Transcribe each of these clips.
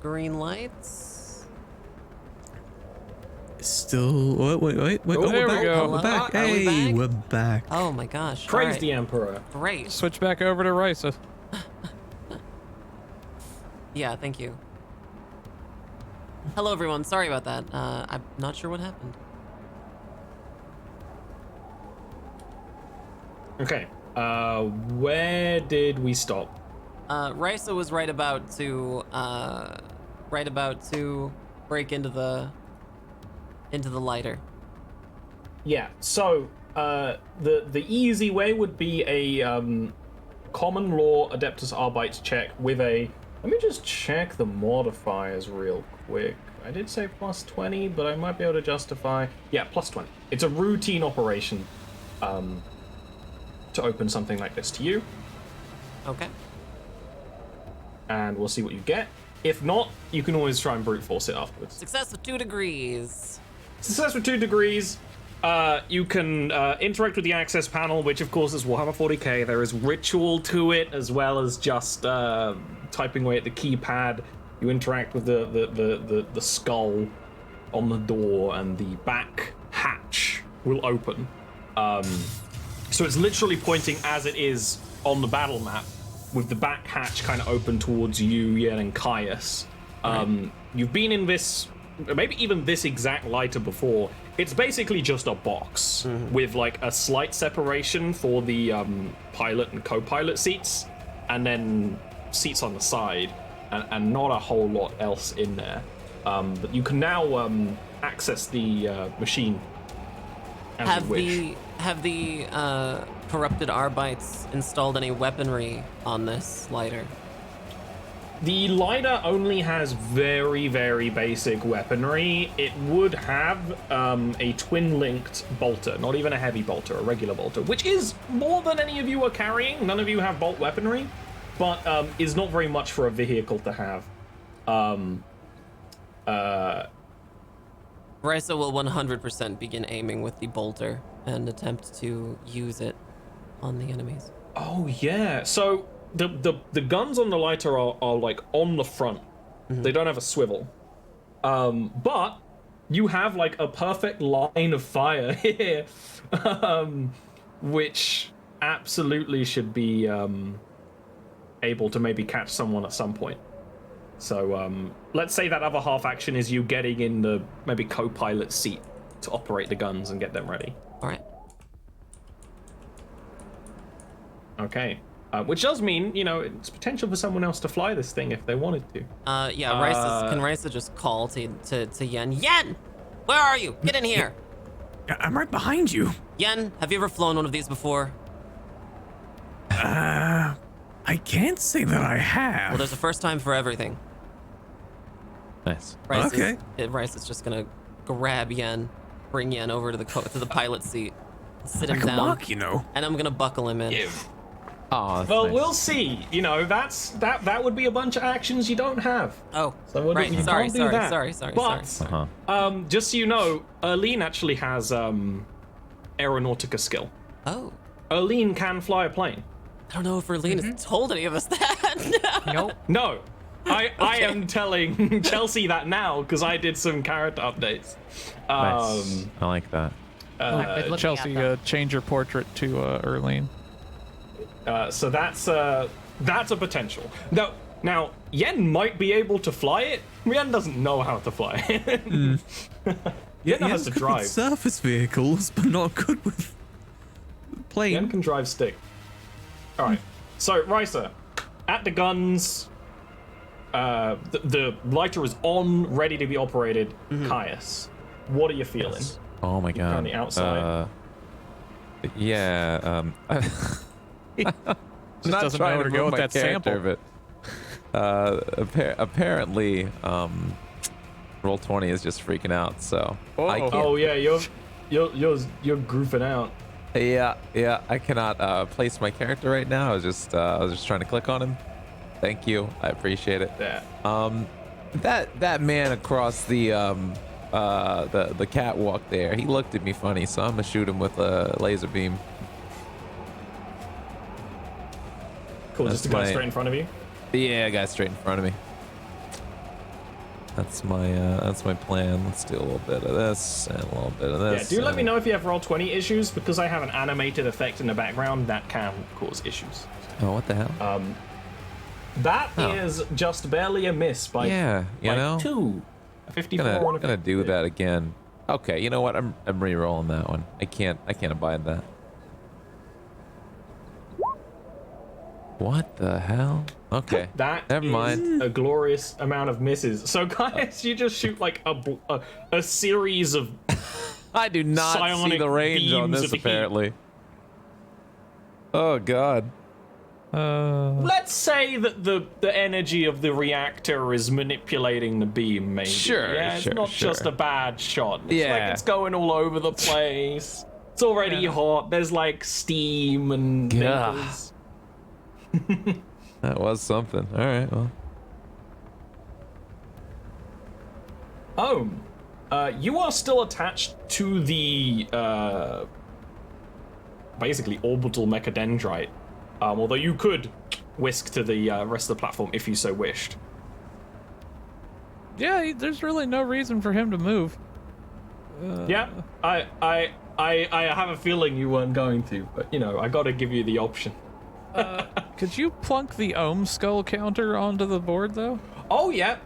green lights. Still, wait. Oh, there we go. We're back. Are we Hey, back? we're back. Oh my gosh. Praise Alright. the Emperor. Great. Switch back over to Risa. Yeah, thank you. Hello everyone, sorry about that. I'm not sure what happened. Okay. Where did we stop? Risa was right about to break into the lighter. Yeah. So the easy way would be a common law Adeptus Arbeit check with a. Let me just check the modifiers real quick. I did say plus 20, but I might be able to justify. Yeah, plus 20. It's a routine operation to open something like this to you. Okay. And we'll see what you get. If not, you can always try and brute force it afterwards. Success with 2 degrees. Success with 2 degrees. You can interact with the access panel, which of course is Warhammer 40k. There is ritual to it, as well as just typing away at the keypad. You interact with the skull on the door, and the back hatch will open. So it's literally pointing as it is on the battle map, with the back hatch kind of open towards you, Yen, and Caius. You've been in this, maybe even this exact lighter before. It's basically just a box with like a slight separation for the pilot and co-pilot seats, and then seats on the side, and not a whole lot else in there. But you can now access the machine as you wish. Have the corrupted Arbites installed any weaponry on this lighter? The lighter only has very, very basic weaponry. It would have a twin-linked bolter, not even a heavy bolter, a regular bolter, which is more than any of you are carrying. None of you have bolt weaponry, but is not very much for a vehicle to have. Risa will 100% begin aiming with the bolter and attempt to use it on the enemies. Oh, yeah. So the guns on the lighter are like on the front. They don't have a swivel. But you have like a perfect line of fire here, which absolutely should be able to maybe catch someone at some point. So let's say that other half action is you getting in the maybe co-pilot seat to operate the guns and get them ready. All right. Okay. Which does mean, you know, it's potential for someone else to fly this thing if they wanted to. Yeah, can Risa just call to Yen? Yen! Where are you? Get in here! I'm right behind you. Yen, have you ever flown one of these before? I can't say that I have. Well, there's a first time for everything. Nice. Rice is just gonna grab Yen, bring Yen over to the pilot seat, sit him I can down, walk, you know. and I'm gonna buckle him in. Yeah. Oh, Well, nice. we'll see. You know, that would be a bunch of actions you don't have. Oh, So right. you Sorry. can't do that. But Just so you know, Erlene actually has aeronautica skill. oh, Erlene can fly a plane. I don't know if Erlene has told any of us that. Nope. No, I am telling Chelsea that now because I did some character updates. Nice. I like that. Chelsea, change your portrait to Erlene. So that's a potential. Now Yen might be able to fly it. Yen doesn't know how to fly it. Yen has to good drive. with surface vehicles, but not good with plane. Yen can drive stick. All right. So Risa, at the guns. The lighter is on, ready to be operated. Caius, what are you feeling? Yes. Oh my god. On the outside. Yeah. Just not doesn't trying know where to go move with my that sample. character, but apparently, Roll20 is just freaking out. So I can't. Oh yeah, you're goofing out. Yeah. I cannot place my character right now. I was just trying to click on him. Thank you. I appreciate it. Yeah. That man across the catwalk there, he looked at me funny, so I'm gonna shoot him with a laser beam. Cool. Just a guy straight in front of you. Yeah, guy straight in front of me. That's my plan. Let's do a little bit of this and a little bit of Yeah, this. do let me know if you have Roll20 issues, because I have an animated effect in the background that can cause issues. Oh, what the hell? That is just barely a miss by yeah, you know, 2. A 54 gonna do that again. Okay, you know what? I'm re-rolling that one. I can't abide that. What the hell? Okay, That never is mind. a glorious amount of misses. So guys, you just shoot like a series of I do not see psionic the range on beams this of heat. apparently. Oh god. Let's say that the energy of the reactor is manipulating the beam, maybe. Sure, yeah, it's sure, not sure. just a bad shot. It's Yeah. like it's going all over the place. It's already hot. There's like steam and Gah. vapors. That was something. All right, well. Oh, you are still attached to the basically orbital mechadendrite. Although you could whisk to the rest of the platform if you so wished. Yeah, there's really no reason for him to move. Yeah, I have a feeling you weren't going to, but you know, I got to give you the option. Could you plunk the ohm skull counter onto the board though? Oh yeah,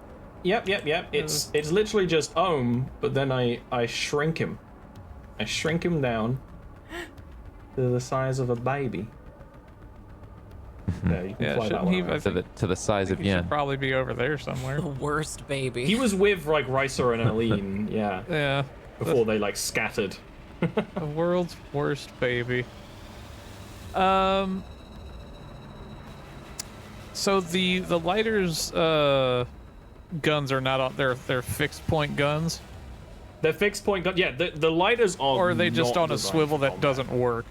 yep. It's literally just ohm, but then I shrink him. I shrink him down to the size of a baby. Yeah, you can Yeah, fly that shouldn't one he? around. To the size of He should yen. probably be over there somewhere. The worst baby. He was with like Risa and Aline, yeah, Yeah, before they like scattered. the world's worst baby. So the lighters guns are not on. They're fixed point guns, The fixed point gun, yeah, the lighters are. or are they just not on a designed swivel for that combat. doesn't work?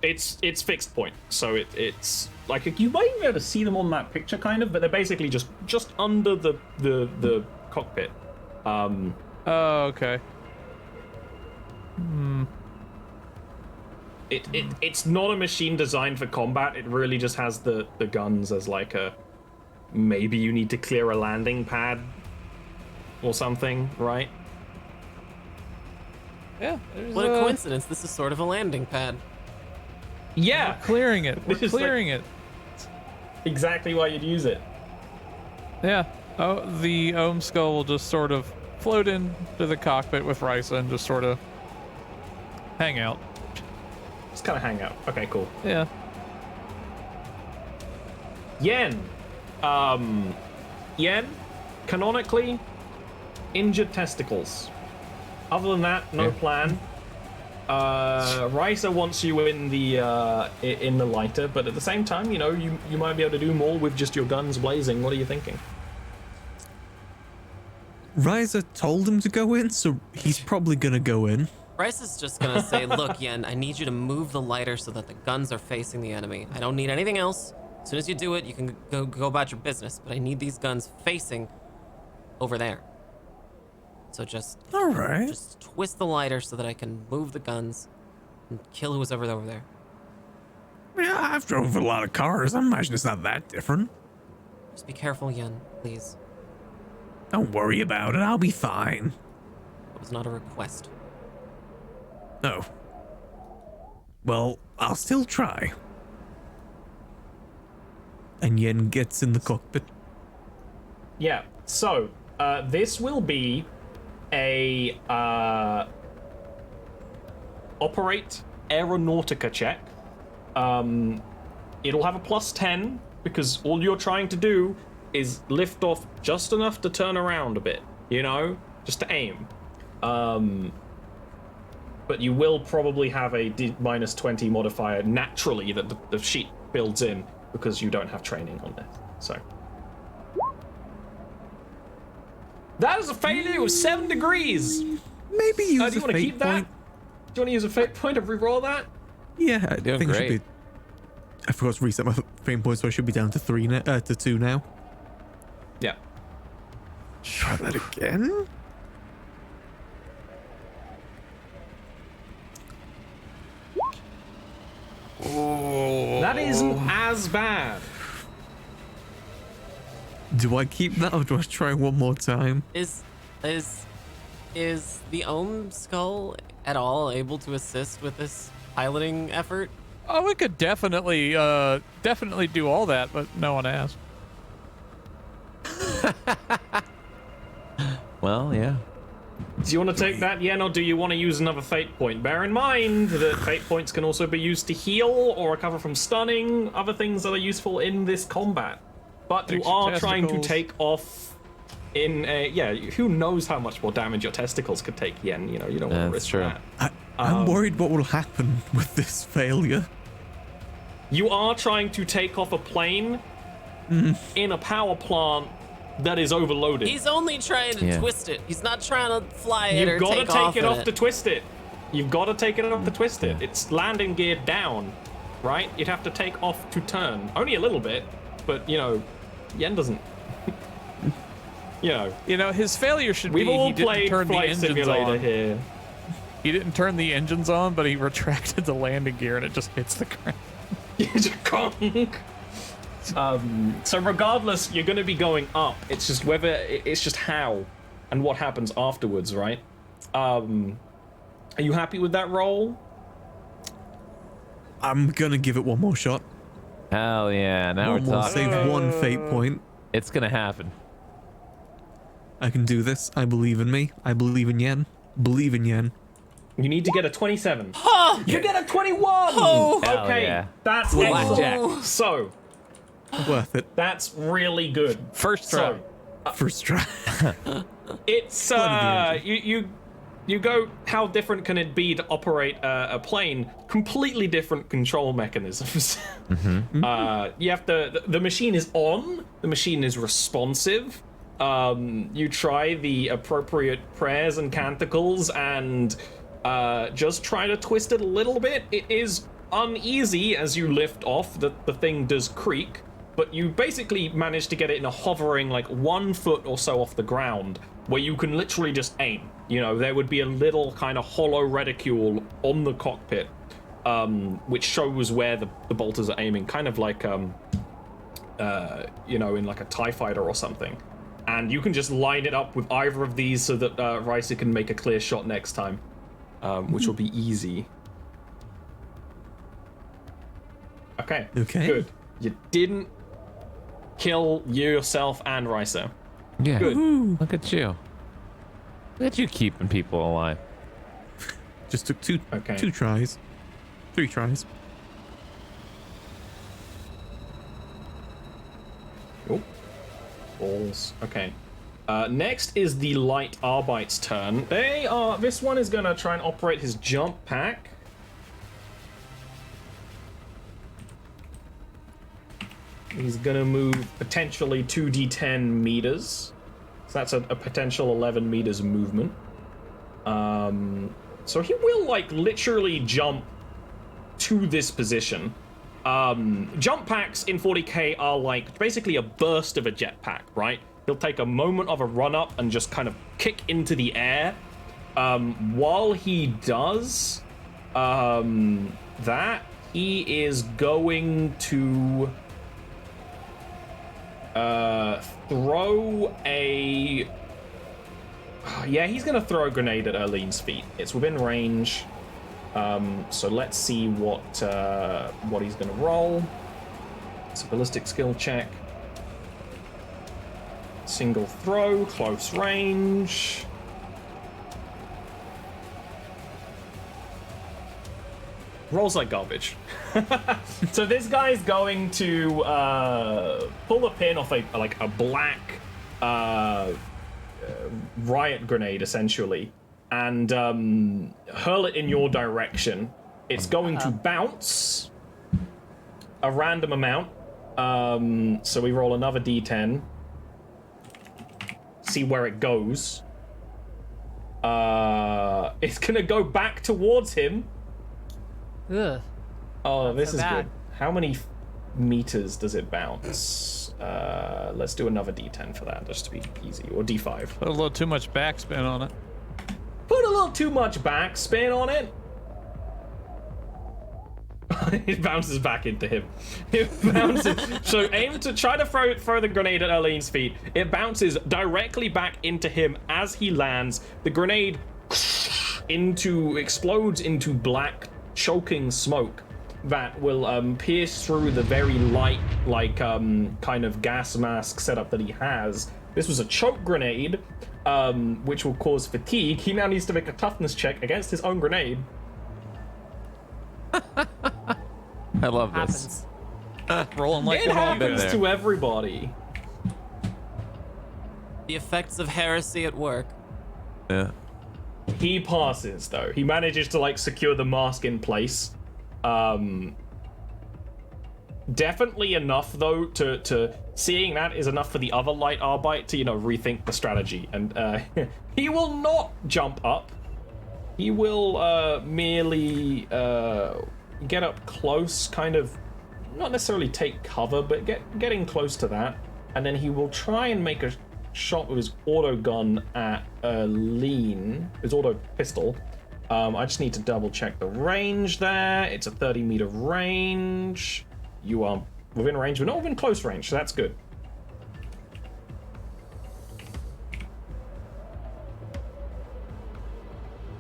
It's fixed point, so it's like you might even be able to see them on that picture, kind of, but they're basically just under the cockpit. Oh, okay. It's not a machine designed for combat. It really just has the guns as like a maybe you need to clear a landing pad or something, right? Yeah. What a coincidence. This is sort of a landing pad. Yeah, Clearing it. We're This is like- clearing it. exactly why you'd use it. Yeah. Oh, the ohm skull will just sort of float into the cockpit with Risa and just sort of hang out. Just kind of hang out. Okay, cool. Yeah. Yen. Yen, canonically, injured testicles. Other than that, no plan. Risa wants you in the lighter, but at the same time, you know, you might be able to do more with just your guns blazing. What are you thinking? Risa told him to go in, so he's probably gonna go in. Bryce is just gonna say, look, Yen, I need you to move the lighter so that the guns are facing the enemy. I don't need anything else. As soon as you do it, you can go about your business, but I need these guns facing over there. So just twist the lighter so that I can move the guns and kill who's over there. Yeah, I've drove a lot of cars. I imagine it's not that different. Just be careful, Yen, please. Don't worry about it. I'll be fine. It was not a request. Oh. Well, I'll still try. And Yen gets in the cockpit. Yeah. So this will be a operate aeronautica check. It'll have a +10 because all you're trying to do is lift off just enough to turn around a bit, you know, just to aim. But you will probably have a -20 modifier naturally that the sheet builds in because you don't have training on this. So that is a failure with 7 degrees. Maybe use Do you a want to fate keep that? point. Do you want to use a fate point to reroll that? Yeah, I Doing think it should great. be. I forgot to reset my fame points, so I should be down to 3 now, to 2 now. Yeah. Try that again. That isn't as bad. Do I keep that or do I try one more time? Is the Ohm Skull at all able to assist with this piloting effort? Oh, we could definitely do all that, but no one asked. Well, yeah. Do you want to take that, Yen, or do you want to use another fate point? Bear in mind that fate points can also be used to heal or recover from stunning, other things that are useful in this combat. But you Fix your are trying to testicles. take off in a... Yeah, who knows how much more damage your testicles could take, Yen? You know, you don't want to That's risk true. that. I'm worried what will happen with this failure. You are trying to take off a plane in a power plant that is overloaded. He's only trying to Yeah. twist it. He's not trying to fly it or You've got to take off take it in off to twist it. You've got to take it off to twist it. It's landing gear down, right? You'd have to take off to turn. Only a little bit, but, you know, Yen doesn't... You know, His failure should we've be all he didn't played turn the Flight engines Simulator on. here. He didn't turn the engines on, but he retracted the landing gear and it just hits the ground. Conk. So regardless, you're going to be going up. It's just it's just how and what happens afterwards, right? Are you happy with that roll? I'm gonna give it one more shot. Hell yeah. Now One we're more, talking. save one fate point. It's gonna happen. I can do this. I believe in me. I believe in Yen. Believe in Yen. You need to get a 27. You get a 21! Oh. Hell Okay, yeah. that's Blackjack. excellent. So, Worth it. that's really good. First try. So, First try. it's you go, how different can it be to operate a plane? Completely different control mechanisms. You have to, the machine is on, the machine is responsive. You try the appropriate prayers and canticles and just try to twist it a little bit. It is uneasy as you lift off, the thing does creak, but you basically manage to get it in a hovering like 1 foot or so off the ground, where you can literally just aim. You know, there would be a little kind of hollow reticule on the cockpit, which shows where the bolters are aiming, kind of like, you know, in like a TIE fighter or something. And you can just line it up with either of these so that Risa can make a clear shot next time, which will be easy. Okay. Okay. Good. You didn't kill yourself and Risa. Yeah. Good. Look at you. Look at you keeping people alive. Just took two Okay. 2 tries. 3 tries. Oh. Balls. Okay. Next is the Light Arbite's turn. This one is gonna try and operate his jump pack. He's gonna move potentially 2d10 meters. So that's a potential 11 meters movement. So he will like literally jump to this position. Jump packs in 40k are like basically a burst of a jetpack, right? He'll take a moment of a run up and just kind of kick into the air. While he does that, he is going to throw a... Yeah, he's going to throw a grenade at Erlene's feet. It's within range. So let's see what he's going to roll. It's a ballistic skill check. Single throw, close range. Rolls like garbage. So this guy's going to pull a pin off a black riot grenade, essentially, and hurl it in your direction. It's going to bounce a random amount. So we roll another d10. See where it goes. It's gonna go back towards him. Ugh. Oh, this so is bad. good. How many meters does it bounce? Let's do another d10 for that, just to be easy, or d5. Put a little too much backspin on it. Put a little too much backspin on it. It bounces back into him. It bounces. So aim to try to throw the grenade at Erlene's feet. It bounces directly back into him as he lands. The grenade explodes into black, choking smoke that will pierce through the very light, like kind of gas mask setup that he has. This was a choke grenade, which will cause fatigue. He now needs to make a toughness check against his own grenade. I love this. Happens. Rolling like It we're all happens there. to everybody. The effects of heresy at work. Yeah. He passes though. He manages to like secure the mask in place. Definitely enough though to seeing that is enough for the other light arbite to rethink the strategy, and he will not jump up. He will merely get up close, kind of not necessarily take cover, but getting close to that, and then he will try and make a shot with his auto gun at Lean, his auto pistol. I just need to double check the range there. It's a 30-meter range. You are within range, but not within close range, so that's good.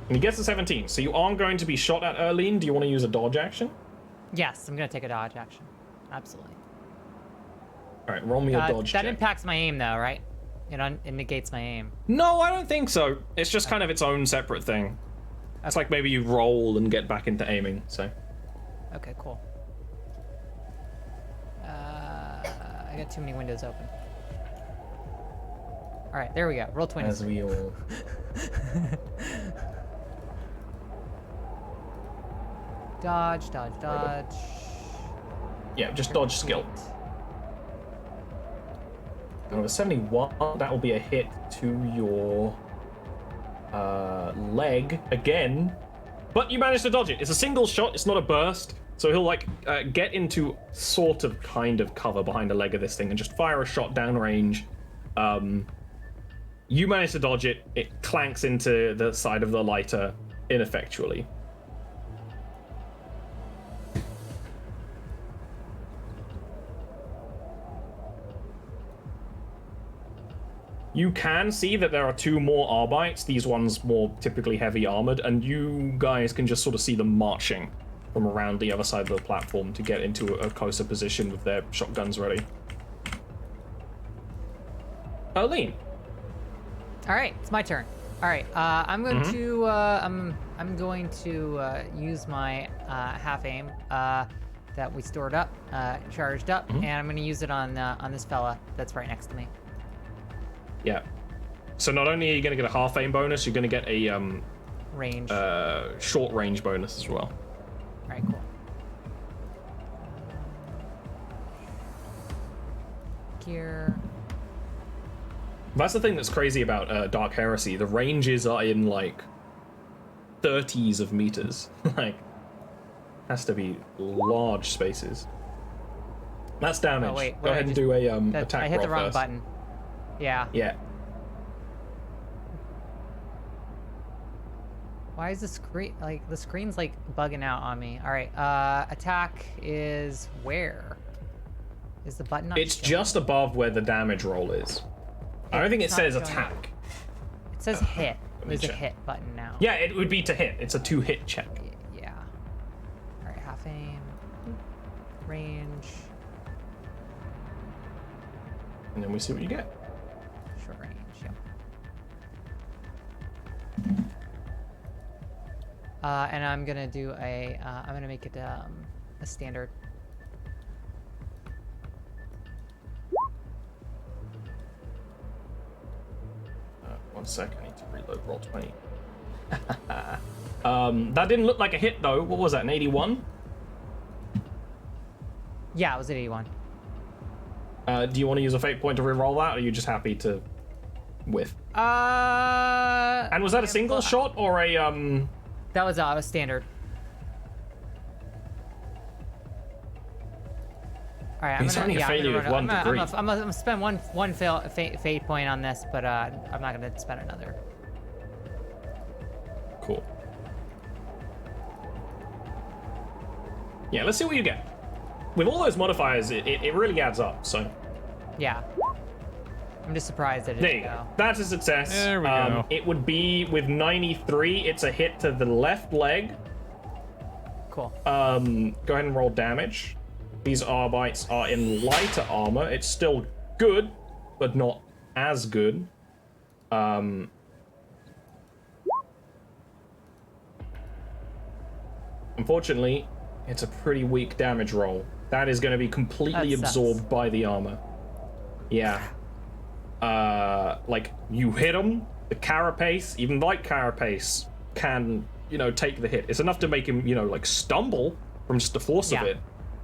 And he gets a 17, so you aren't going to be shot at, Erlene. Do you want to use a dodge action? Yes, I'm gonna take a dodge action. Absolutely. All right, roll me a dodge That check. impacts my aim, though, right? It negates my aim. No, I don't think so. It's just kind of its own separate thing. It's like maybe you roll and get back into aiming, so. Okay, cool. I got too many windows open. All right, there we go. Roll 20. As we all. Dodge, dodge, dodge. Yeah, just dodge skill. And with a 71, that will be a hit to your leg again. But you managed to dodge it. It's a single shot, it's not a burst. So he'll like get into sort of kind of cover behind the leg of this thing and just fire a shot downrange. You manage to dodge it. It clanks into the side of the lighter ineffectually. You can see that there are two more Arbites, these ones more typically heavy armored, and you guys can just sort of see them marching from around the other side of the platform to get into a closer position with their shotguns ready. Arlene. All right, it's my turn. All right, I'm going to I'm going to use my half aim that we stored up, charged up, and I'm going to use it on this fella that's right next to me. Yeah. So not only are you going to get a half aim bonus, you're going to get a Range. short range bonus as well. All right, cool. Gear. That's the thing that's crazy about Dark Heresy. The ranges are in like 30s of meters. Like, has to be large spaces. That's damage. Oh, wait, Go ahead and do a attack I hit the roll wrong first. button. Yeah. Yeah. Why is the screen the screen's like bugging out on me? All right. Attack is where? Is the button not It's showing? just above where the damage roll is. I don't think it It's not says showing. attack. It says hit. me There's a check. hit button now. Yeah, it would be to hit. It's a 2-hit check. Yeah. All right. Half aim. Range. And then we see what you get. Short range. Yep. And I'm gonna do a. I'm gonna make it a standard. One sec, I need to reload roll 20. That didn't look like a hit though. What was that, an 81? Yeah, it was at 81. Do you want to use a fate point to reroll that, or are you just happy to whiff? And was that a single shot or a That was a standard. All right, It's only a failure with one degree. I'm gonna spend one fate point on this, but I'm not gonna spend another. Cool. Yeah, let's see what you get. With all those modifiers, it really adds up, so. Yeah. I'm just surprised that it There didn't you go. go. That's a success. There we go. It would be with 93, it's a hit to the left leg. Cool. Go ahead and roll damage. These Arbites are in lighter armor. It's still good, but not as good. Unfortunately, it's a pretty weak damage roll. That is going to be completely That sucks. absorbed by the armor. Yeah. Like, you hit him, the carapace, even light carapace, can, you know, take the hit. It's enough to make him, you know, like, stumble from just the force of Yeah. it.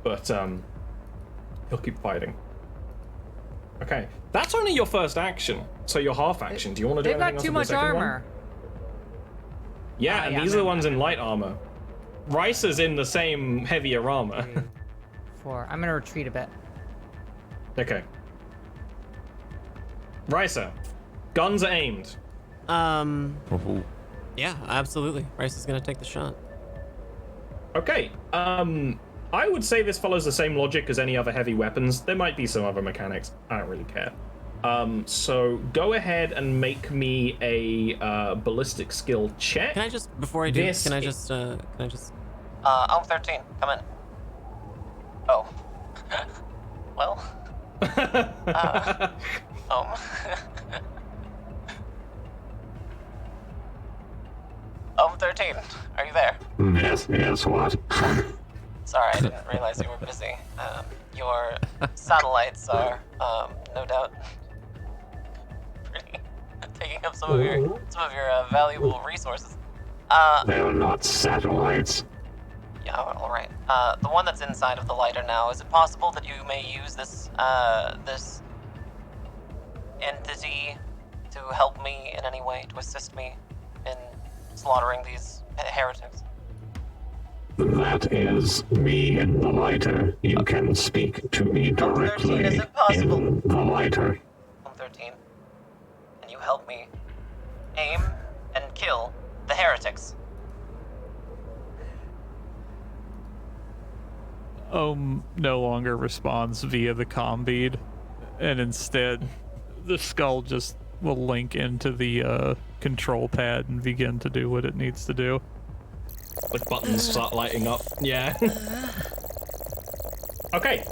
But, he'll keep fighting. Okay. That's only your first action, so your half action. Do you want to do They've anything got else too with the much second one? armor. Yeah, and yeah, these are the I'm- ones in light armor. Ricer's in the same heavier armor. 4. I'm gonna retreat a bit. Okay. Ricer, guns are aimed. Ooh. Yeah, absolutely. Rice is gonna take the shot. Okay, I would say this follows the same logic as any other heavy weapons. There might be some other mechanics. I don't really care. So go ahead and make me a ballistic skill check. Can I just, before I do, This can I i- just? I'm 13. Come in. Oh. Well. Um. I'm 13. Are you there? Yes, what? Sorry, I didn't realize you were busy. Your satellites are, no doubt, pretty taking up some of your valuable resources. They're not satellites. Yeah, all right. The one that's inside of the lighter now. Is it possible that you may use this this entity to help me in any way, to assist me in slaughtering these heretics? That is me in the lighter. You can speak to me directly is it possible? in the lighter. I'm 13. And you help me aim and kill the heretics. No longer responds via the comm bead, and instead the skull just will link into the control pad and begin to do what it needs to do. Like buttons start lighting up. Yeah. Okay.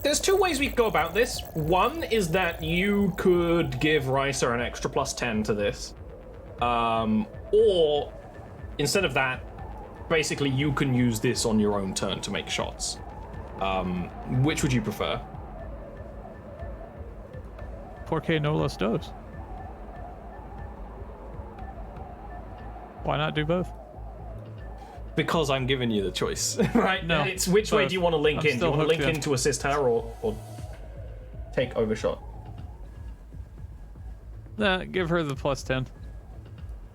There's two ways we could go about this. One is that you could give Ricer an extra +10 to this. Or instead of that, basically you can use this on your own turn to make shots. Which would you prefer? 4K no less dose. Why not do both? Because I'm giving you the choice, right? No, It's which way both. do you want to link I'm in? Do you still want to link hooked in in. to assist her or take overshot? Nah, give her the +10.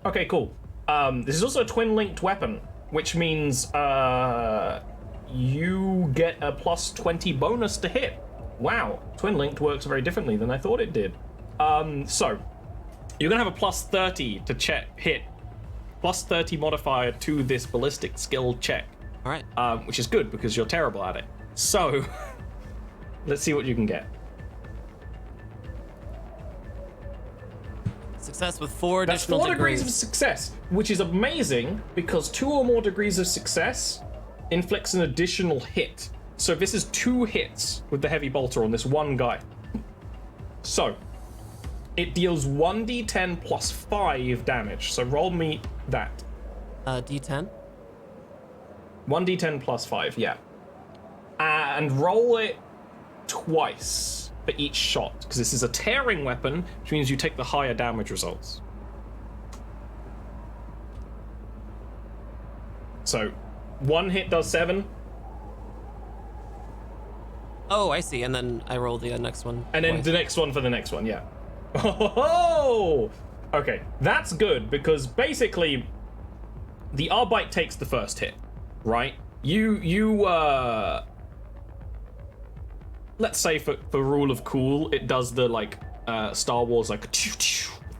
Okay, cool. This is also a twin-linked weapon, which means you get a +20 bonus to hit. Wow, twin-linked works very differently than I thought it did. So you're gonna have a +30 to hit, +30 modifier to this ballistic skill check, All right. which is good because you're terrible at it. So let's see what you can get. Success with 4 That's additional 4 degrees of success, which is amazing because 2 or more degrees of success inflicts an additional hit. So this is 2 hits with the heavy bolter on this one guy. So it deals 1d10 plus 5 damage. So roll me that. D10. 1d10 plus 5, yeah. And roll it twice for each shot, because this is a tearing weapon, which means you take the higher damage results. So, 1 hit does 7, Oh, I see. And then I roll the next one. and then twice. the next one for the next one, yeah. Oh! Okay, that's good, because basically, the Arbite takes the first hit, right? Let's say for rule of cool, it does the like Star Wars like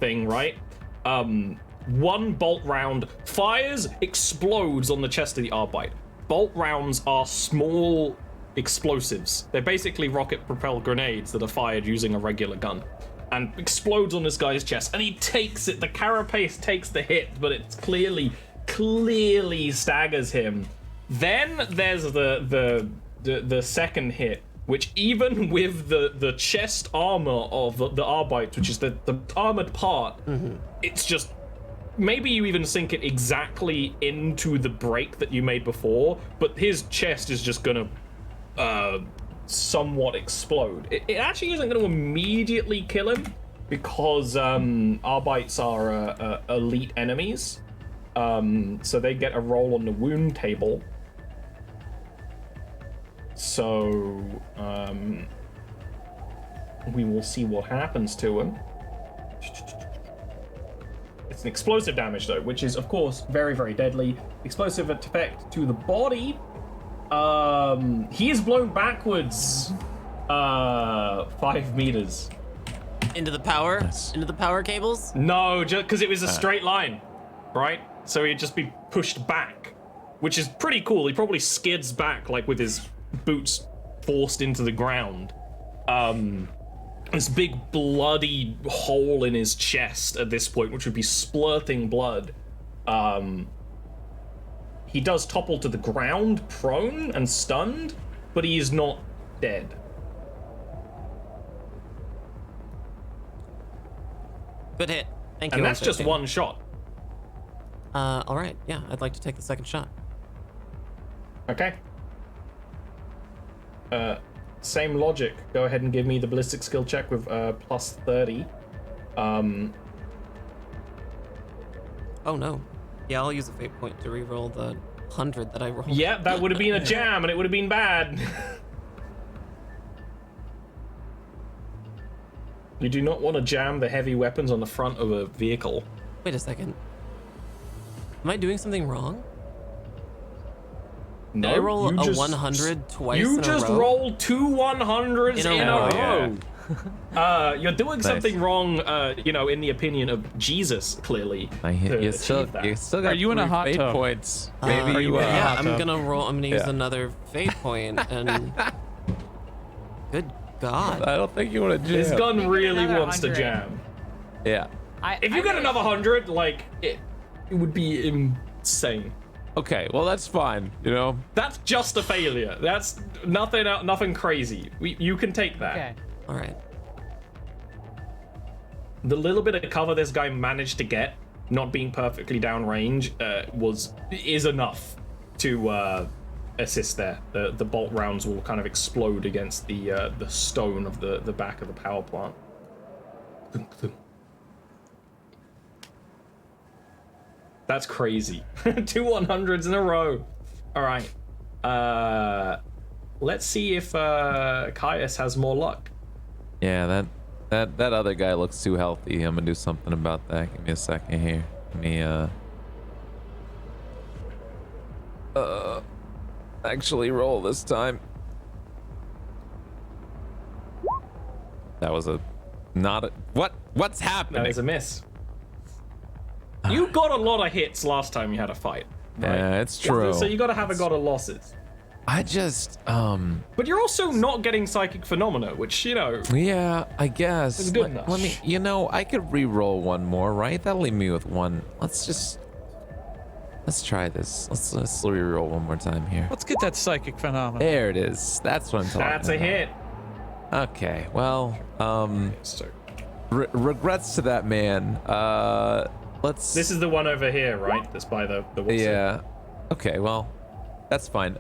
thing, right? One bolt round fires, explodes on the chest of the Arbite. bolt rounds are small explosives. They're basically rocket-propelled grenades that are fired using a regular gun. And explodes on this guy's chest, and he takes it. The carapace takes the hit, but it's clearly staggers him. Then there's the second hit, which even with the chest armor of the Arbite, which is the armored part, it's just, maybe you even sink it exactly into the break that you made before, but his chest is just gonna somewhat explode. It actually isn't going to immediately kill him because Arbites are elite enemies, so they get a roll on the wound table. So we will see what happens to him. It's an explosive damage though, which is of course very, very deadly. Explosive effect to the body. He is blown backwards 5 meters. Into the power? Nice. Into the power cables? No, just because it was a straight line, right? So he'd just be pushed back, which is pretty cool. He probably skids back, like with his boots forced into the ground. This big bloody hole in his chest at this point, which would be splurting blood. He does topple to the ground, prone and stunned, but he is not dead. Good hit. Thank you. And that's just M15. one shot. All right. Yeah, I'd like to take the second shot. Okay. Same logic. Go ahead and give me the ballistic skill check with plus 30. Oh no. Yeah, I'll use a fate point to re-roll the 100 that I rolled. Yeah, that would have been a jam, and it would have been bad. You do not want to jam the heavy weapons on the front of a vehicle. Wait a second. Am I doing something wrong? No, Did I roll you a just- 100 twice You in a just row? rolled 2 100s in a row. yeah. You're doing something wrong, in the opinion of Jesus, clearly. You still got Are you in a 3 hot fate tub? points. Are Maybe you, yeah, hot I'm tub? gonna roll. I'm gonna use Yeah. another fate point, and good God, I don't think you want to jam. This gun Maybe really another wants to 100. jam. Yeah. If you get another 100, like, it would be insane. Okay, well that's fine. That's just a failure. That's nothing crazy. You can take that. Okay. all right. The little bit of cover this guy managed to get, not being perfectly downrange, is enough to assist there. The bolt rounds will kind of explode against the stone of the back of the power plant. That's crazy. 2 100s in a row. All right. Let's see if Caius has more luck. Yeah, that other guy looks too healthy. I'm gonna do something about that. Give me a second here. Let me actually roll this time. That was what's happening? That is a miss. You got a lot of hits last time you had a fight. Right? Yeah, it's true. So you gotta have a lot of losses. I just But you're also not getting psychic phenomena, which, yeah, I guess. It's good enough. Let me, I could re-roll one more, right? That'll leave me with one. Let's try this. Let's re-roll one more time here. Let's get that psychic phenomenon. There it is. That's what I'm talking that's a about. hit. Okay, well, So regrets to that man. Let's. this is the one over here, right? That's by the what's it? Yeah. Okay, well, that's fine.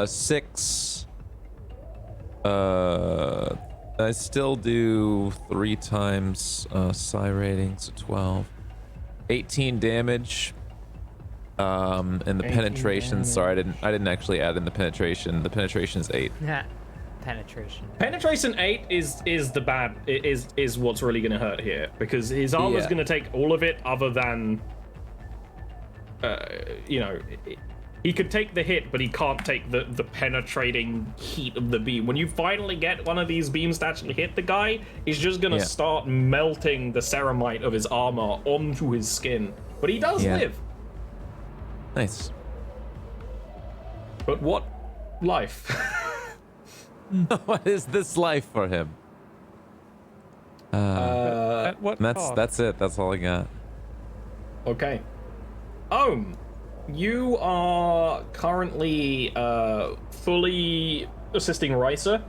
6. I still do 3 times psi rating, so 12. 18 damage. And the 18 penetration. damage. Sorry, I didn't actually add in the penetration. The penetration is 8. Penetration. Penetration 8 is the bad is what's really gonna hurt here, because his armor's Yeah. gonna take all of it, other than he could take the hit, but he can't take the penetrating heat of the beam. When you finally get one of these beams to actually hit the guy, he's just gonna Yeah. start melting the ceramite of his armor onto his skin. But he does Yeah. live. Nice. But what life? What is this life for him? At what cost? That's it. That's all I got. Okay. You are currently fully assisting Raisa,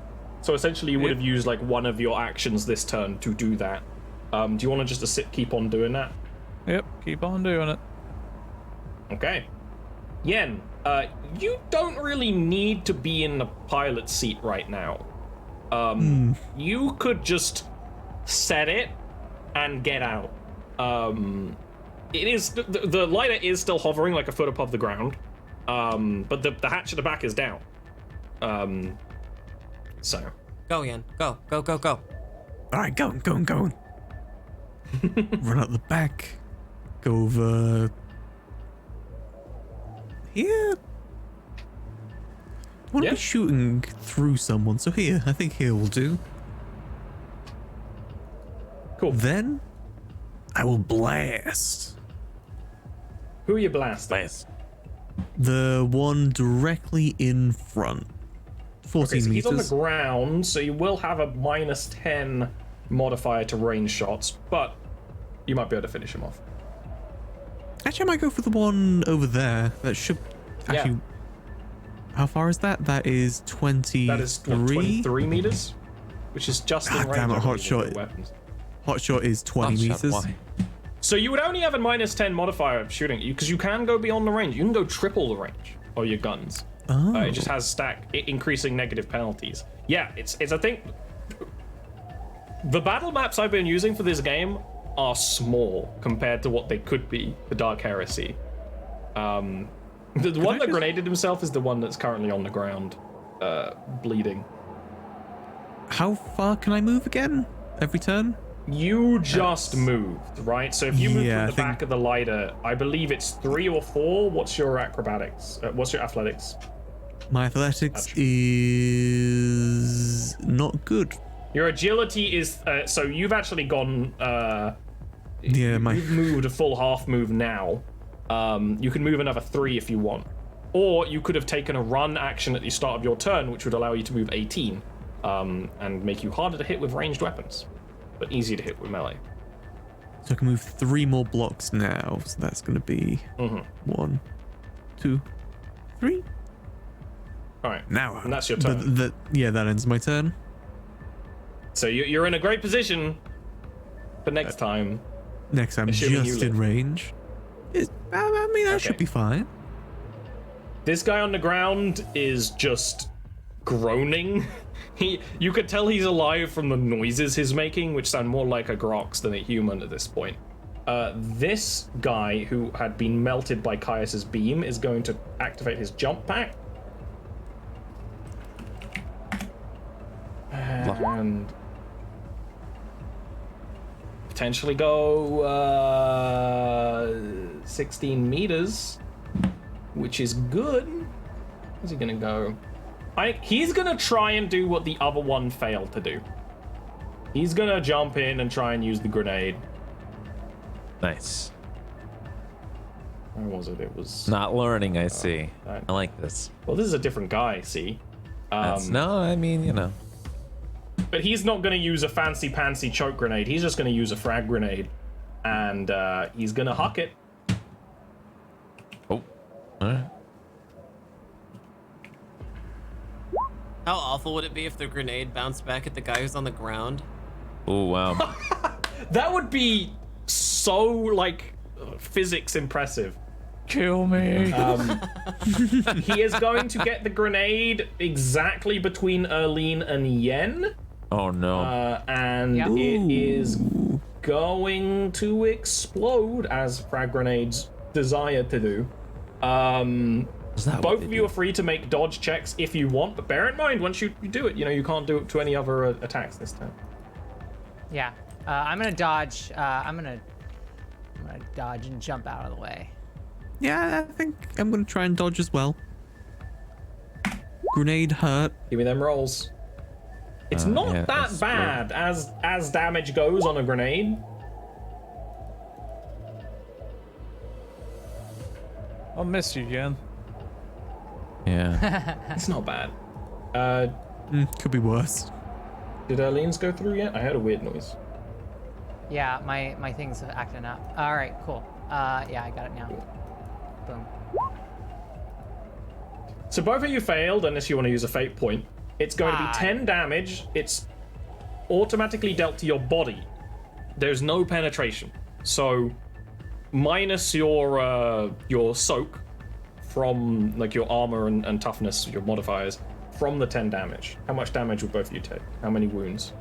so essentially you would have used like one of your actions this turn to do that. Do you want to just keep on doing that? Yep, keep on doing it. Okay. Yen, you don't really need to be in the pilot seat right now. You could just set it and get out. It is the lighter is still hovering like a foot above the ground, but the hatch at the back is down. So Go, Yen. Go. All right, going. Run out the back. Go over here. I want to Yeah. be shooting through someone, so here. I think here will do. cool. Then I will blast. Who are you blasting? The one directly in front. 14 Okay, so he's on the meters. ground, so you will have a -10 modifier to range shots, but you might be able to finish him off. Actually, I might go for the one over there. That should actually. How far is that? That is 23. That is what, 23 meters, which is just in God range. damn it, I hot believe, of shot. your weapons. Hot shot is 20 Hot shot, meters. why? So you would only have a -10 modifier of shooting you, because you can go beyond the range. You can go triple the range of your guns. Oh. It just has increasing negative penalties. Yeah, it's a thing. The battle maps I've been using for this game are small compared to what they could be for Dark Heresy. The one that grenaded himself is the one that's currently on the ground, bleeding. How far can I move again? Every turn? You just moved, right? So if you move Yeah, from I the think- back of the lighter, I believe it's 3 or 4. What's your acrobatics? What's your athletics? My athletics is not good. Your agility is so you've actually gone. Yeah, You've moved a full half move now. You can move another 3 if you want, or you could have taken a run action at the start of your turn, which would allow you to move 18, and make you harder to hit with ranged weapons, but easier to hit with melee. So I can move 3 more blocks now. So that's going to be 1, 2, 3. All right, Now. and that's your turn. But that ends my turn. So you're in a great position for next time. Next I'm Assuming you just in live. range. I mean, that should Okay. be fine. This guy on the ground is just groaning. You could tell he's alive from the noises he's making, which sound more like a Grox than a human at this point. This guy, who had been melted by Caius's beam, is going to activate his jump pack. And potentially go 16 meters, which is good. Where's he gonna go? He's gonna try and do what the other one failed to do. He's gonna jump in and try and use the grenade. Nice. Where was it? It was. Not learning, I see. right. I like this. Well, this is a different guy, see? No, I mean, you know. But he's not going to use a fancy-pantsy choke grenade. He's just going to use a frag grenade. And he's going to huck it. Oh. All right. How awful would it be if the grenade bounced back at the guy who's on the ground? Oh, wow. That would be so, like, physics impressive. Kill me. He is going to get the grenade exactly between Erlene and Yen. Oh, no. And Yep. it is going to explode, as frag grenades desire to do. Is that what Both they of you do? are free to make dodge checks if you want, but bear in mind, once you do it, you can't do it to any other attacks this time. Yeah. I'm gonna dodge. I'm gonna dodge and jump out of the way. Yeah, I think I'm going to try and dodge as well. Grenade hurt. Give me them rolls. It's not yeah, that that's bad as damage goes on a grenade. I'll miss you, Jen. Yeah. It's not bad. Could be worse. Did Arlene's go through yet? I heard a weird noise. Yeah, my thing's acting up. All right, cool. Yeah, I got it now. Boom. So both of you failed, unless you want to use a fate point. It's going to be 10 damage. It's automatically dealt to your body. There's no penetration. So minus your soak from like your armor and toughness, your modifiers, from the 10 damage. How much damage would both of you take? How many wounds?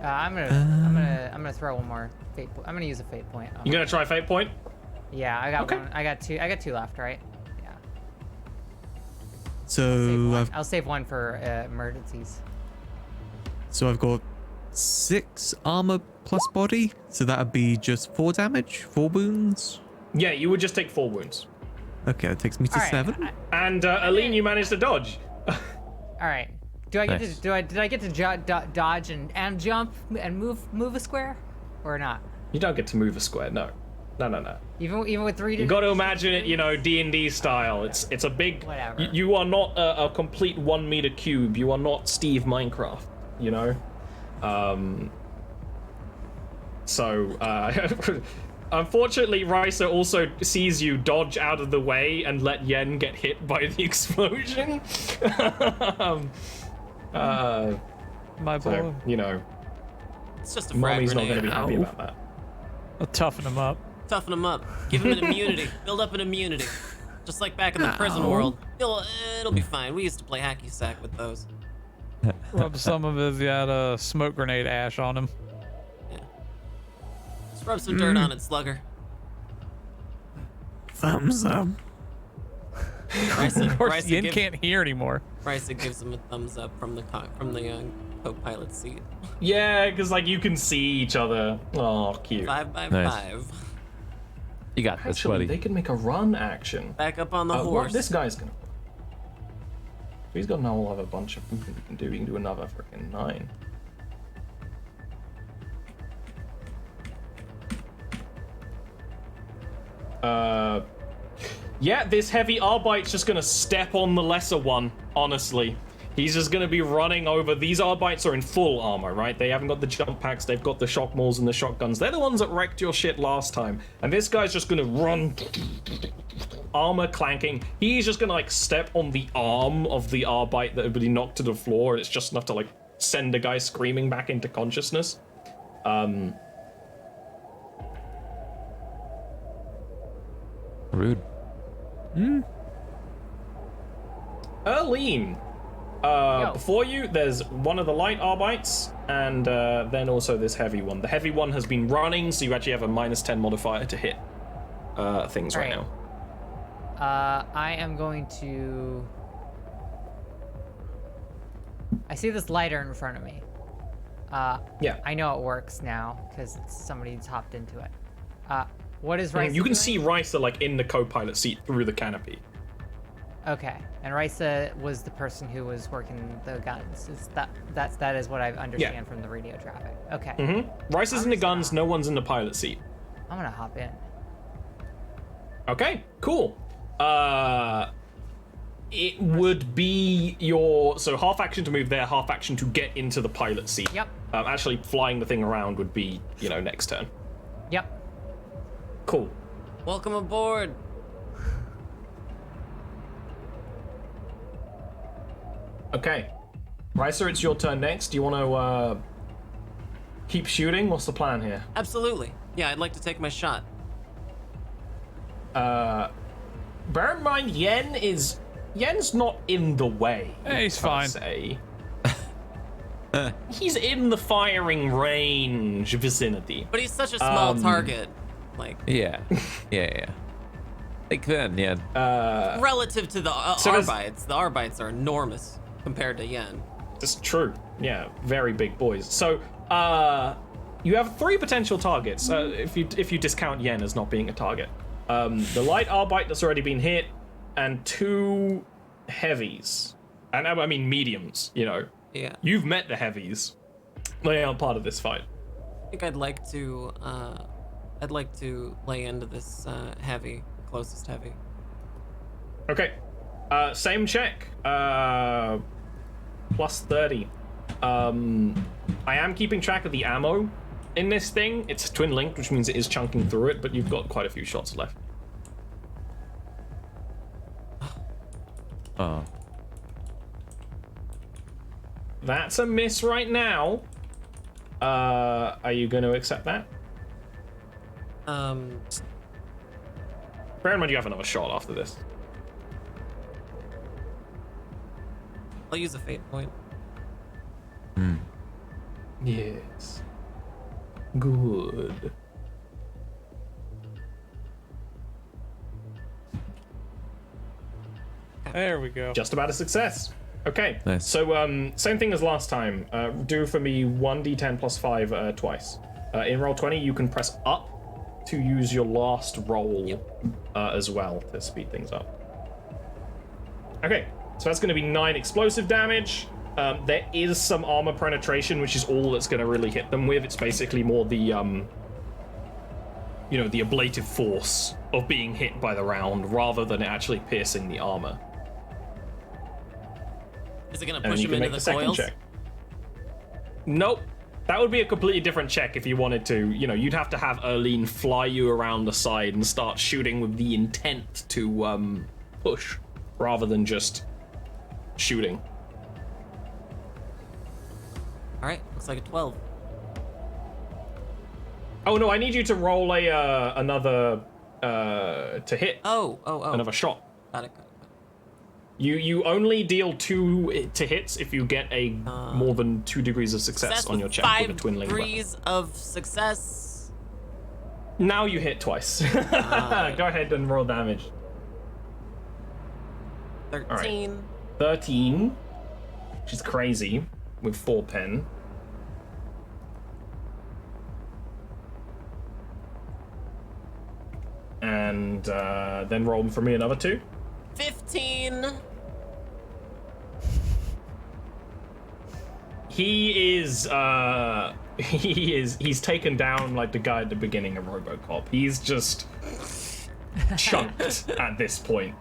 I'm gonna throw one more fate point. I'm gonna use a fate point. You gonna try fate point? Yeah, I got Okay. one. I got two left, right? Yeah. So I'll save one for emergencies. I've got 6 armor plus body, so that'd be just 4 damage, 4 wounds. Yeah, you would just take 4 wounds. Okay, that takes me to All right, 7. And Aline, you managed to dodge. All right. Do I get Nice. to did I get to dodge and jump and move a square, or not? You don't get to move a square. No. Even with 3. You got to imagine it, you know, D&D style. It's a big. Whatever. You are not a complete 1 meter cube. You are not Steve Minecraft. You know. Unfortunately, Risa also sees you dodge out of the way and let Yen get hit by the explosion. My boy. So, you know, It's just a frag Mommy's not grenade. going to be happy Ow. about that. I'll toughen him up. Toughen him up. Give him an immunity. Build up an immunity. Just like back in the prison world. It'll be fine. We used to play hacky sack with those. Rub some of his smoke grenade ash on him. Just rub some dirt on it, slugger. Thumbs up. Of course, Bryson Yin can't hear anymore. Bryson gives him a thumbs up from the co-pilot seat. Yeah, because like you can see each other. Oh, cute. 5 by Nice. 5. You got this, Actually, buddy. they can make a run action. Back up on the What horse. this guy's gonna. He's got a whole other bunch of movement he can do. He can do another freaking 9. Yeah, this heavy Arbite's just gonna step on the lesser one, honestly. He's just gonna be running over. These Arbites are in full armor, right? They haven't got the jump packs, they've got the shock mauls and the shotguns. They're the ones that wrecked your shit last time. And this guy's just gonna run, armor clanking. He's just gonna like step on the arm of the Arbite that had been knocked to the floor, and it's just enough to like send a guy screaming back into consciousness. Rude. Erlene, before you, there's one of the light Arbites, and then also this heavy one. The heavy one has been running, so you actually have a -10 modifier to hit things right Alright. now. I am going to. I see this lighter in front of me. Yeah. I know it works now because somebody's hopped into it. What is Risa You can doing? see Risa like in the co-pilot seat through the canopy. Okay, and Risa was the person who was working the guns. That is what I understand from the radio traffic. Okay. Risa's in the guns, no one's in the pilot seat. I'm gonna hop in. Okay, cool. It would be your half action to move there, half action to get into the pilot seat. Yep. Actually, flying the thing around would be, next turn. Yep. Cool. Welcome aboard. Okay. Risa, it's your turn next. Do you want to keep shooting? What's the plan here? Absolutely. Yeah, I'd like to take my shot. Bear in mind, Yen's not in the way. Hey, he's per fine. se. He's in the firing range vicinity. But he's such a small target. Like, Yeah. Yeah. Like then, yeah. relative to the So does- Arbites. The Arbites are enormous compared to Yen. That's true. Yeah, very big boys. So, you have 3 potential targets. If you discount Yen as not being a target, the light Arbite that's already been hit, and 2 heavies, and I mean mediums. Yeah. You've met the heavies. They aren't part of this fight. I think I'd like to lay into this heavy, closest heavy. Okay. Same check. Plus 30. I am keeping track of the ammo in this thing. It's twin linked, which means it is chunking through it, but you've got quite a few shots left. Oh. That's a miss right now. Are you going to accept that? Bear in mind you have another shot after this. I'll use a fate point. Yes. Good. There we go. Just about a success. Okay. Nice. So, same thing as last time. Do for me 1d10 plus 5 twice. In roll 20, you can press up to use your last roll as well to speed things up. Okay. So that's going to be 9 explosive damage. There is some armor penetration, which is all that's going to really hit them with. It's basically more the, the ablative force of being hit by the round rather than actually piercing the armor. Is it gonna And push you him can into make the the second coils? check. Nope. That would be a completely different check if you wanted to. You'd have to have Erlene fly you around the side and start shooting with the intent to push rather than just shooting. All right, looks like a 12. Oh no, I need you to roll another to hit. Oh. Another shot. Got it. You only deal 2 to hits if you get a more than 2 degrees of success on your check with a 5 twin link weapon. degrees of success. Now you hit twice. Go ahead and roll damage. 13. 13, which is crazy, with 4 pen. And then roll for me another 2. 15. He's taken down like the guy at the beginning of RoboCop. He's just chunked at this point.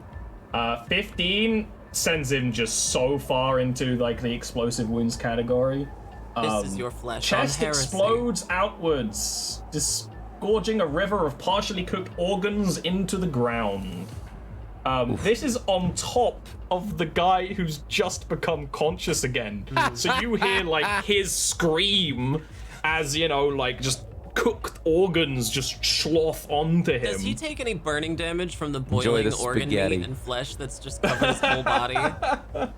15 sends him just so far into like the explosive wounds category. This is your flesh. Chest on heresy. explodes outwards, disgorging a river of partially cooked organs into the ground. This is on top of the guy who's just become conscious again. So you hear like his scream as, like just cooked organs just slough onto him. Does he take any burning damage from the Enjoy boiling the organ spaghetti. meat and flesh that's just covered his whole body?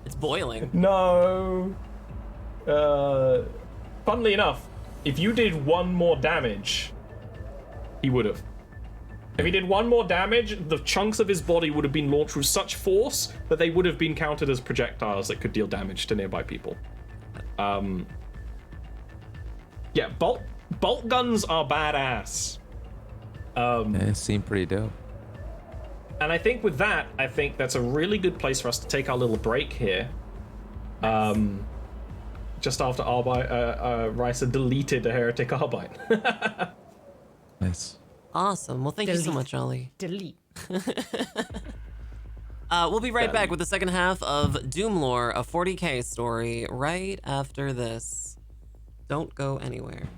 It's boiling. No. Funnily enough, if you did 1 more damage, he would have. If he did 1 more damage, the chunks of his body would have been launched with such force that they would have been counted as projectiles that could deal damage to nearby people. Yeah, bolt guns are badass. They seem pretty dope. And I think with that, that's a really good place for us to take our little break here. Just after Risa deleted a heretic Arbite. Nice. Awesome. Well, thank you so much, Ollie. Delete. We'll be right back with the second half of DoomLore, a 40k story, right after this. Don't go anywhere.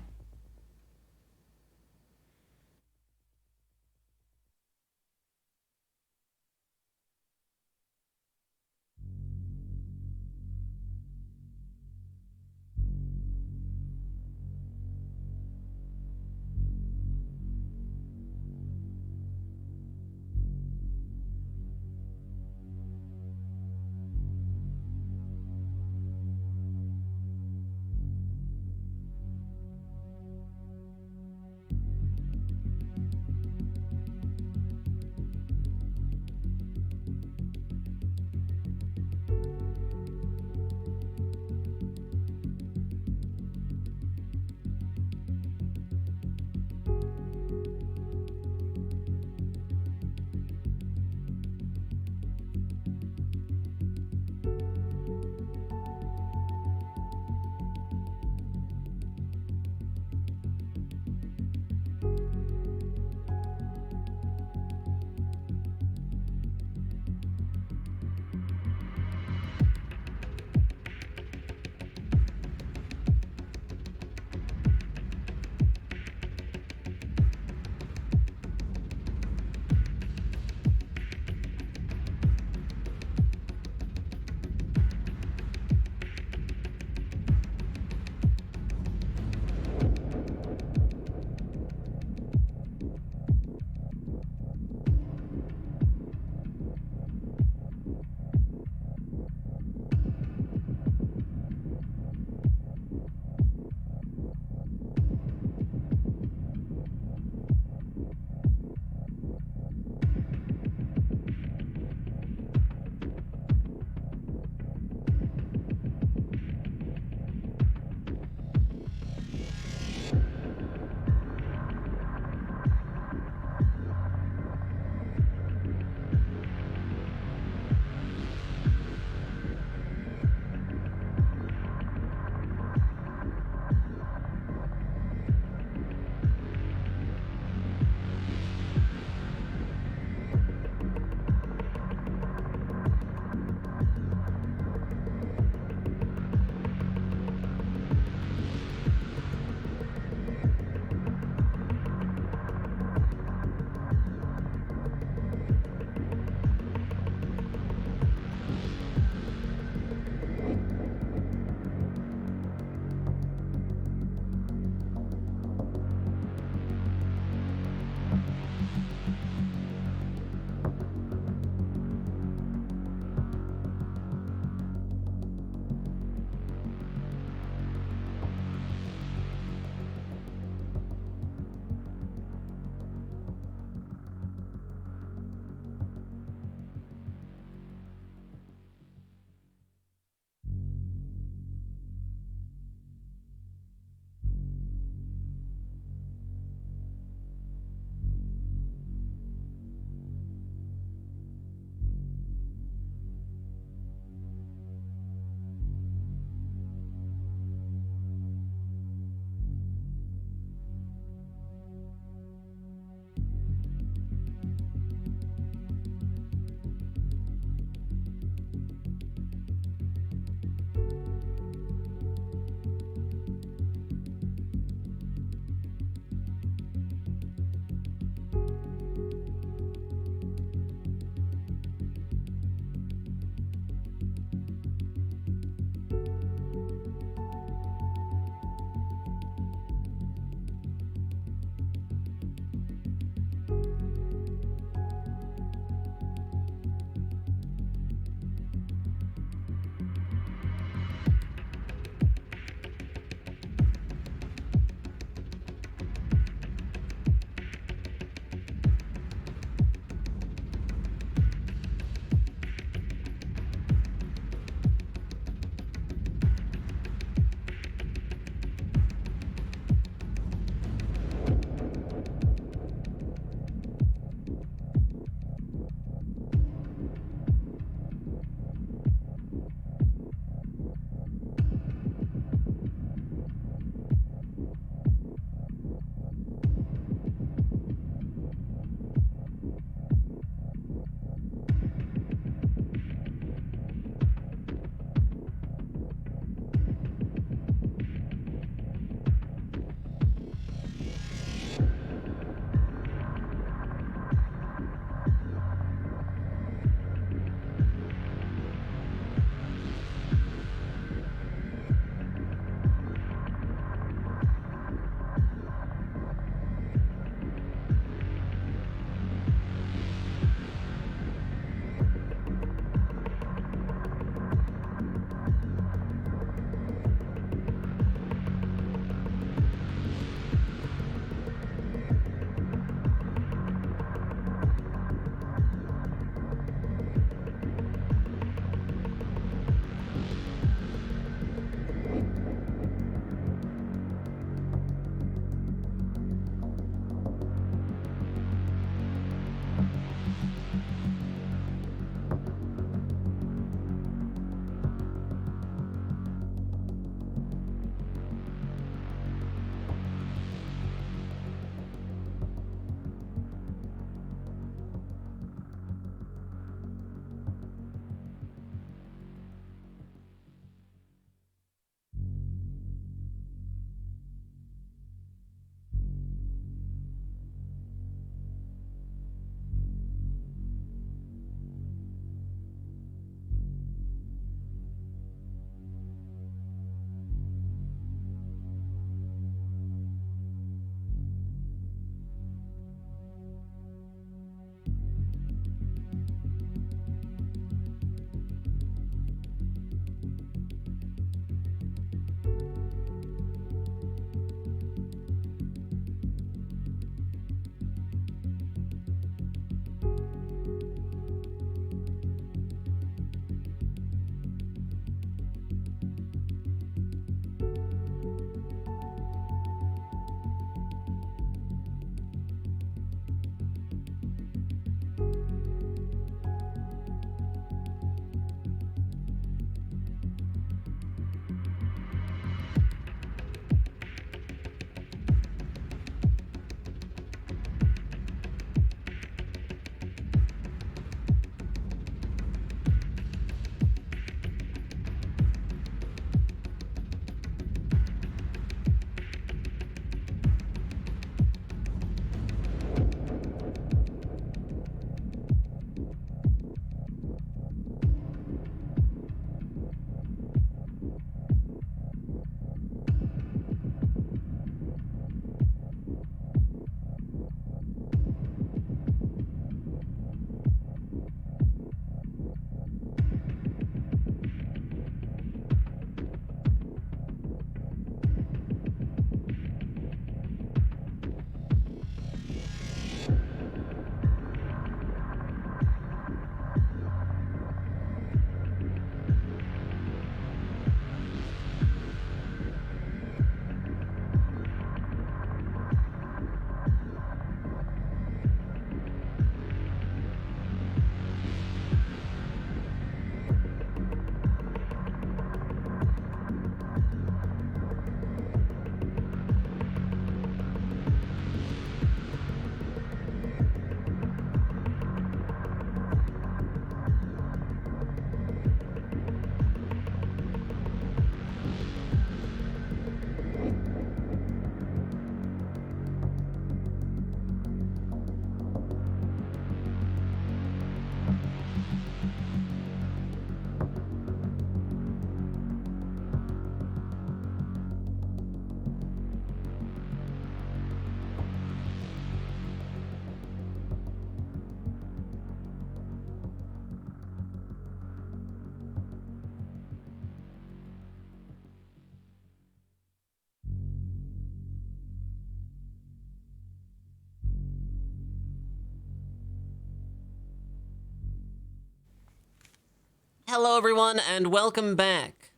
Hello, everyone, and welcome back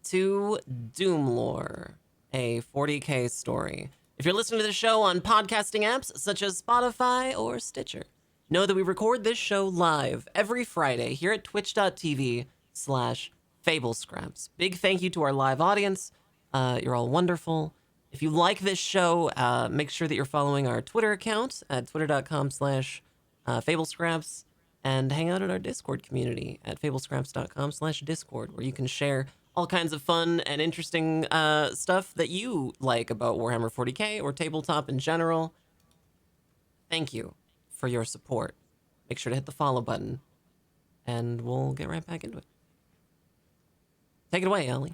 to DoomLore, a 40K story. If you're listening to the show on podcasting apps such as Spotify or Stitcher, know that we record this show live every Friday here at twitch.tv/FableScraps. Big thank you to our live audience. You're all wonderful. If you like this show, make sure that you're following our Twitter account at twitter.com/FableScraps. And hang out in our Discord community at fablescraps.com/Discord, where you can share all kinds of fun and interesting stuff that you like about Warhammer 40K or tabletop in general. Thank you for your support. Make sure to hit the follow button, and we'll get right back into it. Take it away, Ellie.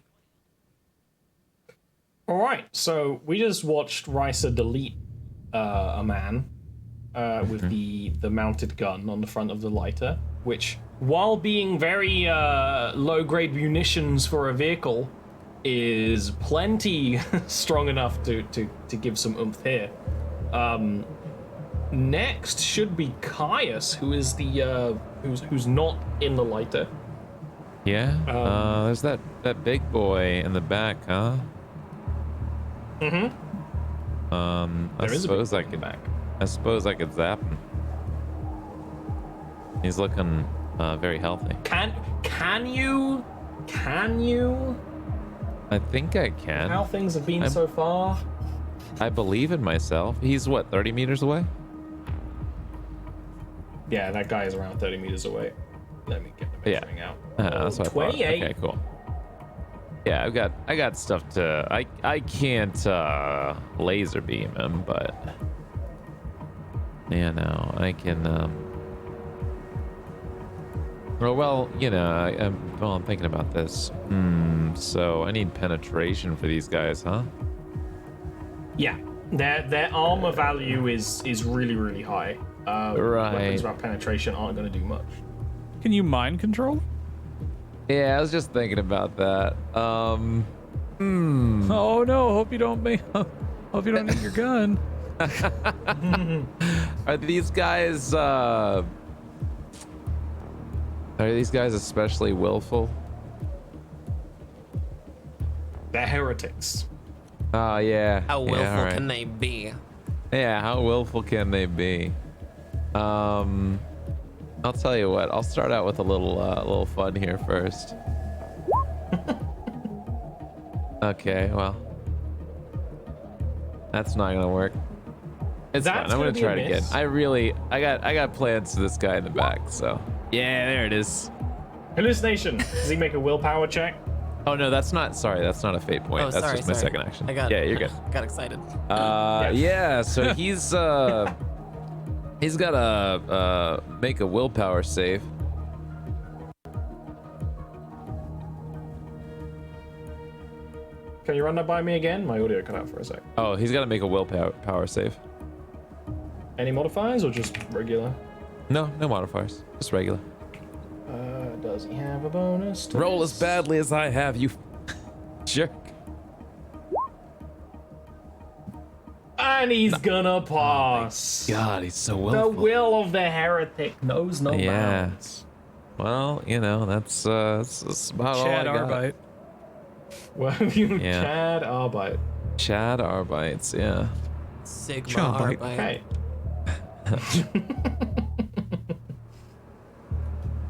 All right, so we just watched Rysa delete a man with the mounted gun on the front of the lighter, which, while being very low-grade munitions for a vehicle, is plenty strong enough to give some oomph here. Next should be Caius, who is the who's not in the lighter. Yeah. There's that big boy in the back, huh? Mm-hmm. I suppose I could. I suppose I could zap him. He's looking very healthy. Can you? I think I can. How things have been so far? I believe in myself. He's what, 30 meters away? Yeah, that guy is around 30 meters away. Let me get the measuring out. That's what I thought. 28. Okay, cool. Yeah, I got stuff to. I can't laser beam him, but yeah, no, I can. Well, you know, I'm thinking about this. So I need penetration for these guys, huh? Yeah, their armor value is really, really high. Right. Weapons without penetration aren't going to do much. Can you mind control? Yeah, I was just thinking about that. Oh no! Hope you don't need your gun. Are these guys especially willful? They're heretics. Oh yeah. How willful yeah, right. can they be? Yeah, how willful can they be? I'll tell you what. I'll start out with a little fun here first. Okay, well, that's not gonna work. It's fine. I'm gonna try it again. I got plans to this guy in the back. So yeah, there it is. Hallucination. Does he make a willpower check? Oh no, that's not. Sorry, that's not a fate point. Oh, that's sorry, just my sorry. second action. Yeah, you're good. Got excited. Yeah. So he's gotta make a willpower save. Can you run that by me again? My audio cut out for a sec. Oh, he's gotta make a willpower save. Any modifiers or just regular? No modifiers. Just regular. Does he have a bonus? Roll as badly as I have, you jerk. And he's gonna pass. God, he's so The willful. will of the heretic knows no bounds. Well, you know, that's about Chad all I got. Arbite. Well, you Yeah. Chad Arbite. Chad Arbites, yeah. Sigma Charbite. Arbite. Okay.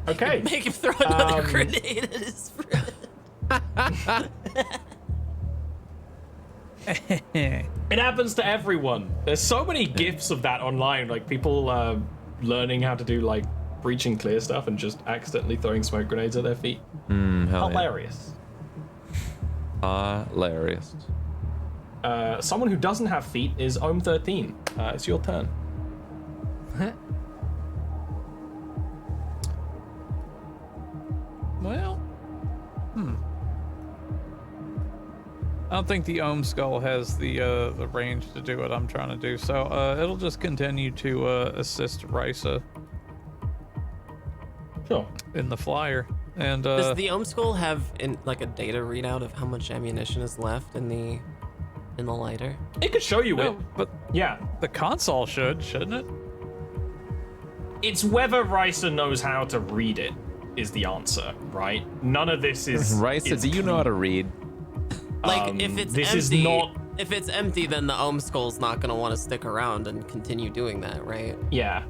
Okay. Make him throw another grenade at his friend. It happens to everyone. There's so many gifs of that online, like people learning how to do like breach and clear stuff and just accidentally throwing smoke grenades at their feet. Hell Hilarious. yeah. Hilarious. Someone who doesn't have feet is Ohm13. It's your turn. Well, I don't think the Ohm Skull has the range to do what I'm trying to do, so it'll just continue to assist Rysa Sure. in the flyer. And Does the Ohm Skull have like a data readout of how much ammunition is left in the lighter? It could show you it. no, but Yeah. the console shouldn't it? It's whether Rysa knows how to read it. is the answer, right? None of this is. Raisa, is do you know how to read? Like, if it's this empty, is not. if it's empty, then the Ohm Skull's not gonna want to stick around and continue doing that, right? Yeah.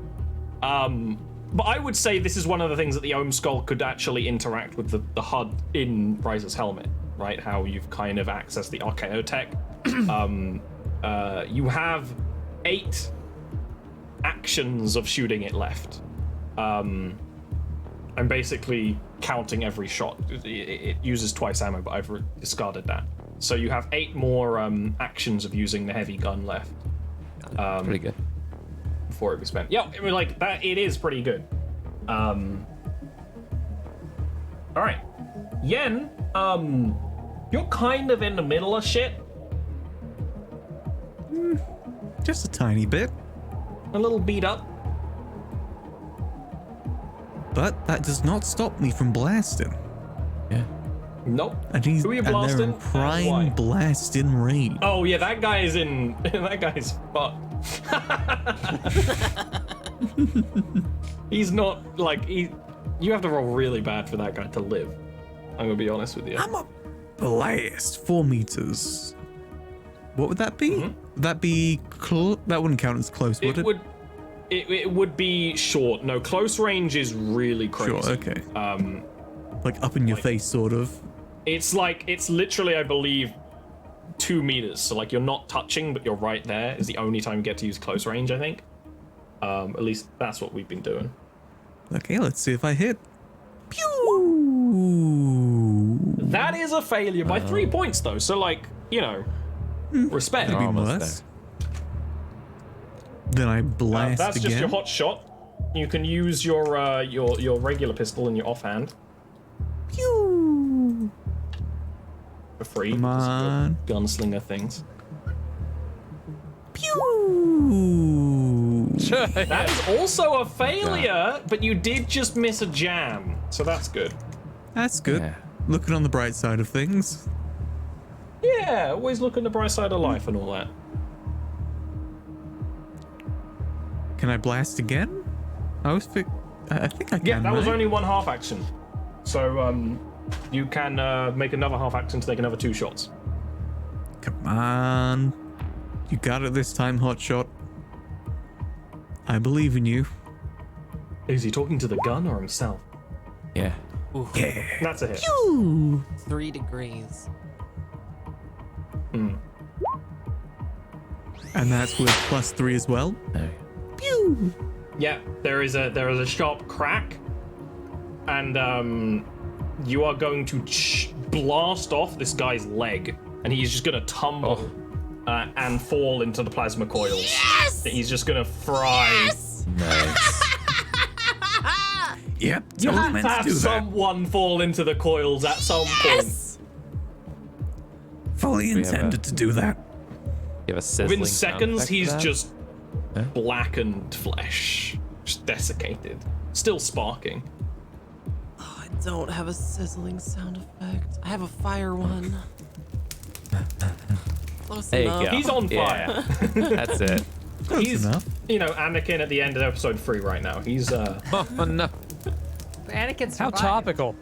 But I would say this is one of the things that the Ohm Skull could actually interact with the HUD in Riser's helmet, right? How you've kind of accessed the Archaeo tech. You have 8 actions of shooting it left. I'm basically counting every shot. It uses twice ammo, but I've discarded that. So you have 8 more actions of using the heavy gun left. Pretty good. Before it was spent. Yeah, it was like that. It is pretty good. All right, Yen. You're kind of in the middle of shit. Just a tiny bit. A little beat up. But that does not stop me from blasting. Yeah. Nope. And Who are you they're blasting? in And why? prime blasting range. Oh yeah, that guy is in. That guy's fucked. He's not like he. You have to roll really bad for that guy to live. I'm gonna be honest with you. I'm a blast 4 meters. What would that be? Would that be that wouldn't count as close, would it? It would be short. No, close range is really crazy. Sure, okay. Like up in your face, sort of. It's literally, I believe, 2 meters. So like you're not touching, but you're right there. Is the only time you get to use close range, I think. At least that's what we've been doing. Okay, let's see if I hit. Pew! That is a failure by 3 points, though. So like, respect. Maybe almost less. Then I blast That's again. just your hot shot. You can use your regular pistol in your offhand Pew! for free. Come because of on. your gunslinger things. Pew! That is also a failure, but you did just miss a jam, so that's good. That's good. Yeah. Looking on the bright side of things. Yeah, always look on the bright side of life and all that. Can I blast again? I think I can. Yeah, that was right? only 1 half action. So you can make another half action to take another 2 shots. Come on. You got it this time, hotshot. I believe in you. Is he talking to the gun or himself? Yeah. Yeah. That's a hit. Pew! 3 degrees. And that's with +3 as well. There. Pew! Yeah, there is a sharp crack, and you are going to blast off this guy's leg, and he's just gonna tumble and fall into the plasma coils. Yes! He's just gonna fry. Yes! Nice. Yep. You totally have meant to have do that. someone fall into the coils at some point. Yes! Fully have intended to do that. You have a sizzling Within sound seconds, effect for he's that? just Huh? blackened flesh, just desiccated, still sparking. Oh, I don't have a sizzling sound effect. I have a fire one. Close There you enough. go. He's on Yeah. fire. That's it. Close He's, enough. Anakin at the end of episode 3 right now. He's Oh no. But Anakin How survived. topical.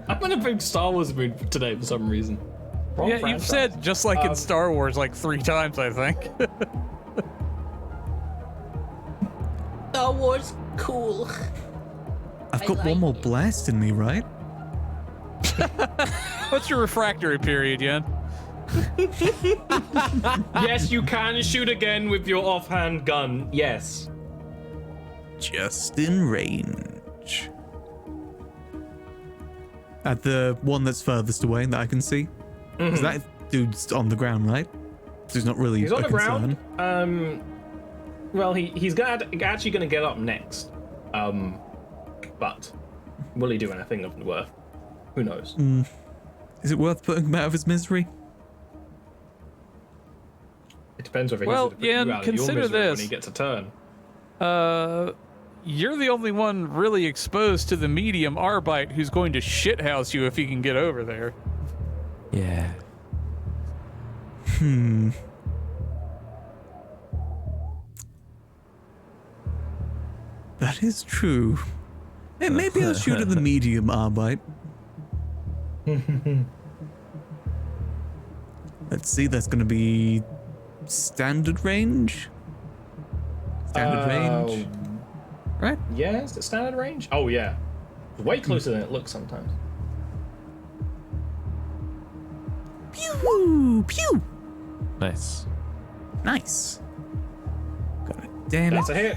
I'm in a big Star Wars mood today for some reason. Wrong Yeah, you've franchise. said just like in Star Wars like 3 times, I think. Star Wars, cool. I've got one more blast in me, right? What's your refractory period, Yen? Yes, you can shoot again with your offhand gun. Yes. Just in range. At the one that's furthest away that I can see. Because that dude's on the ground, right? So he's not really He's on a the ground. concern. Well, he's actually gonna get up next. But will he do anything of worth? Who knows? Is it worth putting him out of his misery? It depends whether Well, he's gonna put you Yen, out of your consider misery when this. he gets a turn. You're the only one really exposed to the medium Arbite who's going to shithouse you if he can get over there. Yeah. That is true. Hey, maybe I'll shoot at the medium arbite. Let's see, that's going to be standard range. Standard range, right? Yeah, is it standard range? Oh yeah, way closer than it looks sometimes. Pew pew. Nice. Nice. God damn it. That's a hit.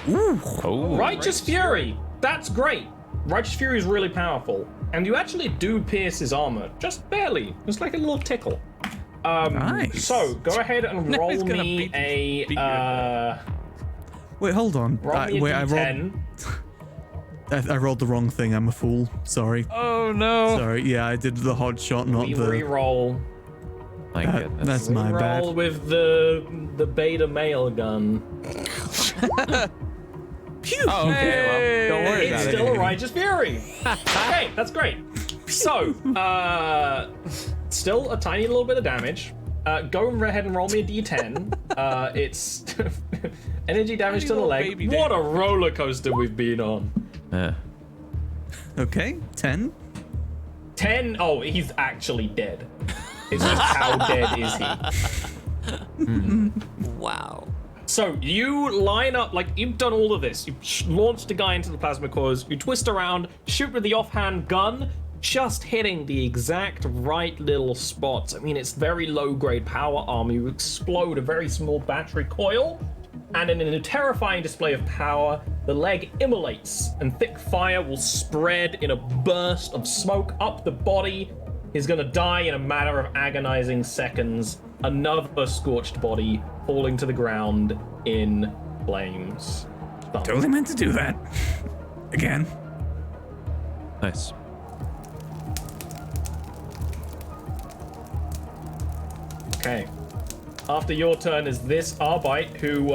Ooh. Oh. Righteous Fury. That's great. Righteous Fury is really powerful, and you actually do pierce his armor just barely, just like a little tickle. Nice. So go ahead and Now he's roll gonna me beat you a. Wait, hold on. Roll me a wait, D10. I rolled the wrong thing. I'm a fool. Sorry. Oh no. Sorry. Yeah, I did the hot shot, not We the. re-roll. My goodness. That's my bad. Roll with the beta male gun. Pew. Oh, okay. Well, don't worry It's about still it. a Righteous Fury. Okay, that's great. So, still a tiny little bit of damage. Go ahead and roll me a d10. It's energy damage to the leg. baby What a roller coaster we've been on. Yeah. Okay. 10. 10. Oh, he's actually dead. It's just how dead is he? Wow. So you line up, like, you've done all of this. You launched a guy into the plasma cores, you twist around, shoot with the offhand gun, just hitting the exact right little spots. I mean, it's very low-grade power armor. You explode a very small battery coil, and in a terrifying display of power, the leg immolates, and thick fire will spread in a burst of smoke up the body. He's gonna die in a matter of agonizing seconds. Another scorched body falling to the ground in flames. Totally meant to do that. Again. Nice. Okay. After your turn is this Arbite, who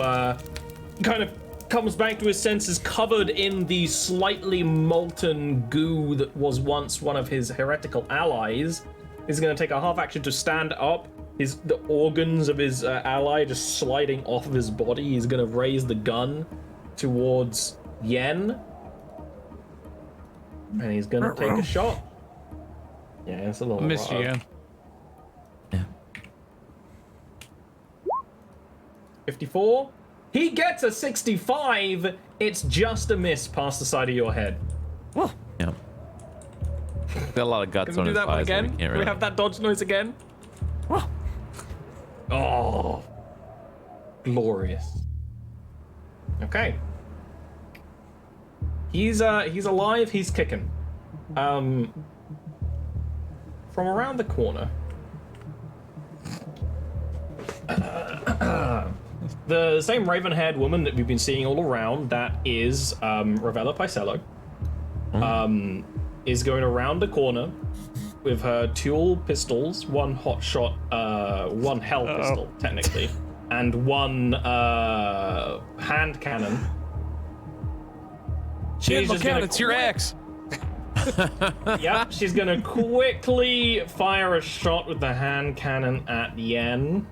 kind of comes back to his senses, covered in the slightly molten goo that was once one of his heretical allies. He's going to take a half action to stand up. The organs of his ally just sliding off of his body. He's going to raise the gun towards Yen. And he's going to take a shot. Yeah, it's a little Miss you. Yeah. 54. He gets a 65. It's just a miss past the side of your head. Yeah. Got a lot of guts Can on we do his that one eyes. again? We can't Can really. we have that dodge noise again? Oh. Glorious. Okay. He's alive, he's kicking. From around the corner. The same raven-haired woman that we've been seeing all around, that is Ravella Picello, is going around the corner with her dual pistols, one hot shot, one hell pistol, technically, and one hand cannon. She's just gonna it's your ex. Yep, she's gonna quickly fire a shot with the hand cannon at Yen.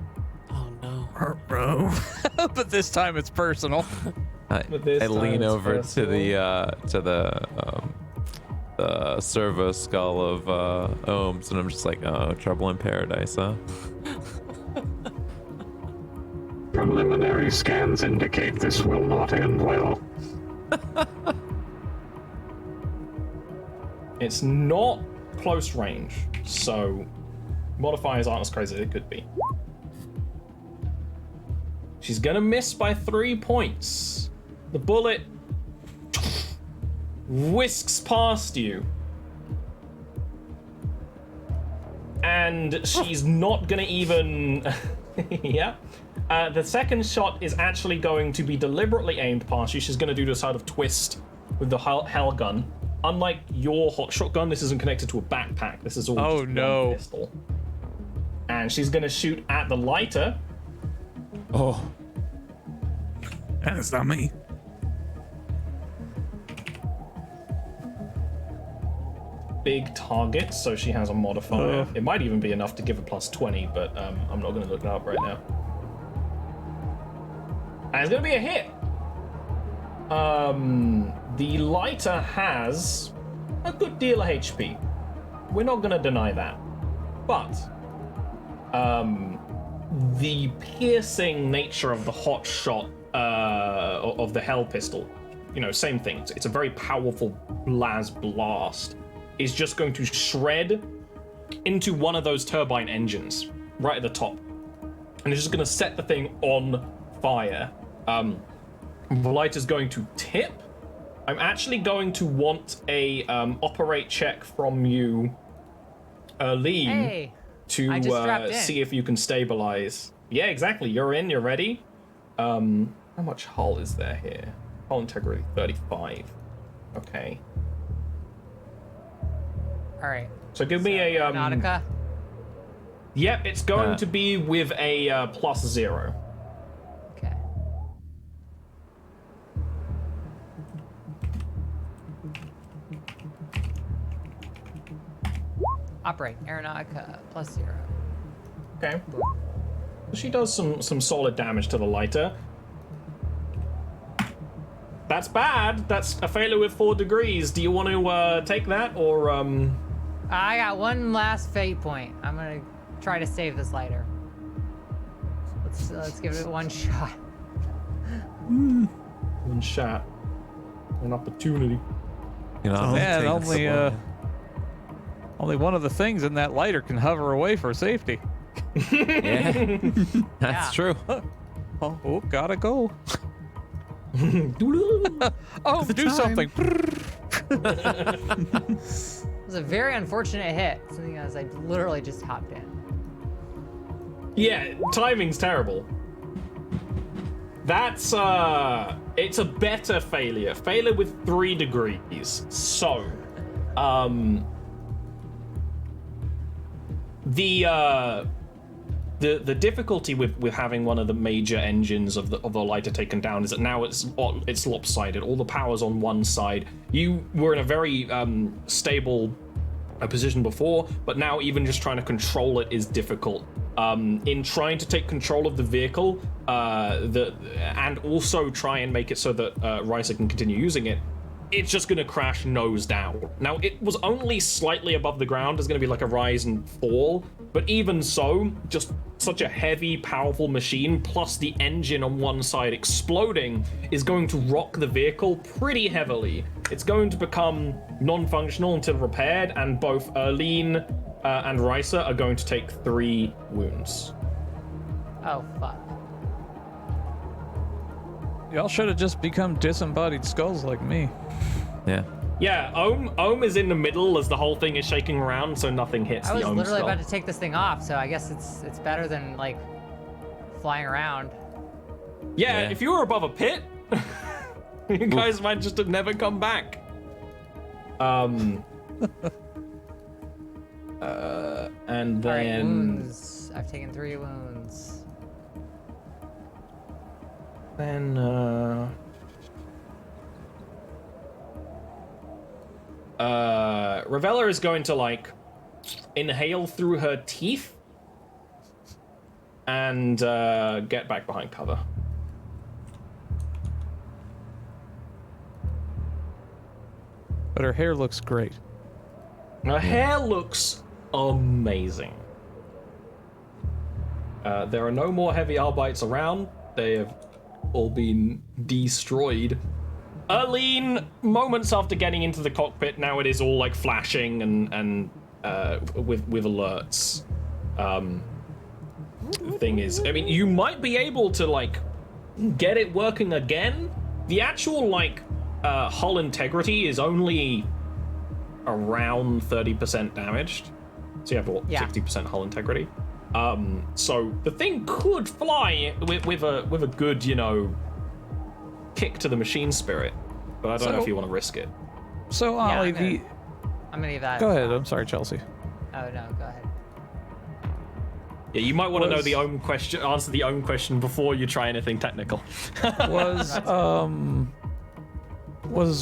Oh no. Bro. But this time it's personal. But this I time lean it's over personal. to the servo skull of Ohms, and I'm just like, oh, trouble in paradise, huh? Preliminary scans indicate this will not end well. It's not close range, so modifiers aren't as crazy as it could be. She's gonna miss by 3 points. The bullet whisks past you. And she's not gonna even... yeah. The second shot is actually going to be deliberately aimed past you. She's gonna do the sort of twist with the hell gun. Unlike your hot shotgun, this isn't connected to a backpack. This is all just one pistol. And she's gonna shoot at the lighter. Oh. That's not me. Big target, so she has a modifier. It might even be enough to give a plus 20, but I'm not gonna look it up right now. And it's gonna be a hit. The lighter has a good deal of HP. We're not gonna deny that. But, the piercing nature of the hot shot, of the Hell pistol, you know, same thing. It's a very powerful blast, is just going to shred into one of those turbine engines right at the top. And it's just gonna set the thing on fire. The lighter's going to tip. I'm actually going to want a operate check from you, Lee, Hey, to I just strapped in. see if you can stabilize. Yeah, exactly. You're in. You're ready. How much hull is there here? Hull integrity 35. Okay. All right. So give me a Nautica. Yep, it's going to be with a +0. Okay. Operate Aeronautica +0. Okay. She does some solid damage to the lighter. That's bad. That's a failure with 4 degrees. Do you want to take that, or I got one last fate point. I'm gonna try to save this lighter. Let's give it one shot. one shot, an opportunity? You know, Yeah, Man, only one of the things in that lighter can hover away for safety. yeah, that's Yeah. true. Oh, gotta go. Oh, the do time. something. It was a very unfortunate hit, something as I literally just hopped in. Yeah, timing's terrible. That's it's a better failure. Failure with 3 degrees. So, the difficulty with having one of the major engines of the lighter taken down is that now it's lopsided. All the power's on one side. You were in a very stable position before, but now even just trying to control it is difficult. In trying to take control of the vehicle, and also try and make it so that Ryza can continue using it, it's just going to crash nose down. Now, it was only slightly above the ground. There's going to be like a rise and fall, but even so, just such a heavy, powerful machine, plus the engine on one side exploding, is going to rock the vehicle pretty heavily. It's going to become non-functional until repaired, and both Erlene and Ryza are going to take 3 wounds. Oh, fuck. Y'all should have just become disembodied skulls like me. Yeah. Yeah, Ohm is in the middle as the whole thing is shaking around, so nothing hits I the was Ohm literally skull. about to take this thing off, so I guess it's better than like flying around. Yeah, Yeah. if you were above a pit, you guys might just have never come back. And All right, then wounds. I've taken 3 wounds. then Ravella is going to like inhale through her teeth and get back behind cover. But her hair looks great. Her hair looks amazing. There are no more heavy arbites around. They have all been destroyed. Erlene, moments after getting into the cockpit, now it is all like flashing and with alerts. The thing is, I mean, you might be able to like get it working again. The actual like hull integrity is only around 30% damaged. So you have what, Yeah. 60% hull integrity. So the thing could fly with a good, you know, kick to the machine spirit, but I don't know if you want to risk it. So, Yeah, Ollie, I'm gonna leave that. go ahead. I'm sorry, Chelsea. Oh no, go ahead. Yeah, you might want to know Was- the own question, answer the own question before you try anything technical. Was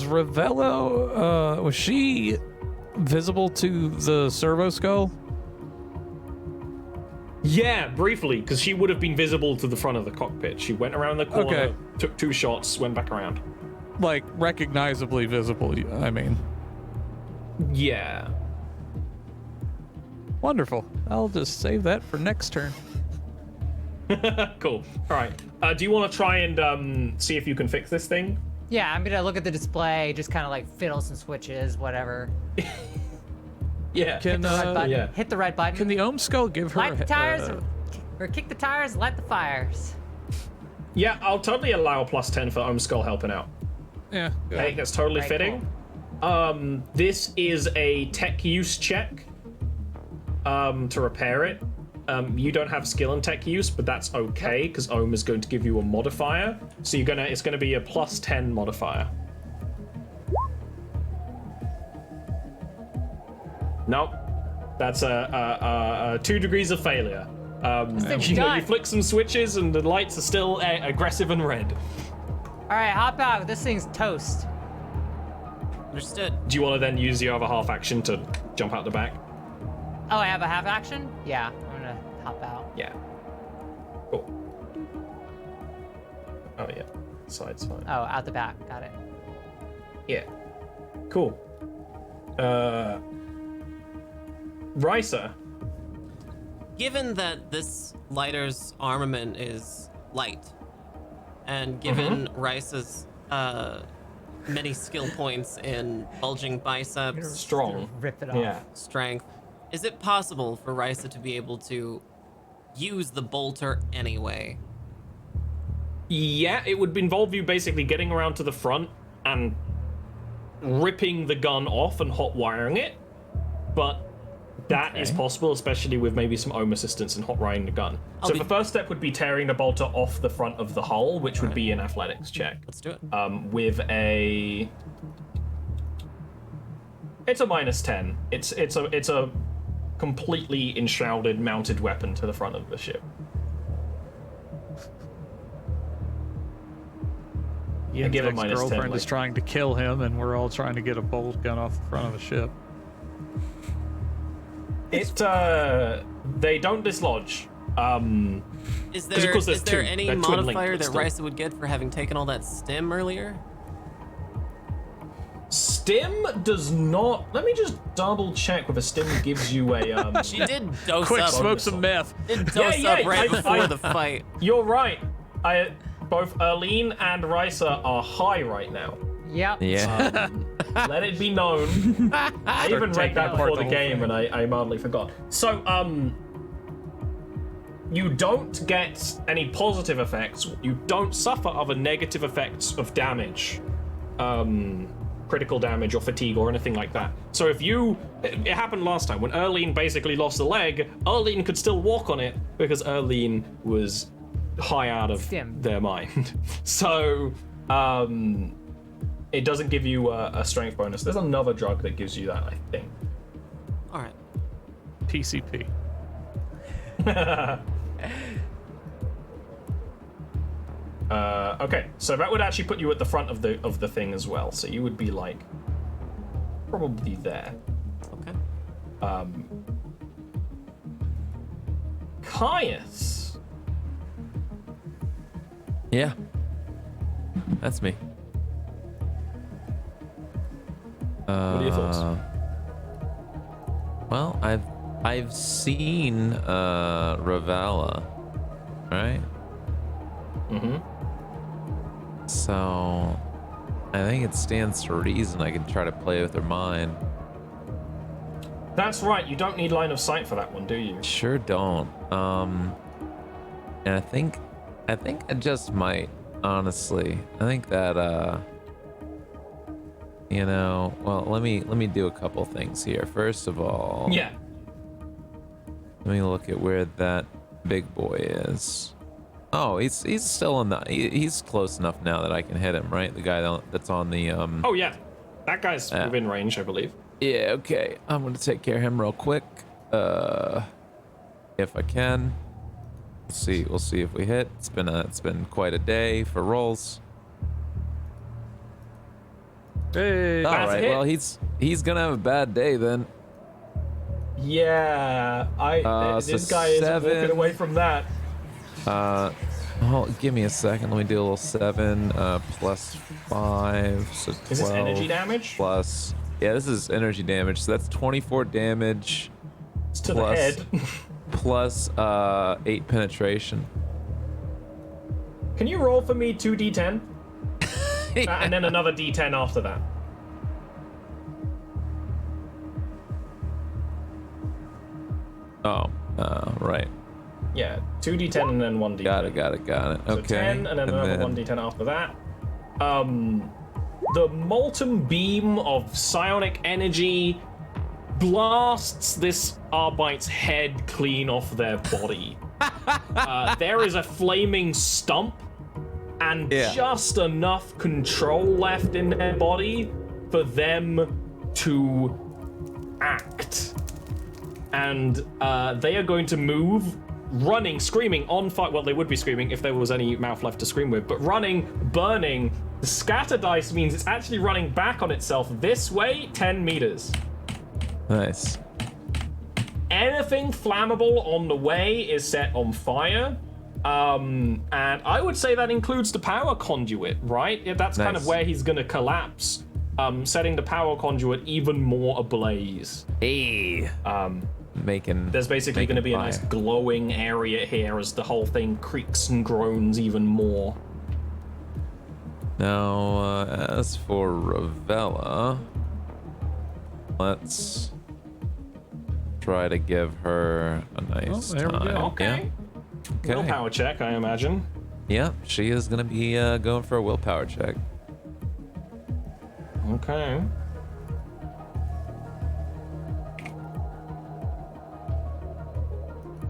Ravello, was she visible to the servo skull? Yeah, briefly, because she would have been visible to the front of the cockpit. She went around the corner, Okay. took 2 shots, went back around. like recognizably visible. I mean, Yeah. wonderful. I'll just save that for next turn. Cool. All right. Do you want to try and see if you can fix this thing? Yeah, I'm gonna look at the display, just kind of like fiddle some switches, whatever. Yeah. Can The red button. yeah? Hit the red button. Can the ohm skull give her? light the tires or kick the tires, light the fires. Yeah, I'll totally allow a +10 for Ohm Skull helping out. Yeah. I think that's totally Right, fitting. This is a tech use check to repair it. You don't have skill in tech use, but that's okay because Ohm is going to give you a modifier. So it's gonna be a +10 modifier. Nope. That's a 2 degrees of failure. thing's You done. flick some switches and the lights are still aggressive and red. All right, hop out. This thing's toast. Understood. Do you want to then use your other half action to jump out the back? Oh, I have a half action? Yeah, I'm gonna hop out. Yeah. Cool. Oh yeah. Side's fine. Oh, out the back. Got it. Yeah. Cool. Risa. Given that this lighter's armament is light, and given Rice's many skill points in bulging biceps, Strong. Rip it off. Yeah. strength, is it possible for Risa to be able to use the bolter anyway? Yeah, it would involve you basically getting around to the front and ripping the gun off and hot wiring it, but that is possible, especially with maybe some ohm assistance in hot wiring the gun. So the first step would be tearing the bolter off the front of the hull, which would be an athletics check. Let's do it. With a, it's a -10. It's a completely enshrouded mounted weapon to the front of the ship. Ian's give a -10, ex-girlfriend like- is trying to kill him, and we're all trying to get a bolt gun off the front of the ship. They don't dislodge. Is 'cause of there, course there's is there two. any They're twin linked, modifier but that still. Risa would get for having taken all that stim earlier? Stim does not. Let me just double check whether Stim gives you a. She did dose Quick, up. smoke some meth. Did dose Yeah, up right I- before the fight. You're right. Both Erlene and Risa are high right now. Yep. Yeah. Let it be known. I even read taking that apart before the the whole game, thing. and I mildly forgot. So, you don't get any positive effects. You don't suffer other negative effects of damage, critical damage or fatigue or anything like that. So if it happened last time when Erlene basically lost a leg, Erlene could still walk on it because Erlene was high out of Stim. their mind. So, it doesn't give you a strength bonus. There's another drug that gives you that, I think. All right. PCP. Okay, so that would actually put you at the front of the thing as well. So you would be like probably there. Okay. Caius. Yeah. That's me. What are your thoughts? Well, I've seen Ravala, right? Mm-hmm. So I think it stands to reason I can try to play with her mind. That's right. You don't need line of sight for that one, do you? Sure don't. And I think I just might, honestly. I think that well, let me do a couple things here. First of all, Yeah. let me look at where that big boy is. Oh, he's still in he's close enough now that I can hit him, right? The guy that's on the Oh yeah, that guy's within range, I believe. Yeah, okay. I'm gonna take care of him real quick. If I can. We'll see if we hit. It's been quite a day for rolls. Hey. All That's a right. hit. Well, he's gonna have a bad day then. Yeah, So this guy is walking 7. away from that. Oh, give me a second. Let me do a little 7 plus 5, so 12. Is this energy damage? Plus, yeah, this is energy damage. So that's 24 damage. It's to plus, the head. plus 8 penetration. Can you roll for me 2d10? And then another d10 after that. Oh, right. Yeah, 2d10 and then 1d10. Got it. So Okay. 10 and then another 1d10 after that. The molten beam of psionic energy blasts this Arbite's head clean off their body. There is a flaming stump and just enough control left in their body for them to act. And they are going to move, running, screaming, on fire. Well, they would be screaming if there was any mouth left to scream with, but running, burning. The scatter dice means it's actually running back on itself this way, 10 meters. Nice. Anything flammable on the way is set on fire. And I would say that includes the power conduit, right? Yeah, that's kind of Nice. where he's going to collapse, setting the power conduit even more ablaze. Hey. There's basically going to be a nice glowing area here as the whole thing creaks and groans even more. Now, as for Ravella, let's try to give her a nice there we time. go. Okay. Yeah. Willpower check, I imagine. Yeah, she is gonna be going for a willpower check. Okay.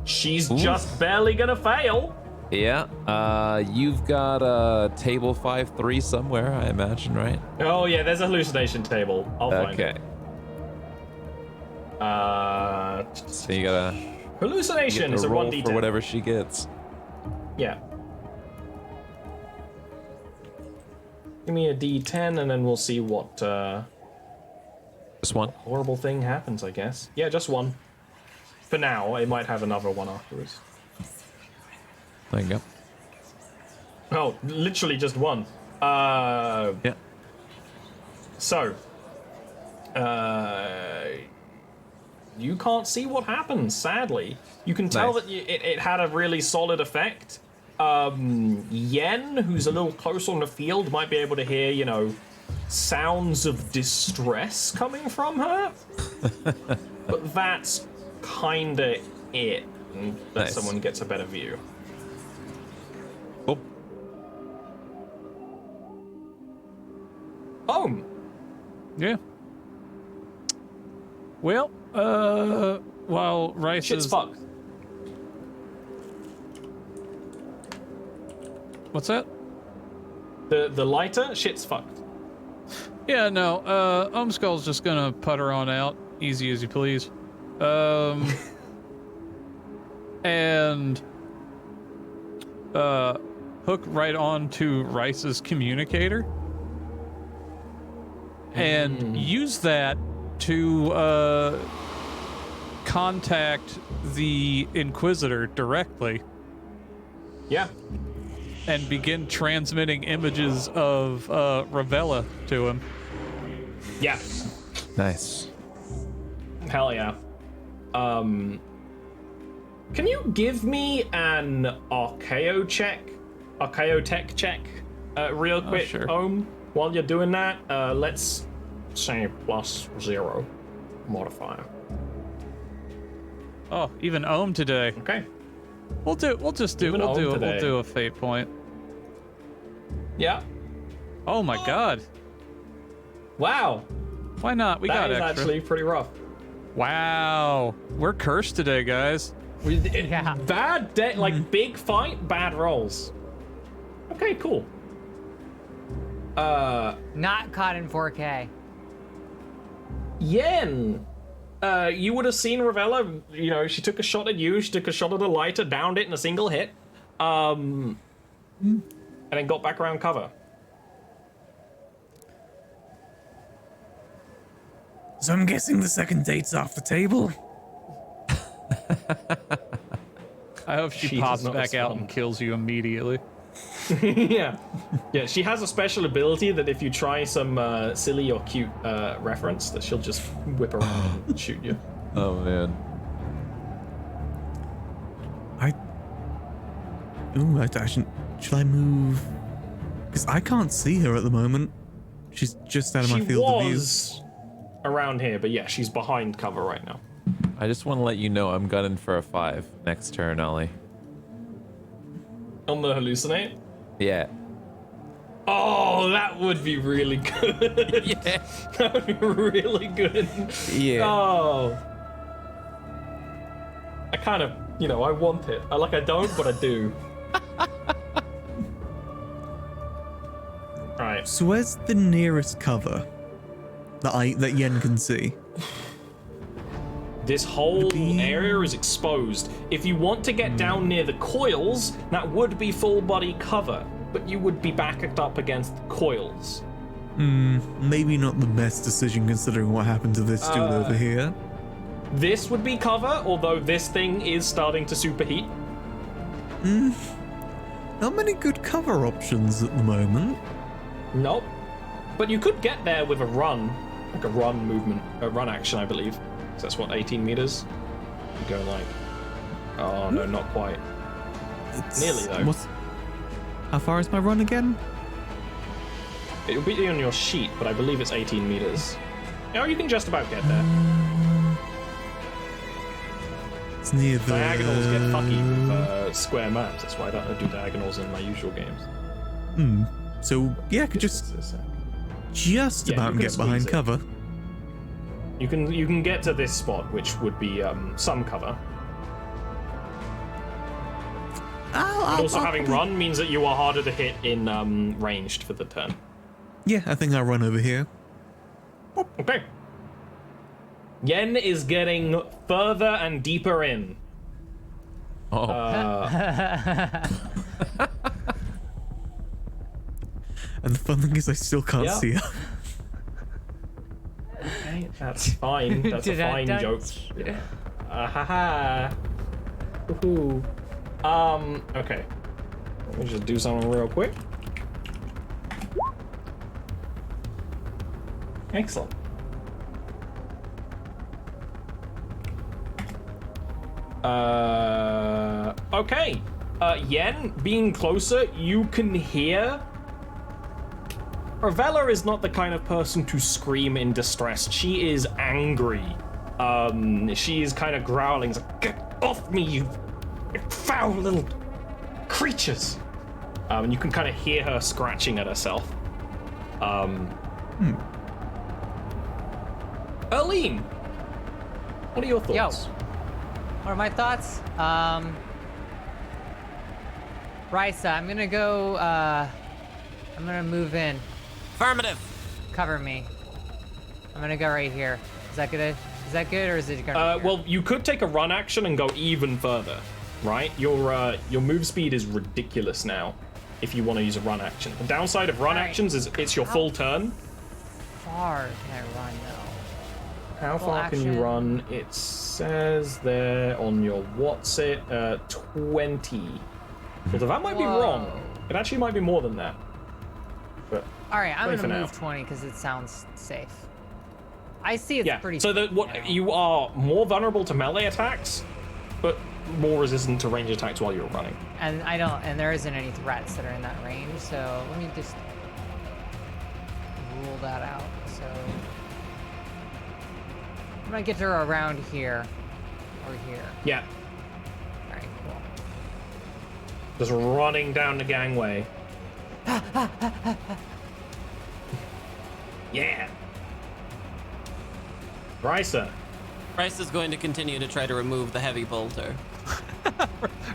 She's just barely gonna fail. Yeah. You've got table 5-3 somewhere, I imagine, right? Oh yeah, there's a hallucination table. I'll find Okay. it. So you gotta Hallucination get is to a roll 1d10. for whatever she gets. Yeah. Give me a d10 and then we'll see what Just one. horrible thing happens, I guess. Yeah, just one. For now, it might have another one afterwards. There you go. Oh, literally just one. Yeah. So, you can't see what happens, sadly. You can tell Nice. that it had a really solid effect. Yen, who's a little closer on the field, might be able to hear, you know, sounds of distress coming from her. But that's kinda it, unless Nice. someone gets a better view. Cool. Oh, Yeah. Well, while Rice shit's is... fucked. What's that? The lighter, shit's fucked. Yeah, no, Skull's just gonna putter on out, easy as you please. And hook right on to Rice's communicator and use that to contact the Inquisitor directly Yeah. and begin transmitting images of Ravella to him. Yeah. Nice. Hell yeah. Can you give me an Archaeotech check, real quick, sure. Ohm? While you're doing that, let's say +0 modifier. Oh, even Ohm today. Okay. We'll do Even Ohm today. we'll do a fate point. Yeah. Oh my god. Wow. Why not? We That got is extra. actually pretty rough. Wow. We're cursed today, guys. Yeah. Bad day, like big fight, bad rolls. Okay, cool. Not caught in 4K. Yen, you would have seen Ravella, you know, she took a shot at you, she took a shot at the lighter, downed it in a single hit, and then got back around cover. So I'm guessing the second date's off the table. I hope she She pops does not back out respond. and kills you immediately. Yeah. Yeah, she has a special ability that if you try some silly or cute reference, that she'll just whip around and shoot you. Oh man. Should I move? Because I can't see her at the moment. She's just out of my She field of view. was around here, but yeah, she's behind cover right now. I just want to let you know I'm gunning for a 5 next turn, Ollie. On the hallucinate? Yeah. Oh, that would be really good. Yeah. That would be really good. Yeah. Oh. I kind of, I want it. I don't, but I do. Alright. So where's the nearest cover that Yen can see? This whole Be- area is exposed. If you want to get down near the coils, that would be full body cover, but you would be backed up against the coils. Maybe not the best decision considering what happened to this dude over here. This would be cover, although this thing is starting to superheat. Not many good cover options at the moment. Nope. But you could get there with a run, like a run movement, a run action, I believe. So that's what, 18 meters? You go like, oh no, not quite. Nearly though. How far is my run again? It'll be on your sheet, but I believe it's 18 meters. Oh, you can just about get there. It's near the... Diagonals get fucky with square maps. That's why I don't do diagonals in my usual games. So, yeah, I could just Yeah, about you can get behind squeeze it. cover. You can get to this spot, which would be some cover. But also having run means that you are harder to hit in ranged for the turn. Yeah, I think I'll run over here. Okay. Yen is getting further and deeper in. Oh. And the fun thing is I still can't Yeah. see her. Okay, that's fine. That's a fine joke. Ahaha. Woohoo. Okay. Let me just do something real quick. Excellent. Okay. Yen, being closer, you can hear. Ravella is not the kind of person to scream in distress. She is angry. She is kind of growling. It's like, get off me, you foul little creatures. And you can kind of hear her scratching at herself. Erlene, what are your thoughts? What are my thoughts? Risa, I'm gonna go, I'm gonna move in. Affirmative. Cover me. I'm gonna go right here. Is that good? Is that good, or is it gonna? Well, you could take a run action and go even further, right? Your move speed is ridiculous now. If you want to use a run action, the downside of run Alright. actions is it's your full turn. Far can I run though? How Full far can you action. run? It says there on your what's it, 20. Although that might be wrong. It actually might be more than that. But All right, I'm Wait for gonna now. move 20 because it sounds safe. I see it's yeah, pretty. so safe, that you are more vulnerable to melee attacks, but more resistant to range attacks while you're running. And I don't, and there isn't any threats that are in that range, so let me just rule that out. So I'm gonna get her around here or here. Yeah, All right, cool. just running down the gangway. Yeah. Risa. Bryce is going to continue to try to remove the heavy bolter.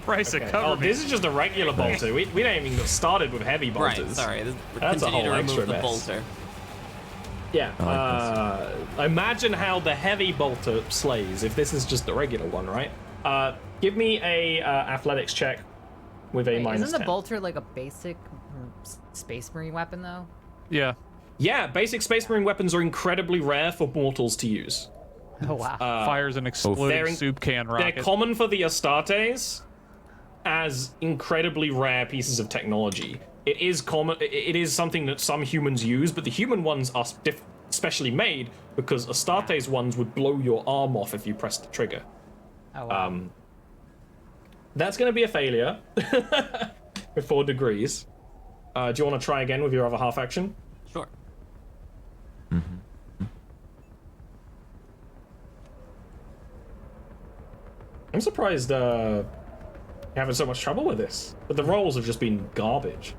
Risa, Okay. cover Oh, me. this is just a regular bolter. We don't even get started with heavy bolters. Right, sorry. That's a Continue to whole remove extra the mess. bolter. Yeah. Imagine how the heavy bolter slays if this is just a regular one, right? Give me a athletics check with a Wait, minus isn't the 10. bolter like a basic space marine weapon though? Yeah. Yeah, basic Space Marine weapons are incredibly rare for mortals to use. Oh wow. Fires an exploding They're soup can They're rocket. common for the Astartes, as incredibly rare pieces of technology. It is common. It is something that some humans use, but the human ones are specially made because Astarte's ones would blow your arm off if you pressed the trigger. Oh, wow. That's going to be a failure with 4 degrees. Do you want to try again with your other half action? Sure. I'm surprised you're having so much trouble with this, but the rolls have just been garbage.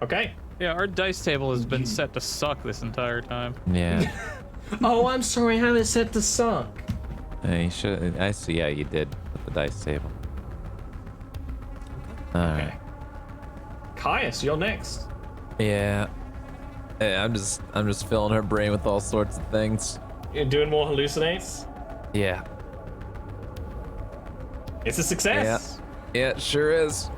Okay. Yeah, our dice table has been set to suck this entire time. Yeah. Oh, I'm sorry. I have it set to suck. You should. I see how you did with the dice table. All right. Caius, you're next. Yeah. Hey, I'm just filling her brain with all sorts of things. You're doing more hallucinates? Yeah. It's a success. Yeah, it sure is.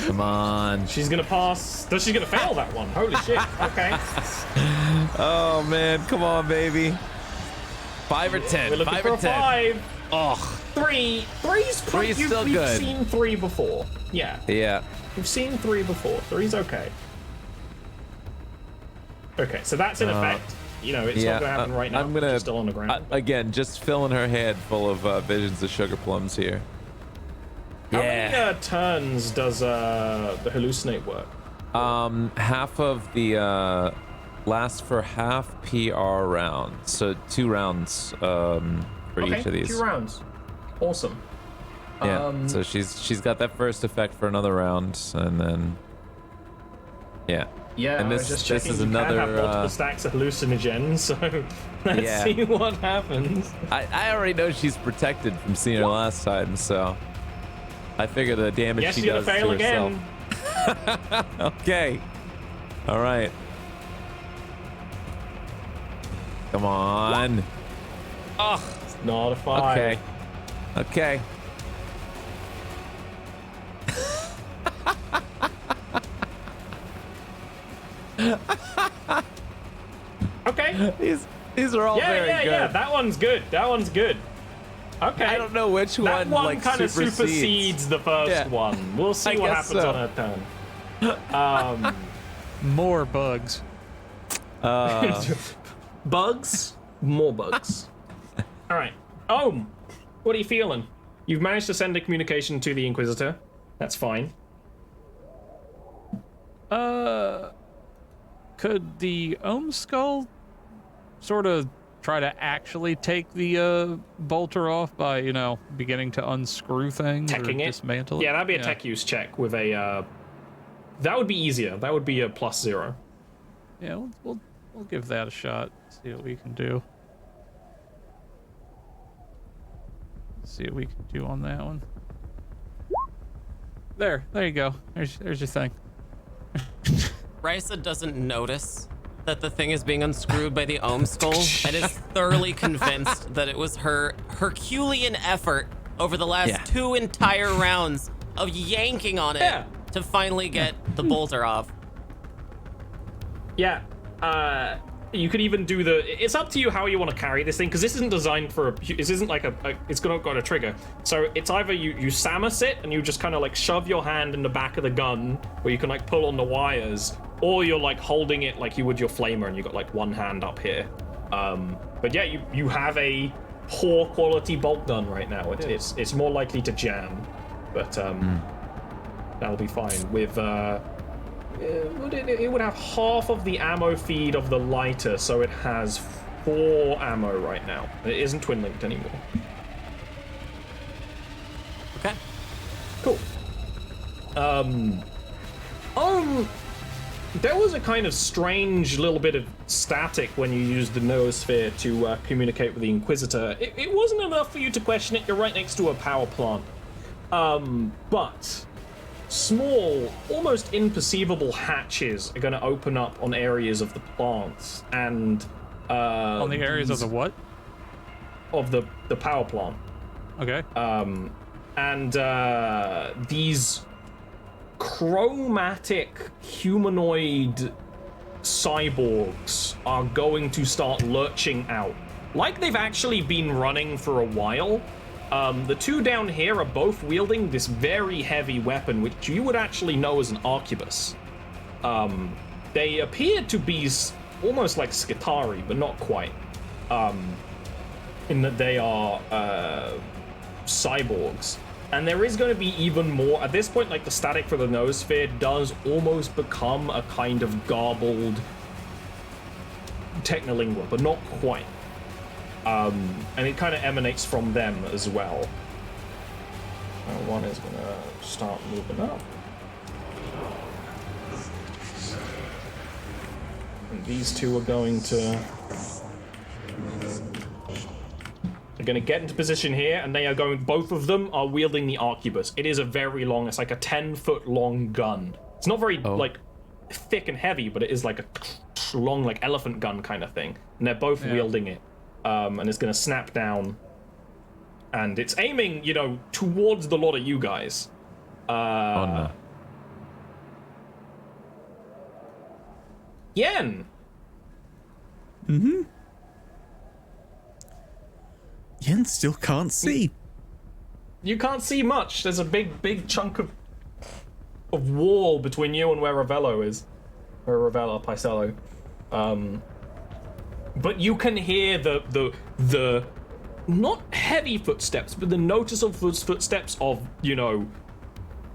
Come on. She's gonna pass. No, she's gonna fail that one. Holy shit. Okay. Oh man, come on, baby. 5 or 10. We're looking 5 for or a 10. 5. Ugh. 3. Three's still We've good. seen 3 before. Yeah. Yeah. We've seen 3 before. 3's okay. Okay, so that's in effect. You know, it's not gonna happen right now. I'm gonna She's still on the ground. again, just filling her head full of visions of sugar plums here. How many turns does the hallucinate work? Half of the lasts for half PR round, so 2 rounds for each of these. 2 rounds. Awesome. Yeah. So she's got that first effect for another round, and then yeah. Yeah, And I this was just this checking. is You another. can have multiple stacks of hallucinogens, so let's Yeah. see what happens. I already know she's protected from seeing her last time, so I figure the damage Yes, she you're does gonna fail to again. herself. Okay. All right. Come on. Ugh, not a 5. Okay. Okay. Okay. These are all very good. Yeah. That one's good. That one's good. Okay. I don't know which that one one kind of supersedes. supersedes the first Yeah. one. We'll see I what guess happens so. on her turn. More bugs. Bugs? More bugs. All right. What are you feeling? You've managed to send a communication to the Inquisitor. That's fine. Could the Ohm Skull sort of try to actually take the bolter off by, beginning to unscrew things Teching or it? dismantle it? Yeah, that'd be a tech use check with a. That would be easier. That would be a +0. Yeah, we'll give that a shot. See what we can do. See what we can do on that one. There you go. There's your thing. Risa doesn't notice that the thing is being unscrewed by the Ohm Skull and is thoroughly convinced that it was her Herculean effort over the last 2 entire rounds of yanking on it to finally get the bolter off. Yeah. You could even do it's up to you how you want to carry this thing, because this isn't designed for this isn't like it's got a trigger. So it's either you Samus it and you just kind of like shove your hand in the back of the gun where you can like pull on the wires, or you're like holding it like you would your flamer and you got like one hand up here. But yeah, you have a poor quality bolt gun right now. It's more likely to jam, but that'll be fine with it would have half of the ammo feed of the lighter, so it has 4 ammo right now. It isn't twin linked anymore. Okay. Cool. There was a kind of strange little bit of static when you used the noosphere to communicate with the Inquisitor. It wasn't enough for you to question it. You're right next to a power plant. But small, almost imperceivable hatches are going to open up on areas of the plants, and on the areas of the what? Of the power plant. Okay. And these chromatic humanoid cyborgs are going to start lurching out. Like they've actually been running for a while. The two down here are both wielding this very heavy weapon, which you would actually know as an arquebus. They appear to be almost like Skitari, but not quite. In that they are cyborgs. And there is going to be even more. At this point, like, the static for the Noosphere does almost become a kind of garbled technolingua, but not quite. And it kind of emanates from them as well. One is going to start moving up. And these two are going to... They're going to get into position here, and they are going... Both of them are wielding the arquebus. It is a very long... It's like a 10-foot long gun. It's not very, like, thick and heavy, but it is like a long, like, elephant gun kind of thing. And they're both wielding it. And it's going to snap down. And it's aiming, you know, towards the lot of you guys. Oh, no. Yen! Yen still can't see. You can't see much. There's a big chunk of wall between you and where Ravello is. Or Ravello, Paisello. But you can hear the not heavy footsteps, but the noticeable footsteps of, you know,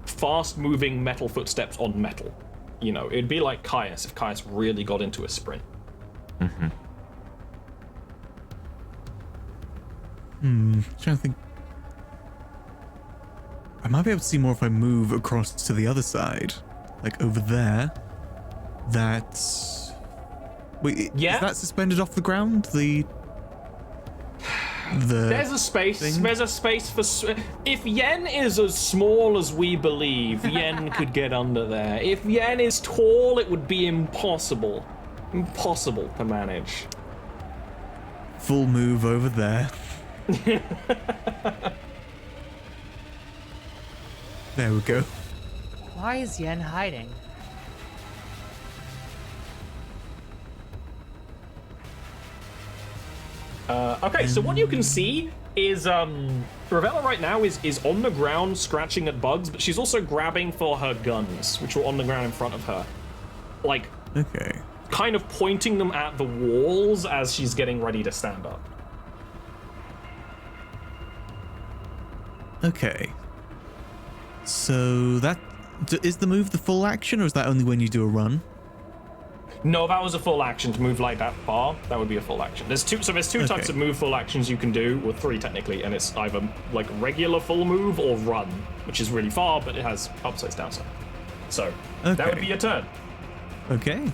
fast-moving metal footsteps on metal. You know, it'd be like Caius if Caius really got into a sprint. Trying to think. I might be able to see more if I move across to the other side. Like over there. That's... Wait, Yeah. is that suspended off the ground? There's a space. thing? There's a space for... If Yen is as small as we believe, Yen could get under there. If Yen is tall, it would be impossible. Impossible to manage. Full move over there. There we go. Why is Yen hiding? Okay, so what you can see is Ravella right now is on the ground scratching at bugs, but she's also grabbing for her guns, which are on the ground in front of her. Like, Okay. kind of pointing them at the walls as she's getting ready to stand up. Okay. So that... Is the move the full action, or is that only when you do a run? No, that was a full action to move like that far. That would be a full action. There's two types of move full actions you can do, or three technically, and it's either like regular full move or run, which is really far, but it has upsides, downsides. So that would be your turn. Okay.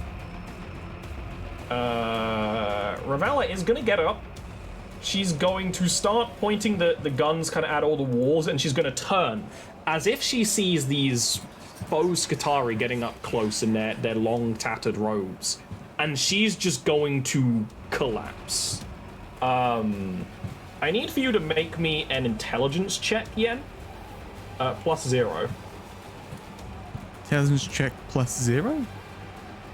Ravella is gonna get up. She's going to start pointing the guns kind of at all the walls, and she's gonna turn as if she sees these faux Skitari getting up close in their long tattered robes, and she's just going to collapse. I need for you to make me an intelligence check, Yen. +0. Intelligence check +0?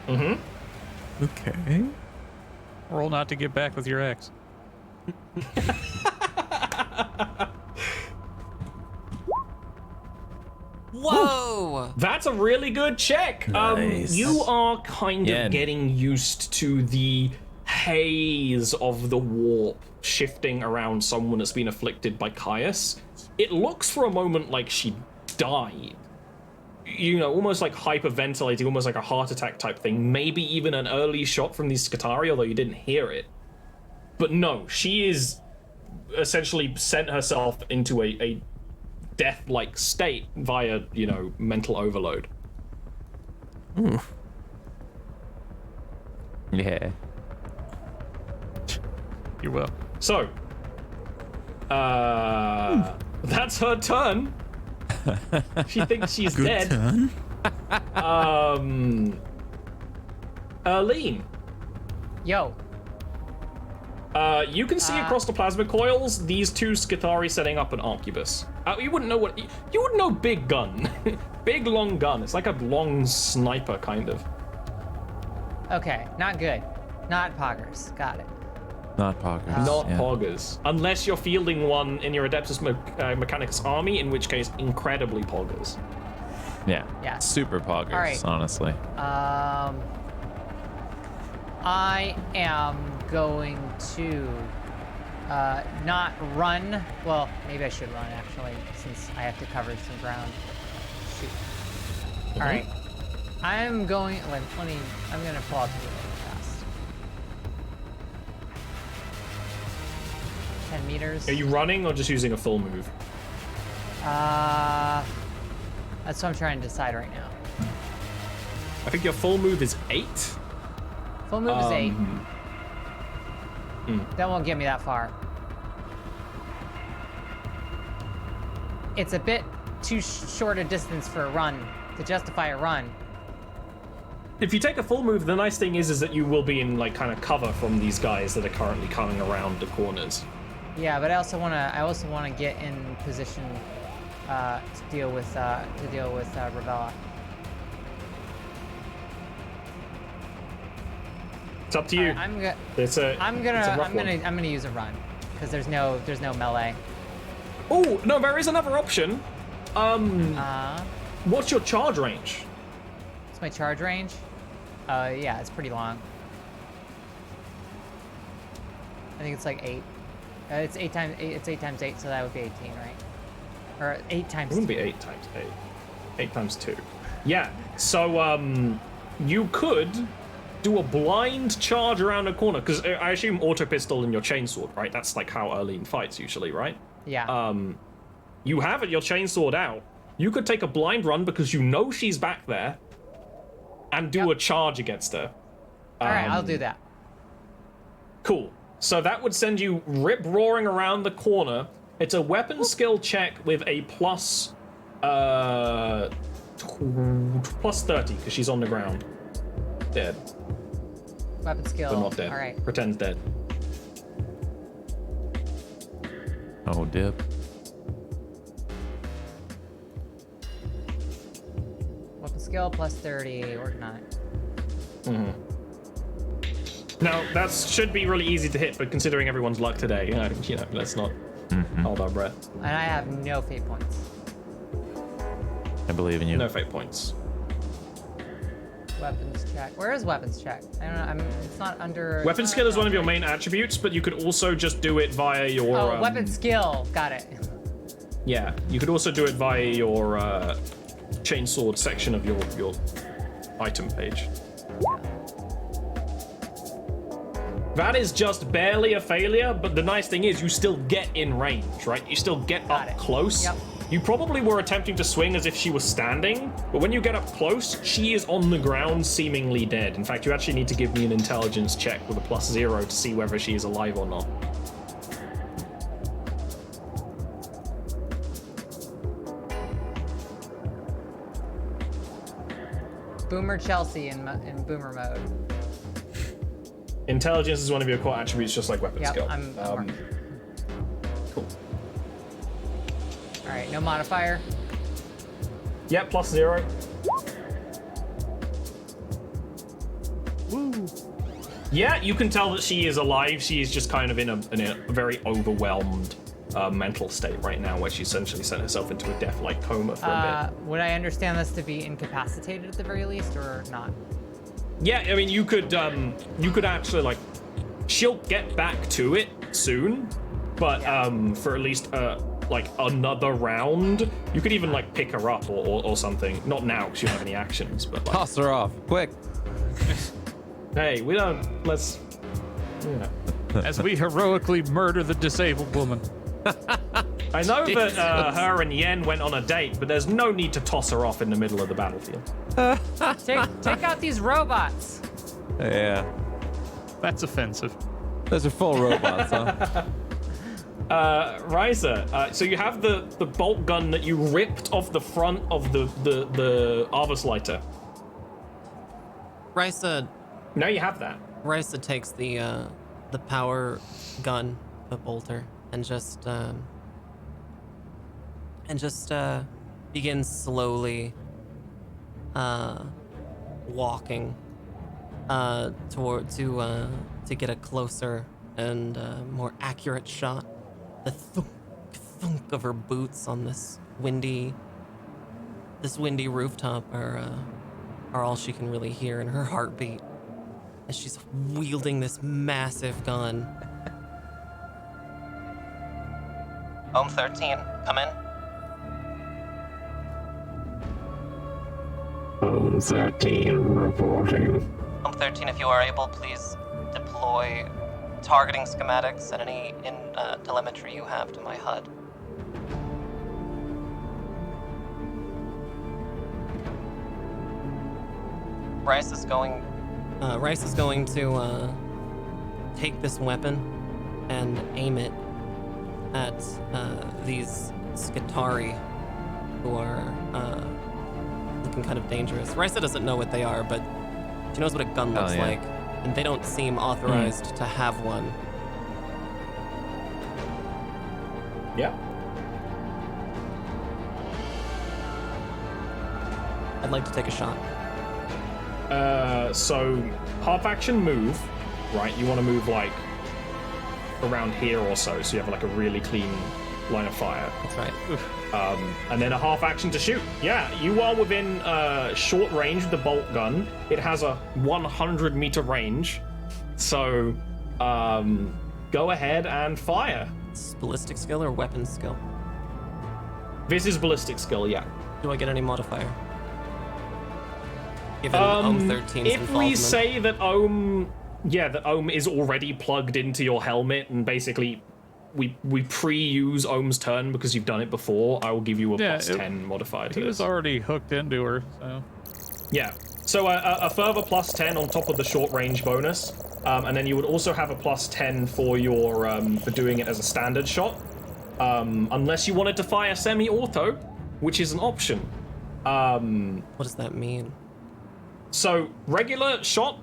Mm-hmm. Okay. Roll not to get back with your ex. Whoa! That's a really good check. Nice. You are kind Yen. of getting used to the haze of the warp shifting around someone that's been afflicted by Caius. It looks for a moment like she died. You know, almost like hyperventilating, almost like a heart attack type thing. Maybe even an early shot from these Skitari, although you didn't hear it. But no, she is essentially sent herself into a death-like state via, you know, mental overload. Ooh. Yeah. You're well. So, that's her turn. She thinks she's Good dead. turn. Erlene, Yo. you can see across the plasma coils these two Skitari setting up an arquebus. You wouldn't know what... You would know big gun. Big long gun. It's like a long sniper, kind of. Okay, not good. Not poggers. Got it. Not poggers. Not yeah. poggers. Unless you're fielding one in your Adeptus Mechanicus army, in which case, incredibly poggers. Yeah. Yeah. Super poggers, All right. honestly. I am going to not run. Well, maybe I should run actually, since I have to cover some ground. Shoot. All right. I'm going. Let me. I'm gonna pull out the really fast. 10 meters. Are you running or just using a full move? That's what I'm trying to decide right now. I think your full move is 8. Full move is 8. That won't get me that far. It's a bit too short a distance for a run to justify a run. If you take a full move, the nice thing is that you will be in like kind of cover from these guys that are currently coming around the corners. Yeah, but I also wanna get in position to deal with Ravella. It's up to you. I'm gonna It's a rough one. I'm gonna use a run because there's no melee. Oh no, there is another option. Uh, What's your charge range? What's my charge range? Yeah, it's pretty long. I think it's like 8. It's 8 times 8. It's 8 times 8, so that would be 18, right? Or 8 times. It wouldn't 2. be 8 times 8. 8 times 2. Yeah. So you could do a blind charge around a corner because I assume auto pistol and your chainsword, right? That's like how early in fights usually, right? Yeah. You have your chainsword out. You could take a blind run because you know she's back there, and do a charge against her. All right, I'll do that. Cool. So that would send you rip-roaring around the corner. It's a weapon skill check with a plus 30 because she's on the ground. Dead. Weapon skill. But not dead. All right. Pretends dead. Oh, dip. Weapon skill plus 30. Working on it. Now, that should be really easy to hit, but considering everyone's luck today, let's not hold our breath. And I have no fate points. I believe in you. No fate points. Weapons check. Where is weapons check? I don't know. It's not under. Weapon skill is one of your main attributes, but you could also just do it via your... Oh, weapon skill. Got it. Yeah, you could also do it via your chainsword section of your item page. That is just barely a failure, but the nice thing is you still get in range, right? You still get Got up it. close. Yep. You probably were attempting to swing as if she was standing, but when you get up close, she is on the ground, seemingly dead. In fact, you actually need to give me an intelligence check with a +0 to see whether she is alive or not. Boomer Chelsea in boomer mode. Intelligence is one of your core attributes, just like weapon Yep, skill. I'm working. Cool. All right, no modifier. Yep, +0. Woo. Yeah, you can tell that she is alive. She is just kind of in a very overwhelmed mental state right now, where she essentially sent herself into a death-like coma for a bit. Would I understand this to be incapacitated at the very least, or not? Yeah, I mean, you could actually, like, she'll get back to it soon, but for at least like another round, you could even like pick her up or something. Not now because you don't have any actions, but like, Toss her off, quick. hey, let's. Yeah. As we heroically murder the disabled woman. I know that her and Yen went on a date, but there's no need to toss her off in the middle of the battlefield. Take out these robots. Yeah. That's offensive. Those are full robots, huh? Ryza, so you have the bolt gun that you ripped off the front of the Arvus lighter. Rysa Now you have that. Rysa takes the power gun, the bolter, and just begins slowly walking to get a closer and more accurate shot. The thunk thunk of her boots on this windy rooftop are all she can really hear, and her heartbeat as she's wielding this massive gun. Home 13, come in. Home 13 reporting. Home 13, if you are able, please deploy targeting schematics and any telemetry you have to my HUD. Rice is going to take this weapon and aim it at these Skitari who are looking kind of dangerous. Risa doesn't know what they are, but she knows what a gun looks like, and they don't seem authorized to have one. Yeah. I'd like to take a shot. So half action move, right? You want to move like around here or so you have like a really clean line of fire. That's right. And then a half action to shoot. Yeah, you are within short range with the bolt gun. It has a 100-meter range, so go ahead and fire. It's ballistic skill or weapon skill? This is ballistic skill, yeah. Do I get any modifier? Given Ohm 13's if involvement. we say that Ohm is already plugged into your helmet, and basically we pre-use Ohm's turn because you've done it before, I will give you a plus 10 modifier to He was this. already hooked into her, so... Yeah, so a further plus 10 on top of the short range bonus, and then you would also have a plus 10 for your for doing it as a standard shot, unless you wanted to fire semi-auto, which is an option. What does that mean? So regular shot,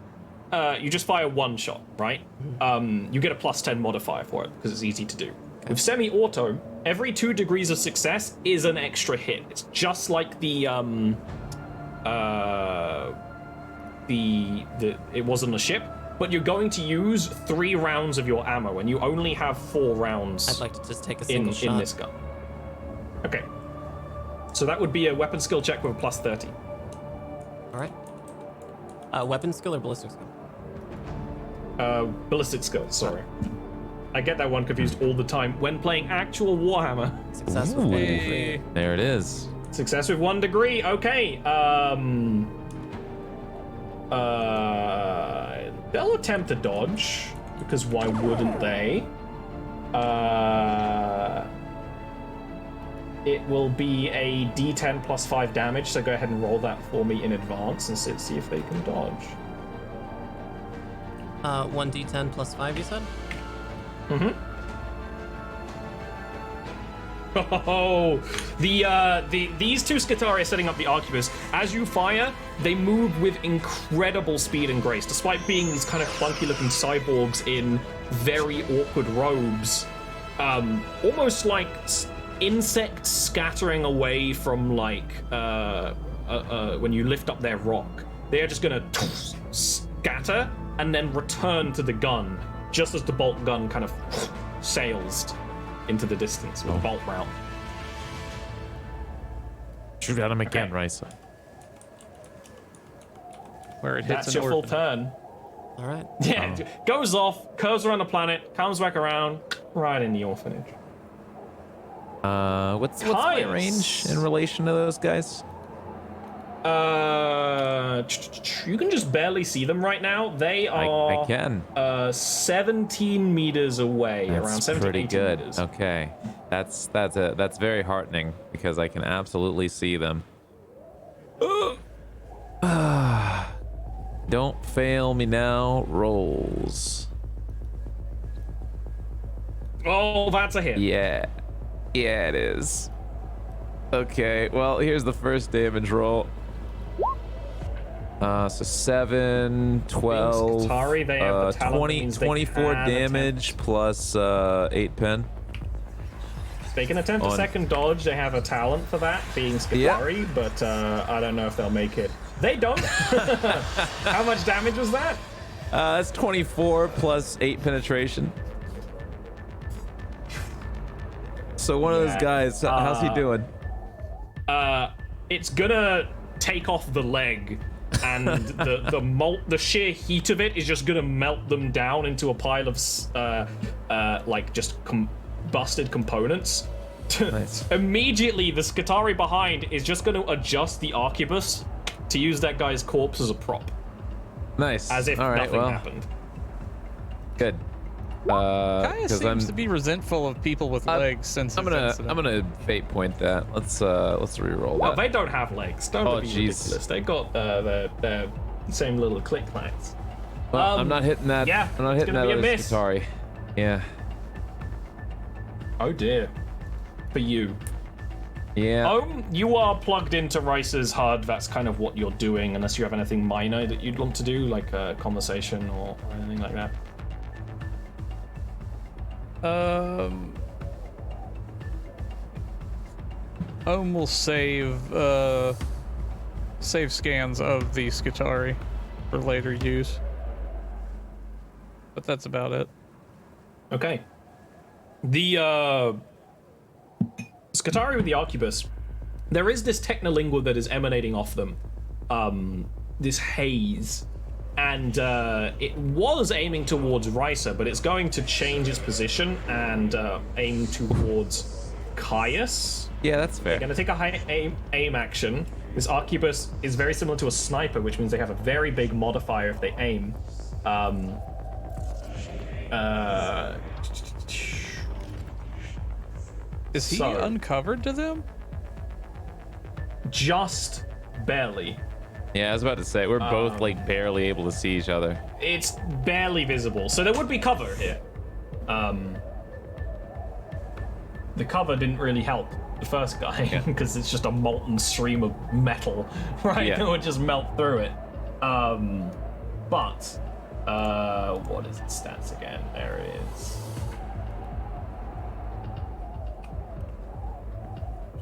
you just fire one shot, right? You get a plus 10 modifier for it because it's easy to do. Okay. With semi-auto, every 2 degrees of success is an extra hit. It's just like the it wasn't a ship, but you're going to use 3 rounds of your ammo, and you only have 4 rounds. I'd like to just take a single shot in this gun. Okay, so that would be a weapon skill check with a plus 30. All right. Weapon skill or ballistic skill? Ballistic skill, sorry. I get that one confused all the time when playing actual Warhammer. Success with 1 degree. There it is. Success with 1 degree, okay. They'll attempt to dodge, because why wouldn't they? It will be a D10 plus 5 damage, so go ahead and roll that for me in advance and see if they can dodge. 1d10 plus 5, you said? Mm-hmm. Oh, these 2 Skitari are setting up the Arquebus. As you fire, they move with incredible speed and grace, despite being these kind of clunky-looking cyborgs in very awkward robes. Almost like insects scattering away from like when you lift up their rock. They are just gonna scatter and then return to the gun just as the bolt gun kind of sails into the distance with a bolt round. Shoot at him again, Risa. Where it hits That's your full turn. All right. Yeah, goes off, curves around the planet, comes back around, right in the orphanage. What's my range in relation to those guys? You can just barely see them right now. They are. I can. 17 meters away, around 17 pretty 18 good. meters. Okay, that's very heartening because I can absolutely see them. Don't fail me now. Rolls. Oh, that's a hit. Yeah, it is. Okay, well, here's the first damage roll. So 7, 12, Skitari, they have the talent, 20, means they 24 can damage attempt. plus 8 pen. They can attempt a On- second dodge. They have a talent for that, being Skitari, but I don't know if they'll make it. They don't. How much damage was that? That's 24 plus 8 penetration. So one of those guys, how's he doing? It's gonna take off the leg, and the sheer heat of it is just gonna melt them down into a pile of like just busted components. Nice. Immediately, the Skitari behind is just gonna adjust the arquebus to use that guy's corpse as a prop, Nice. as if All right, nothing well, happened. Good. Kaya 'Cause seems to be resentful of people with legs since I'm his gonna incident. fate point that. Let's re-roll Well, that. they don't have legs. Don't Oh, be jeez. ridiculous. They got their same little click clacks. Well, I'm not hitting that. yeah, I'm not it's hitting gonna that be a other miss. Skitari. Yeah. Oh dear. For you. Yeah. You are plugged into Rice's HUD. That's kind of what you're doing, unless you have anything minor that you'd want to do, like a conversation or anything like that. Ohm will save scans of the Skitari for later use. But that's about it. Okay. The Skitari with the arquebus, there is this technolingua that is emanating off them. This haze. And it was aiming towards Risa, but it's going to change its position and aim towards Caius. Yeah, that's fair. They're going to take a high aim action. This arquebus is very similar to a sniper, which means they have a very big modifier if they aim. Is he So- uncovered to them? Just barely. Yeah, I was about to say we're both like barely able to see each other. It's barely visible, so there would be cover here. The cover didn't really help the first guy because it's just a molten stream of metal, right? Yeah. It would just melt through it. But what is its stats again? There it is.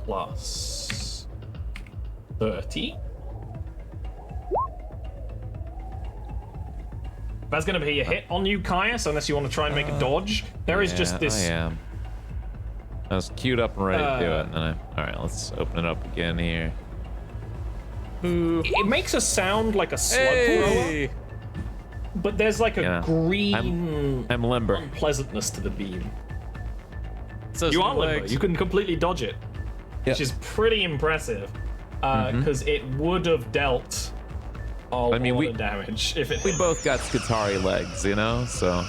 Plus 30. That's going to be a hit on you, Caius, unless you want to try and make a dodge. There is just this. I am. I was queued up and ready to do it, and then all right, let's open it up again here. It makes a sound like a slug Hey! thrower, but there's like a Yeah. green I'm limber. unpleasantness to the beam. So You are limber. legs. You can completely dodge it, which is pretty impressive, because it would have dealt a lot of damage if it. We both got Skitari legs, you know, so.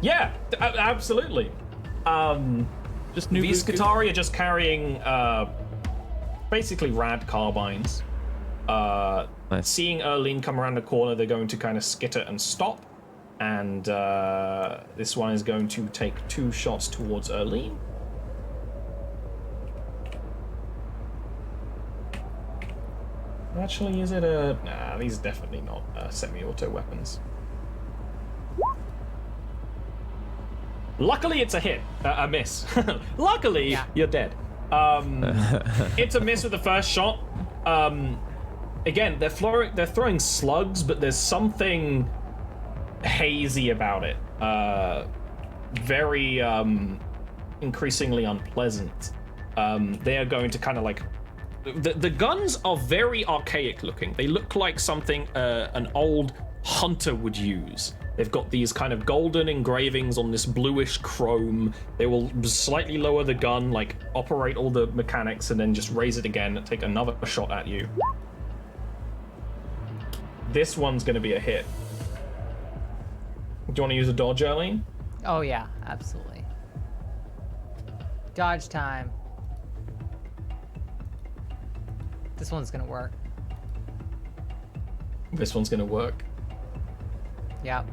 Yeah, absolutely. Just new These Skitari are just carrying basically rad carbines. Nice. Seeing Erlene come around the corner, they're going to kind of skitter and stop. And this one is going to take 2 shots towards Erlene. Actually, is it a... Nah, these are definitely not semi-auto weapons. Luckily, it's a hit. A miss. Luckily, you're dead. It's a miss with the first shot. Again, they're throwing slugs, but there's something hazy about it. Very increasingly unpleasant. They are going to kind of like... The guns are very archaic looking. They look like something an old hunter would use. They've got these kind of golden engravings on this bluish chrome. They will slightly lower the gun, like operate all the mechanics, and then just raise it again and take another shot at you. This one's going to be a hit. Do you want to use a dodge, Erlene? Oh yeah, absolutely. Dodge time. This one's gonna work. This one's going to work. Yep.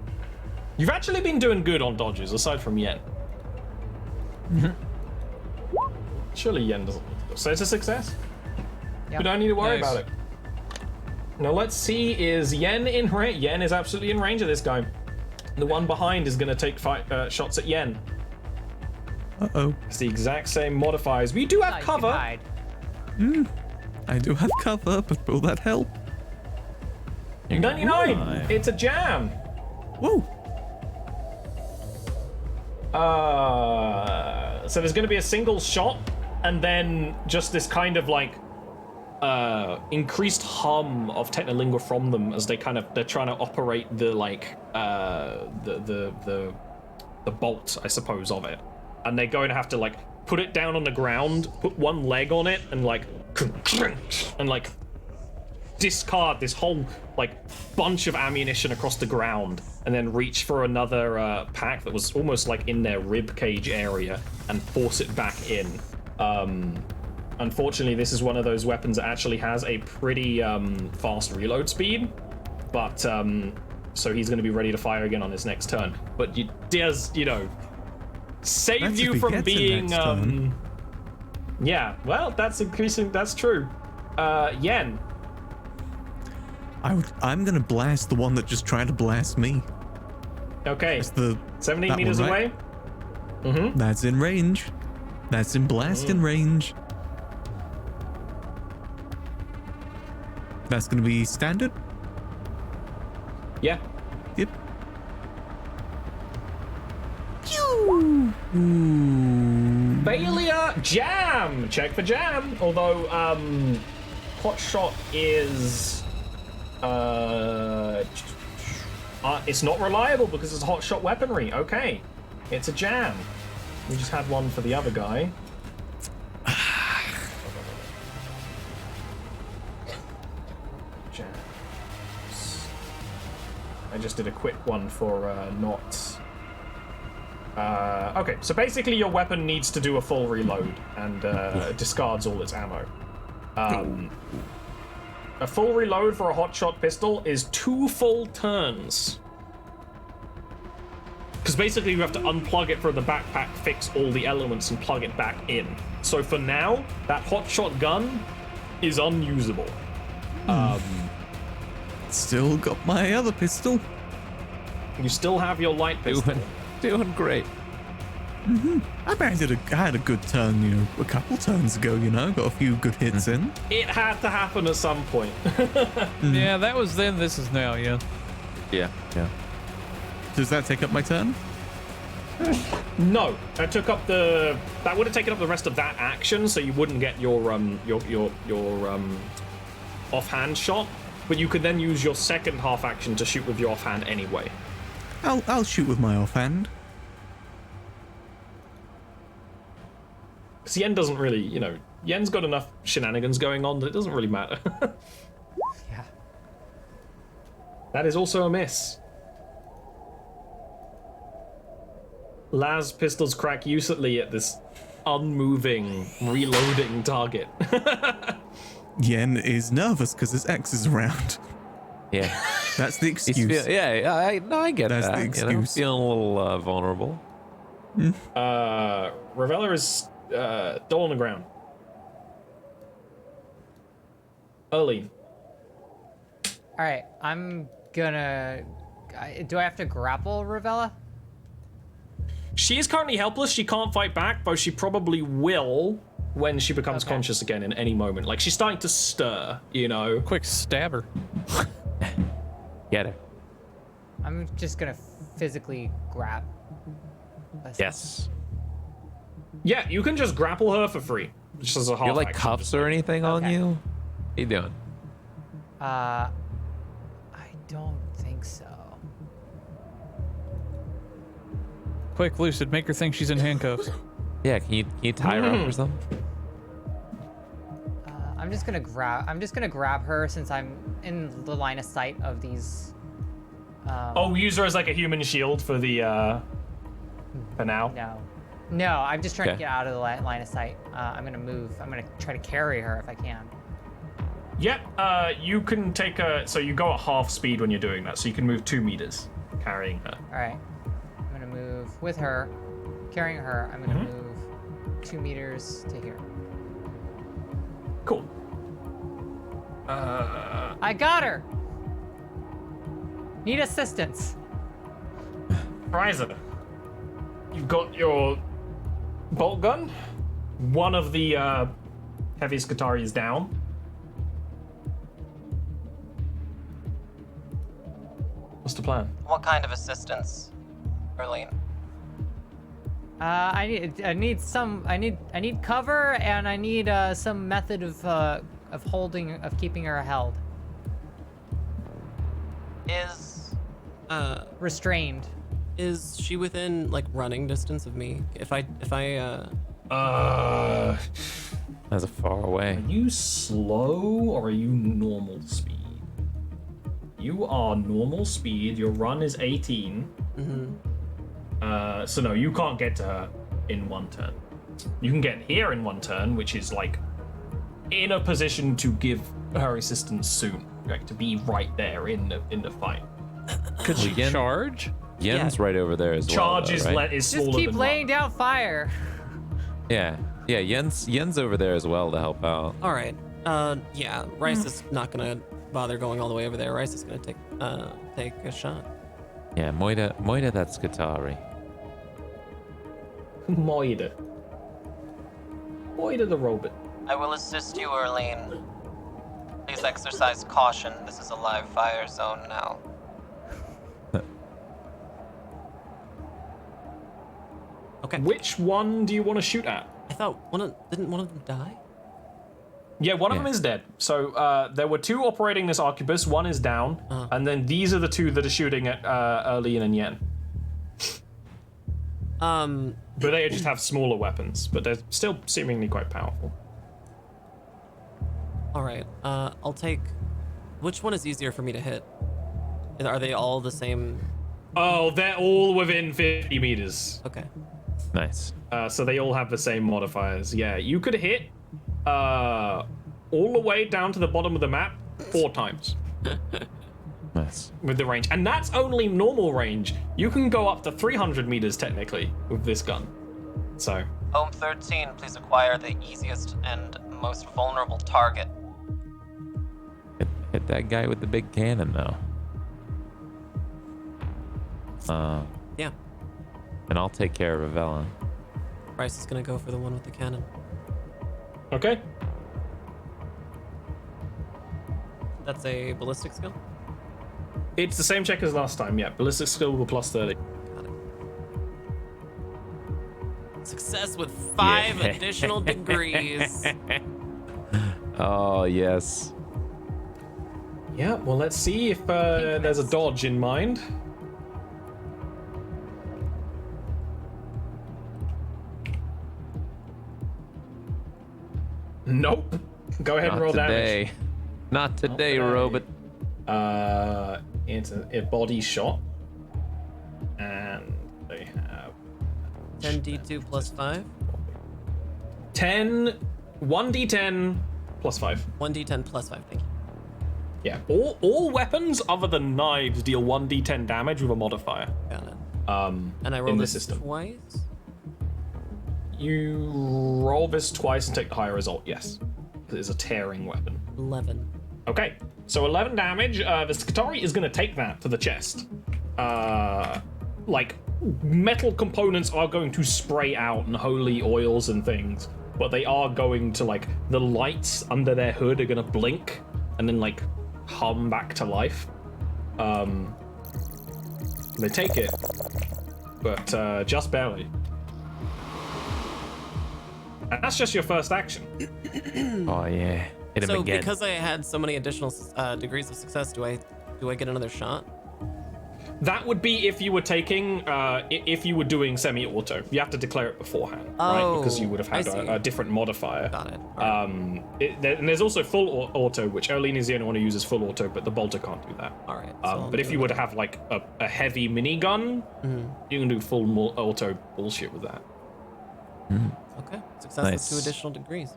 You've actually been doing good on dodges, aside from Yen. Surely Yen doesn't need to go. So it's a success. Yep. We don't need to worry Nice. about it. Now let's see, is Yen in range? Yen is absolutely in range of this guy. The one behind is going to take 5 shots at Yen. Uh-oh. It's the exact same modifiers. We do have Oh, you can cover. hide. I do have cover, but will that help? 99. Why? It's a jam. Whoa! So there's going to be a single shot, and then just this kind of like increased hum of technolingua from them as they're trying to operate the like the bolt, I suppose, of it, and they're going to have to like put it down on the ground, put one leg on it, and like discard this whole like bunch of ammunition across the ground, and then reach for another pack that was almost like in their rib cage area and force it back in. Unfortunately, this is one of those weapons that actually has a pretty fast reload speed, but so he's going to be ready to fire again on his next turn. But it does, save That's you if he from gets a being next turn. yeah, well, that's increasing. That's true. Yen. I'm gonna blast the one that just tried to blast me. Okay. It's the 17 that meters one, right? away. That's in range. That's in blasting range. That's gonna be standard. Yeah. Yep. Ooh. Failure. Jam. Check for jam. Although hot shot is it's not reliable because it's hot shot weaponry. Okay, it's a jam. We just had one for the other guy. Jams. I just did a quick one for not. Okay, so basically your weapon needs to do a full reload and discards all its ammo. A full reload for a hotshot pistol is 2 full turns. Because basically you have to unplug it from the backpack, fix all the elements, and plug it back in. So for now, that hotshot gun is unusable. Still got my other pistol. You still have your light pistol. Doing great. I had a good turn, a couple turns ago, got a few good hits in. It had to happen at some point. Yeah, that was then. This is now. Yeah. Yeah. Does that take up my turn? No, that would have taken up the rest of that action, so you wouldn't get your offhand shot, but you could then use your second half action to shoot with your offhand anyway. I'll shoot with my offhand. Because Yen doesn't really, Yen's got enough shenanigans going on that it doesn't really matter. Yeah. That is also a miss. Laz pistols crack uselessly at this unmoving, reloading target. Yen is nervous because his ex is around. Yeah. That's the He's excuse. I get That's that. the excuse. Feeling a little vulnerable. Ravella is still on the ground. Early. All right, I'm gonna. Do I have to grapple Ravella? She is currently helpless. She can't fight back, but she probably will when she becomes Okay. conscious again in any moment. Like, she's starting to stir, Quick stab her. Get it. I'm just gonna physically grab. Yes. Yeah, you can just grapple her for free. Just as a half You like action. cuffs or anything on Okay. you? What you doing? I don't think so. Quick, Lucid, make her think she's in handcuffs. Yeah, can you tie her up or something? I'm just gonna grab her since I'm in the line of sight of these. Use her as like a human shield for the for now. No, I'm just trying to Okay. get out of the line of sight. I'm gonna move. I'm gonna try to carry her if I can. Yep, you can take so you go at half speed when you're doing that, so you can move 2 meters carrying her. All right. I'm gonna move with her, carrying her. I'm gonna move 2 meters to here. Cool. I got her. Need assistance. Riser, you've got your bolt gun. One of the heavy Skitarii is down. What's the plan? What kind of assistance, Erlene? I need cover, and I need some method of keeping her held. Restrained. Is she within like running distance of me? If I That's a far away. Are you slow or are you normal speed? You are normal speed. Your run is 18. So no, you can't get to her in one turn. You can get here in one turn, which is like in a position to give her assistance soon, like to be right there in the fight. Could she Yen- charge? Yen's right over there as Charge well. is though, right? is Just smaller keep than laying run. down fire. Yeah. Yen's over there as well to help out. all right. Yeah, Rice is not gonna bother going all the way over there. Rice is gonna take a shot. Yeah, Moida that's Skitarii. Moida the robot. I will assist you, Erlene. Please exercise caution. This is a live fire zone now. Okay. Which one do you want to shoot at? I thought didn't one of them die? Yeah, one of Yeah. them is dead. So there were two operating this arquebus. One is down, and then these are the two that are shooting at Erlene and Yen. But they just have smaller weapons, but they're still seemingly quite powerful. All right. I'll take. Which one is easier for me to hit? Are they all the same? Oh, they're all within 50 meters. Okay. Nice. So they all have the same modifiers. Yeah, you could hit all the way down to the bottom of the map 4 times Nice. with the range. And that's only normal range. You can go up to 300 meters technically with this gun. So, Home 13, please acquire the easiest and most vulnerable target. Hit that guy with the big cannon though. Yeah. And I'll take care of Avella. Rice is gonna go for the one with the cannon. okay. That's a ballistic skill. It's the same check as last time, yeah. Ballistic skill with plus 30. Got it. Success with 5 Yeah. additional degrees. Oh yes. Yeah, well, let's see if there's a dodge in mind. Nope. Go ahead and Not roll today. damage. Not today, today. robot. It's a body shot. And they have 10d2 plus 5. 1d10 plus 5. 1d10 plus 5. Thank you. Yeah, all weapons other than knives deal 1d10 damage with a modifier. Got it. And And I roll in the this system. twice. You roll this twice and take the higher result, yes. It's a tearing weapon. 11. Okay, so 11 damage. The Skitarii is going to take that to the chest. Like, metal components are going to spray out and holy oils and things, but they are going to, like, the lights under their hood are going to blink and then, like, hum back to life. They take it, but just barely. And that's just your first action. Oh yeah. Hit him So again. because I had so many additional degrees of success, do I get another shot? That would be if you were taking, if you were doing semi-auto. You have to declare it beforehand, right? Because you would have I had see. a different modifier. Got it. All right. And there's also full auto, which Erlene is the only one who uses full auto, but the bolter can't do that. All right. So I'll But if do you it. were to have like a heavy minigun, you can do full auto bullshit with that. Okay. Success Nice. with 2 additional degrees.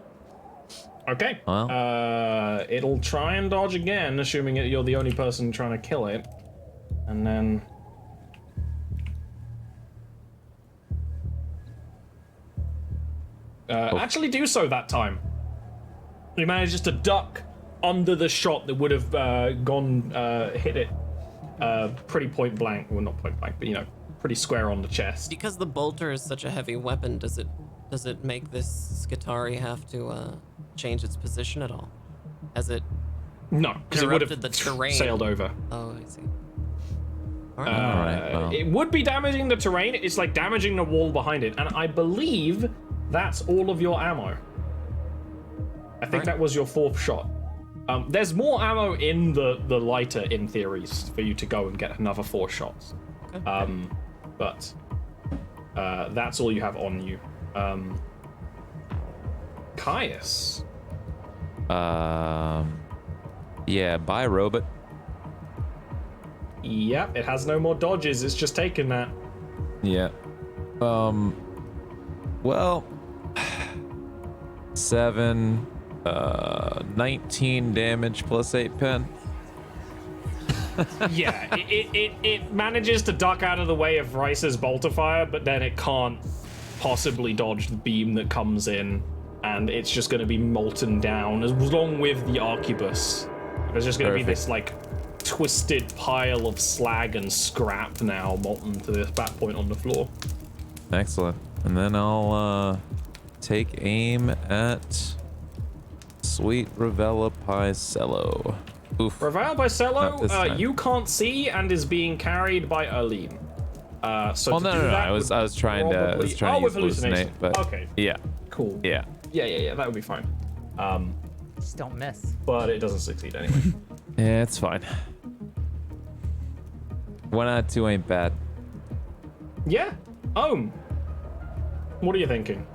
Okay. Well. It'll try and dodge again, assuming that you're the only person trying to kill it. And then... Actually do so that time. You manages to duck under the shot that would have hit it pretty point blank. Well, not point blank, but, you know, pretty square on the chest. Because the bolter is such a heavy weapon, does it Does it make this Skitari have to change its position at all? Has it No, because it would interrupted have the terrain? sailed over. Oh, I see. All right. Alright, well. It would be damaging the terrain. It's like damaging the wall behind it, and I believe that's all of your ammo. I think that was your 4th shot. There's more ammo in the lighter, in theory, for you to go and get another 4 shots. Okay. But that's all you have on you. Caius. Yeah, bye, robot. Yep, it has no more dodges. It's just taken that. Yeah. Well, 7, 19 damage plus 8 pen. Yeah, it manages to duck out of the way of Rice's bolter fire, but then it can't possibly dodge the beam that comes in, and it's just going to be molten down, along with the arquebus. There's just going to be this, like, twisted pile of slag and scrap now molten to that point on the floor. Excellent. And then I'll take aim at sweet Ravella Picello. Oof. Ravel Not this Bicello, time. you can't see and is being carried by Erlene. So Well, to no, do no, no. that I was would trying to probably- use with hallucinate, but Okay, yeah, cool. yeah. Yeah, that would be fine. Just don't miss. But it doesn't succeed anyway. Yeah, it's fine. 1 out of 2 ain't bad. Yeah. What are you thinking?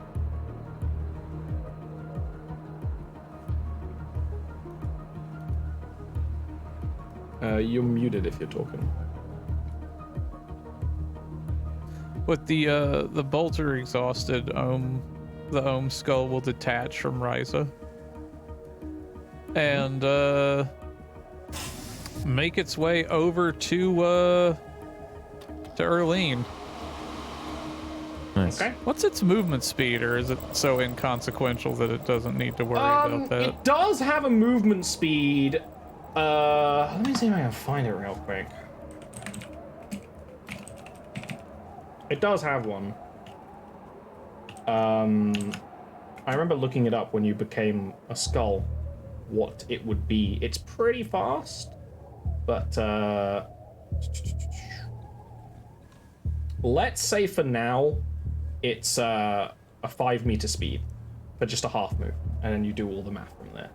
You're muted if you're talking. With the bolter exhausted, the Ohm skull will detach from Ryza and make its way over to Erlene. Nice. Okay. What's its movement speed, or is it so inconsequential that it doesn't need to worry about that? It does have a movement speed. Let me see if I can find it real quick. It does have one. I remember looking it up when you became a skull, what it would be. It's pretty fast, but let's say for now, it's a 5-meter speed for just a half move, and then you do all the math from there.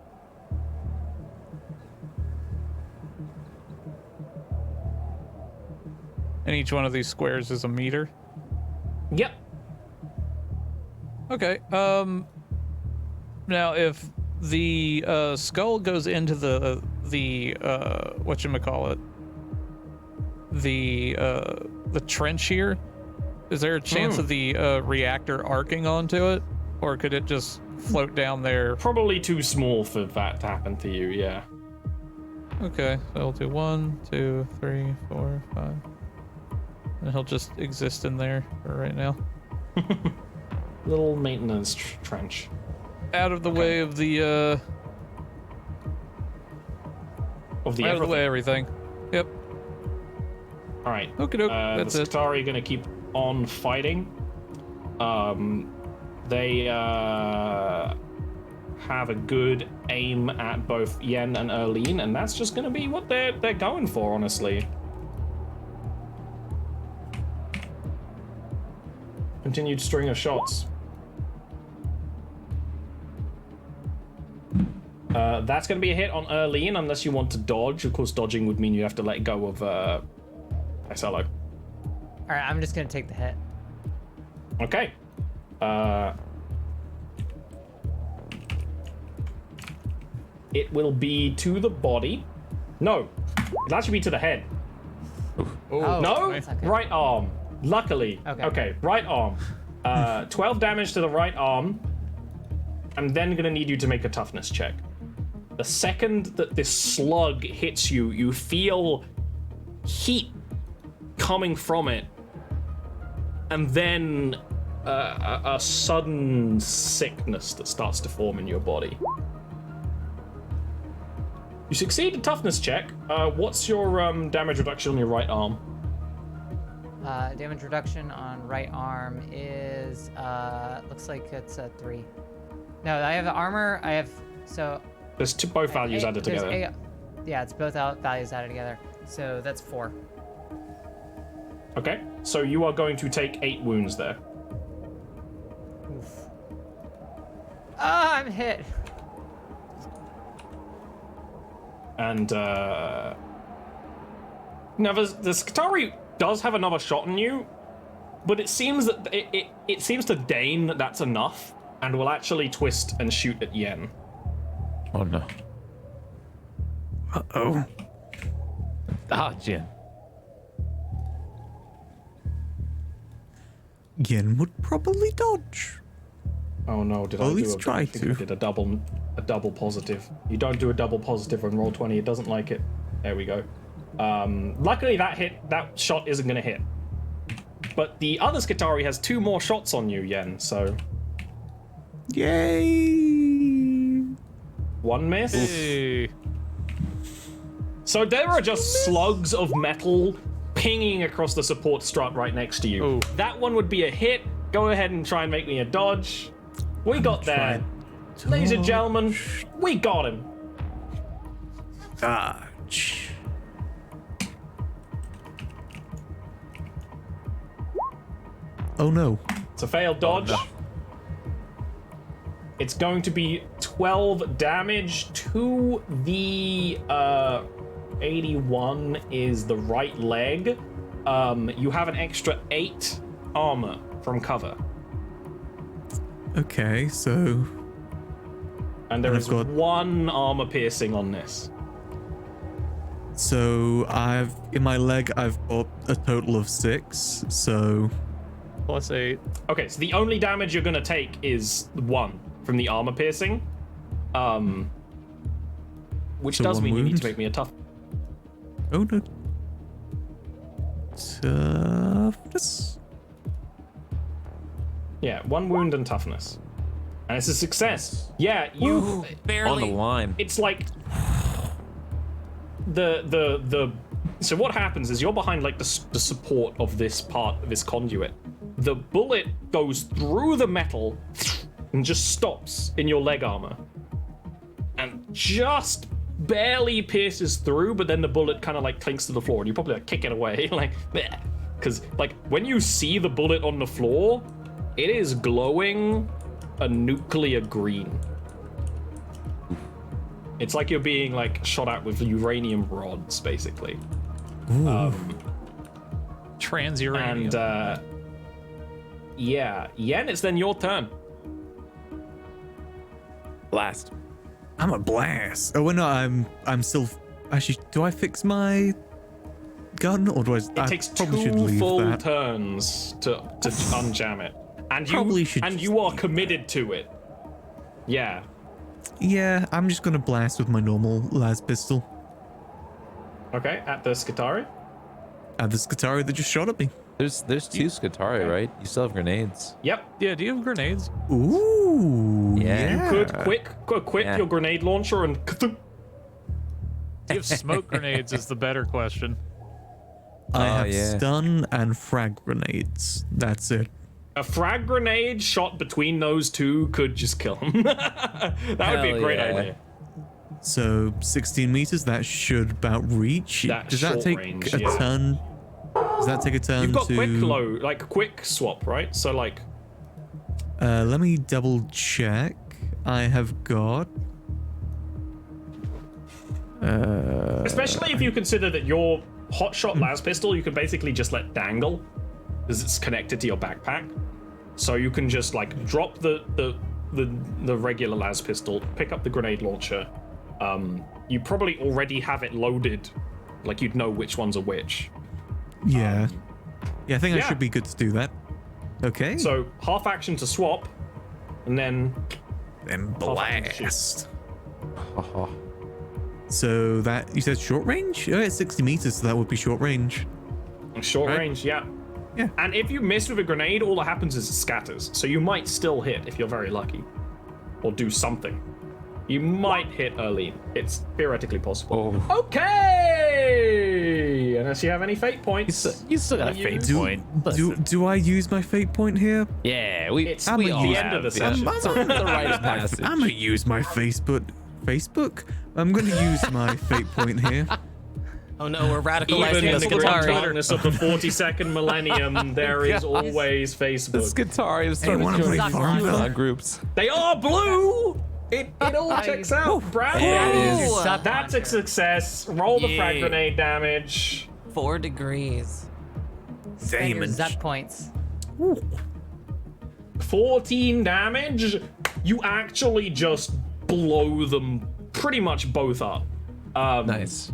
And each one of these squares is a meter. Yep. Okay. Now, if the skull goes into the whatchamacallit, the trench here, is there a chance of the reactor arcing onto it, or could it just float down there? Probably too small for that to happen to you, yeah. Okay, so I'll do 1, 2, 3, 4, 5. And he'll just exist in there for right now. Little maintenance trench. Out of the way of the Of the out of the way everything. everything. Yep. Alright. Okie doke. That's the it. Skitari are gonna keep on fighting. They have a good aim at both Yen and Erlene, and that's just gonna be what they're going for, honestly. Continued string of shots. That's going to be a hit on Erlene unless you want to dodge. Of course, dodging would mean you have to let go of Picello. All right, I'm just gonna take the hit. Okay. It will be to the body. No, it'll actually be to the head. Oh, No, that's okay. right arm. Luckily. Okay. Right arm. 12 damage to the right arm. I'm then gonna need you to make a toughness check. The second that this slug hits you, you feel heat coming from it, and then a sudden sickness that starts to form in your body. You succeed a toughness check. What's your damage reduction on your right arm? Damage reduction on right arm is looks like it's a 3. No, I have the armor. I have There's both values added there's together. yeah, it's both values added together. So that's 4. Okay, so you are going to take 8 wounds there. Oof. I'm hit. And now the Skitarii does have another shot on you, but it seems that it seems to deign that that's enough, and will actually twist and shoot at Yen. Oh no. Uh-oh. Dodge Yen. Yen would probably dodge. Oh no! Did Or I at do least try I think to. I did a double positive. You don't do a double positive on roll 20. It doesn't like it. There we go. Luckily that shot isn't gonna hit. But the other Skitarii has 2 more shots on you, Yen. So Yay! 1 miss. Hey. So there are just slugs of metal pinging across the support strut right next to you. Ooh. That one would be a hit. Go ahead and try and make me a dodge. We got there. try Ladies and gentlemen, we got him. Dodge. Oh no. It's a failed dodge. It's going to be 12 damage to the 81 is the right leg. You have an extra 8 armor from cover. Okay, so And there And is I've got- 1 armor piercing on this. in my leg I've got a total of 6. So Plus 8. Okay, so the only damage you're gonna take is 1 from the armor piercing. Which So does 1 mean you need wound? to make me a tough. oh no. Toughness. Yeah, 1 wound and toughness. And it's a success. Yeah, you Ooh, barely. On the line. it's like the so what happens is you're behind like the support of this part of this conduit. The bullet goes through the metal and just stops in your leg armor and just barely pierces through, but then the bullet kind of like clinks to the floor and you probably like kick it away like because like when you see the bullet on the floor, it is glowing a nuclear green. It's like you're being like shot at with uranium rods, basically. Trans-uranium. And yeah, Yen, it's then your turn. Blast. I'm a blast. Oh, well, no, I'm still. Actually, do I fix my gun or do I? It takes probably should 2 leave full that. turns to unjam it, and Probably should you just are leave committed to it. Yeah. Yeah, I'm just gonna blast with my normal las pistol Okay, at the Skitarii. at the Skitarii that just shot at me. There's 2 Skitarii, right? You still have grenades. Yep. Yeah, do you have grenades? Ooh, Yeah. Could quick Yeah. your grenade launcher and Do you have smoke grenades is the better question. I Oh, have yeah. stun and frag grenades. That's it. a frag grenade shot between those 2 could just kill him. That would be a Hell great yeah. idea. So 16 meters. That should about reach. That's Does that short take range, a yeah. turn? Does that take a turn You've got to? quick low, like quick swap, right? So like Let me double check. I have got. especially if you consider that your hotshot las pistol you can basically just let dangle because it's connected to your backpack. So you can just like drop the regular las pistol, pick up the grenade launcher. You probably already have it loaded, like you'd know which ones are which. Yeah. Yeah, I think I yeah. should be good to do that. Okay. So half action to swap, and then then half action to shoot. blast. So that you said short range? Oh, it's 60 meters, so that would be short range. Short Right. range, yeah. Yeah. And if you miss with a grenade, all that happens is it scatters. So you might still hit if you're very lucky. Or do something. You might hit early. It's theoretically possible. Oh. Okay! unless you have any fate points. You still got a fate Do, point. do I use my fate point here? Yeah, It's we the all end of the have, session. It's a rite of passage. I'm gonna use my Facebook. I'm gonna use my fate point here. Oh no, we're radicalizing Even in this the grim Qatari. darkness of the 42nd millennium, there is always This Facebook. guitar is starting wanna to play join Farmville? groups. They are blue! It all checks out, Brad. is- That's a success. Roll the frag Yeah. grenade damage. 4 degrees. Spend your Damage. Zut points. 14 damage. You actually just blow them pretty much both up. Nice.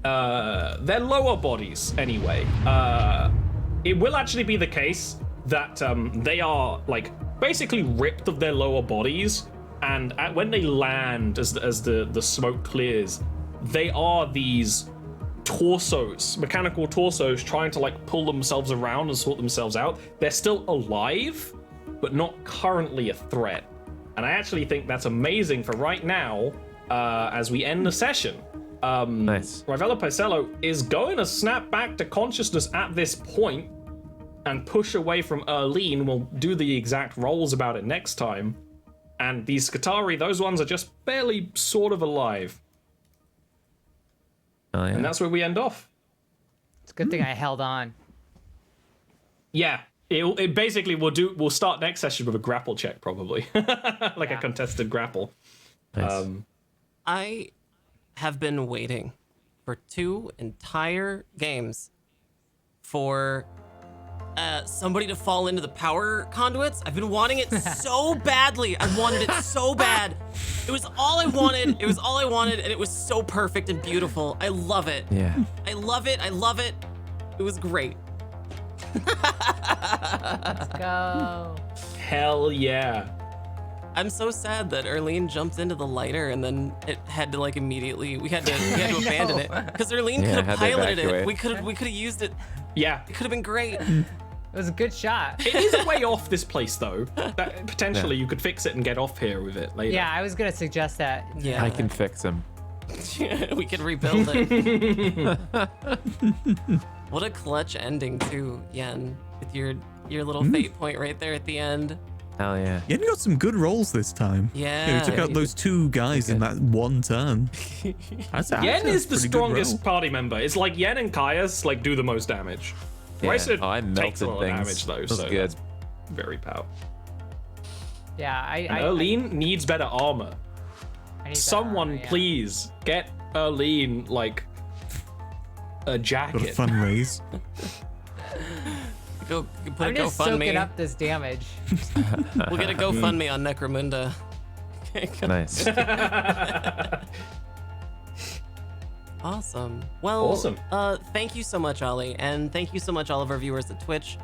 They're lower bodies anyway. It will actually be the case that they are like basically ripped of their lower bodies, and when they land, as the smoke clears, they are these torsos, mechanical torsos, trying to like pull themselves around and sort themselves out. They're still alive, but not currently a threat. And I actually think that's amazing for right now, as we end the session. Nice. Rivella Picello is going to snap back to consciousness at this point and push away from Erlene. We'll do the exact rolls about it next time. And these Skitarii, those ones are just barely sort of alive. Oh, yeah. And that's where we end off. It's a good thing I held on. Yeah. It basically we'll start next session with a grapple check, probably. Like a contested grapple. Nice. I have been waiting for 2 entire games for somebody to fall into the power conduits. I've been wanting it so badly. I wanted it so bad. It was all I wanted. It was all I wanted, and it was so perfect and beautiful. I love it. Yeah. I love it. I love it. It was great. Let's go. Hell yeah. I'm so sad that Erlene jumped into the lighter and then it had to like immediately we had to abandon it because Erlene Yeah, could have had to piloted it. evacuate. We could have used it. Yeah. It could have been great. It was a good shot. It is a way off this place, though. That potentially you could fix it and get off here with it later. Yeah, I was gonna suggest that. Yeah, I can fix him. we could rebuild it. What a clutch ending too, Yen, with your little fate point right there at the end. Hell yeah. Yen got some good rolls this time. Yeah. We took out those 2 guys in that one turn. Yen is the strongest party member. It's like Yen and Caius like do the most damage. Yeah. Racer Oh, I takes a melted lot of things. damage though, That's so good. that's very powerful. Yeah, And Erlene needs better armor. I need Someone better armor, yeah. please get Erlene like a Got a jacket. fun raise. Go put I'm a just soaking GoFundMe. up this damage. We'll get a GoFundMe on Necromunda. Nice. Awesome. Well, Awesome. Thank you so much, Ollie, and thank you so much, all of our viewers at Twitch.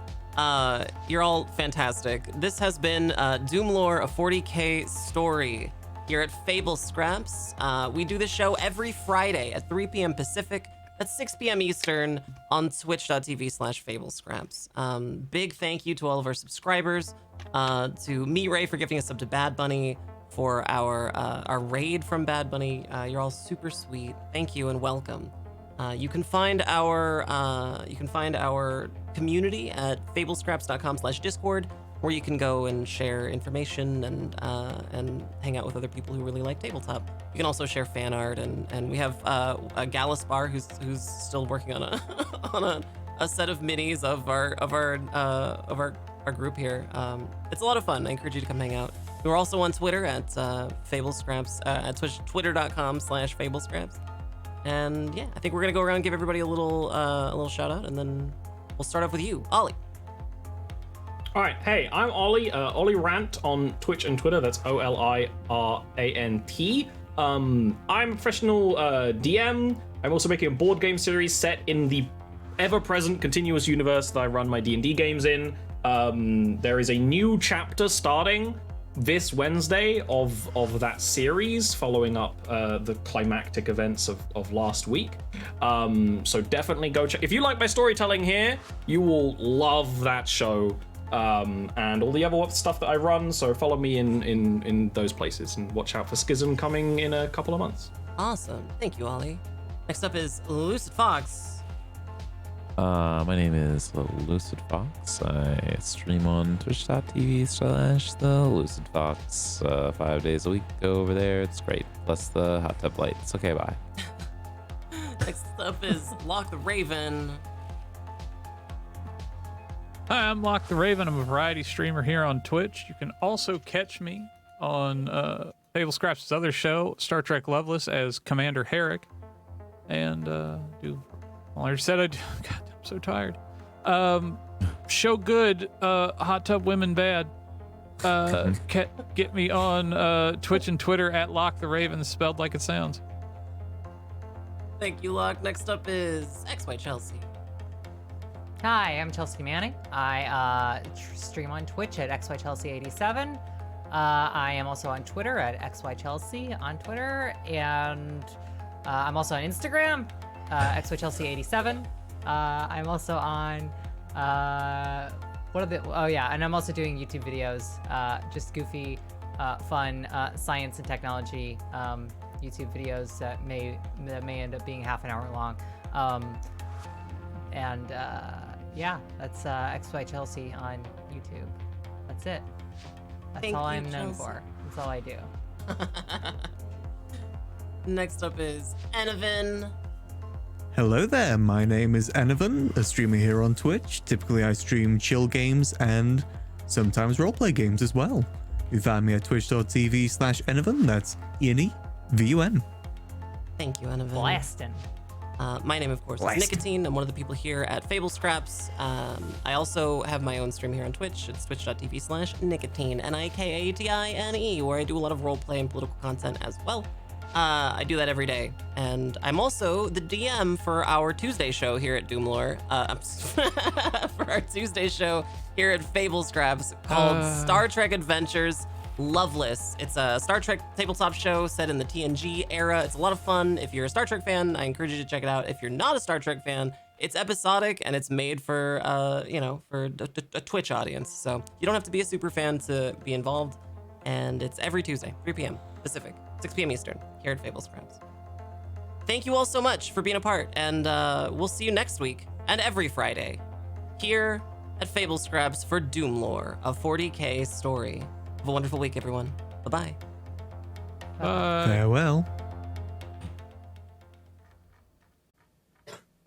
You're all fantastic. This has been DoomLore, a 40K story here at Fable Scraps. We do this show every Friday at 3 p.m. Pacific. That's 6 p.m. Eastern on twitch.tv/Fable Scraps. Big thank you to all of our subscribers, to me, Ray, for gifting us up to Bad Bunny, for our raid from Bad Bunny. You're all super sweet. Thank you and welcome. You can find our community at fablescraps.com/discord, where you can go and share information and hang out with other people who really like tabletop. You can also share fan art, and we have a Gallaspar who's still working on a set of minis of our group here. It's a lot of fun. I encourage you to come hang out. We're also on Twitter at fablescraps, at twitter.com/fablescraps. And yeah, I think we're gonna go around and give everybody a little shout out, and then we'll start off with you, Ollie. All right, hey, I'm Ollie. Ollie Rant on Twitch and Twitter. That's OLIRANT. I'm a professional DM. I'm also making a board game series set in the ever-present continuous universe that I run my D&D games in. There is a new chapter starting this Wednesday of that series, following up the climactic events of last week. So definitely go check. If you like my storytelling here, you will love that show. And all the other stuff that I run, so follow me in those places and watch out for Schism coming in a couple of months. Awesome. Thank you, Ollie. Next up is Lucid Fox. My name is The Lucid Fox. I stream on twitch.tv/The Lucid Fox 5 days a week over there. It's great. Plus the hot tub lights. Okay, bye. Next up is Lock the Raven. Hi, I'm Lock the Raven. I'm a variety streamer here on Twitch. You can also catch me on Fable Scraps' other show, Star Trek Loveless, as Commander Herrick. And do... Well, I already said I do. God, I'm so tired. Show good, Hot Tub Women Bad. Get me on Twitch and Twitter at Lock the Raven, spelled like it sounds. Thank you, Lock. Next up is XY Chelsea. Hi, I'm Chelsea Manning. I stream on Twitch at xychelsea87. I am also on Twitter at xychelsea on Twitter, and I'm also on Instagram, xychelsea87. I'm also on and I'm also doing YouTube videos, just goofy, fun science and technology YouTube videos that may end up being half an hour long. Yeah, that's XY Chelsea on YouTube. That's it. That's all I'm known for. That's all I do. Next up is Enovan. Hello there, my name is Enovan, a streamer here on Twitch. Typically I stream chill games and sometimes roleplay games as well. You find me at twitch.tv/Enovan, that's ENEVUN. Thank you, Enovan. Blastin'. My name, of course, is Nicotine. I'm one of the people here at Fable Scraps. I also have my own stream here on Twitch. It's twitch.tv/Nicotine, NIKATINE, where I do a lot of roleplay and political content as well. I do that every day. And I'm also the DM for our Tuesday show here at DoomLore. For our Tuesday show here at Fable Scraps called Star Trek Adventures Loveless. It's a Star Trek tabletop show set in the TNG era. It's a lot of fun. If you're a Star Trek fan, I encourage you to check it out. If you're not a Star Trek fan, it's episodic and it's made for, for a Twitch audience. So you don't have to be a super fan to be involved. And it's every Tuesday, 3 p.m. Pacific, 6 p.m. Eastern, here at Fable Scraps. Thank you all so much for being a part, and we'll see you next week and every Friday here at Fable Scraps for DoomLore, a 40K story. Have a wonderful week, everyone. Bye-bye. Bye. Farewell.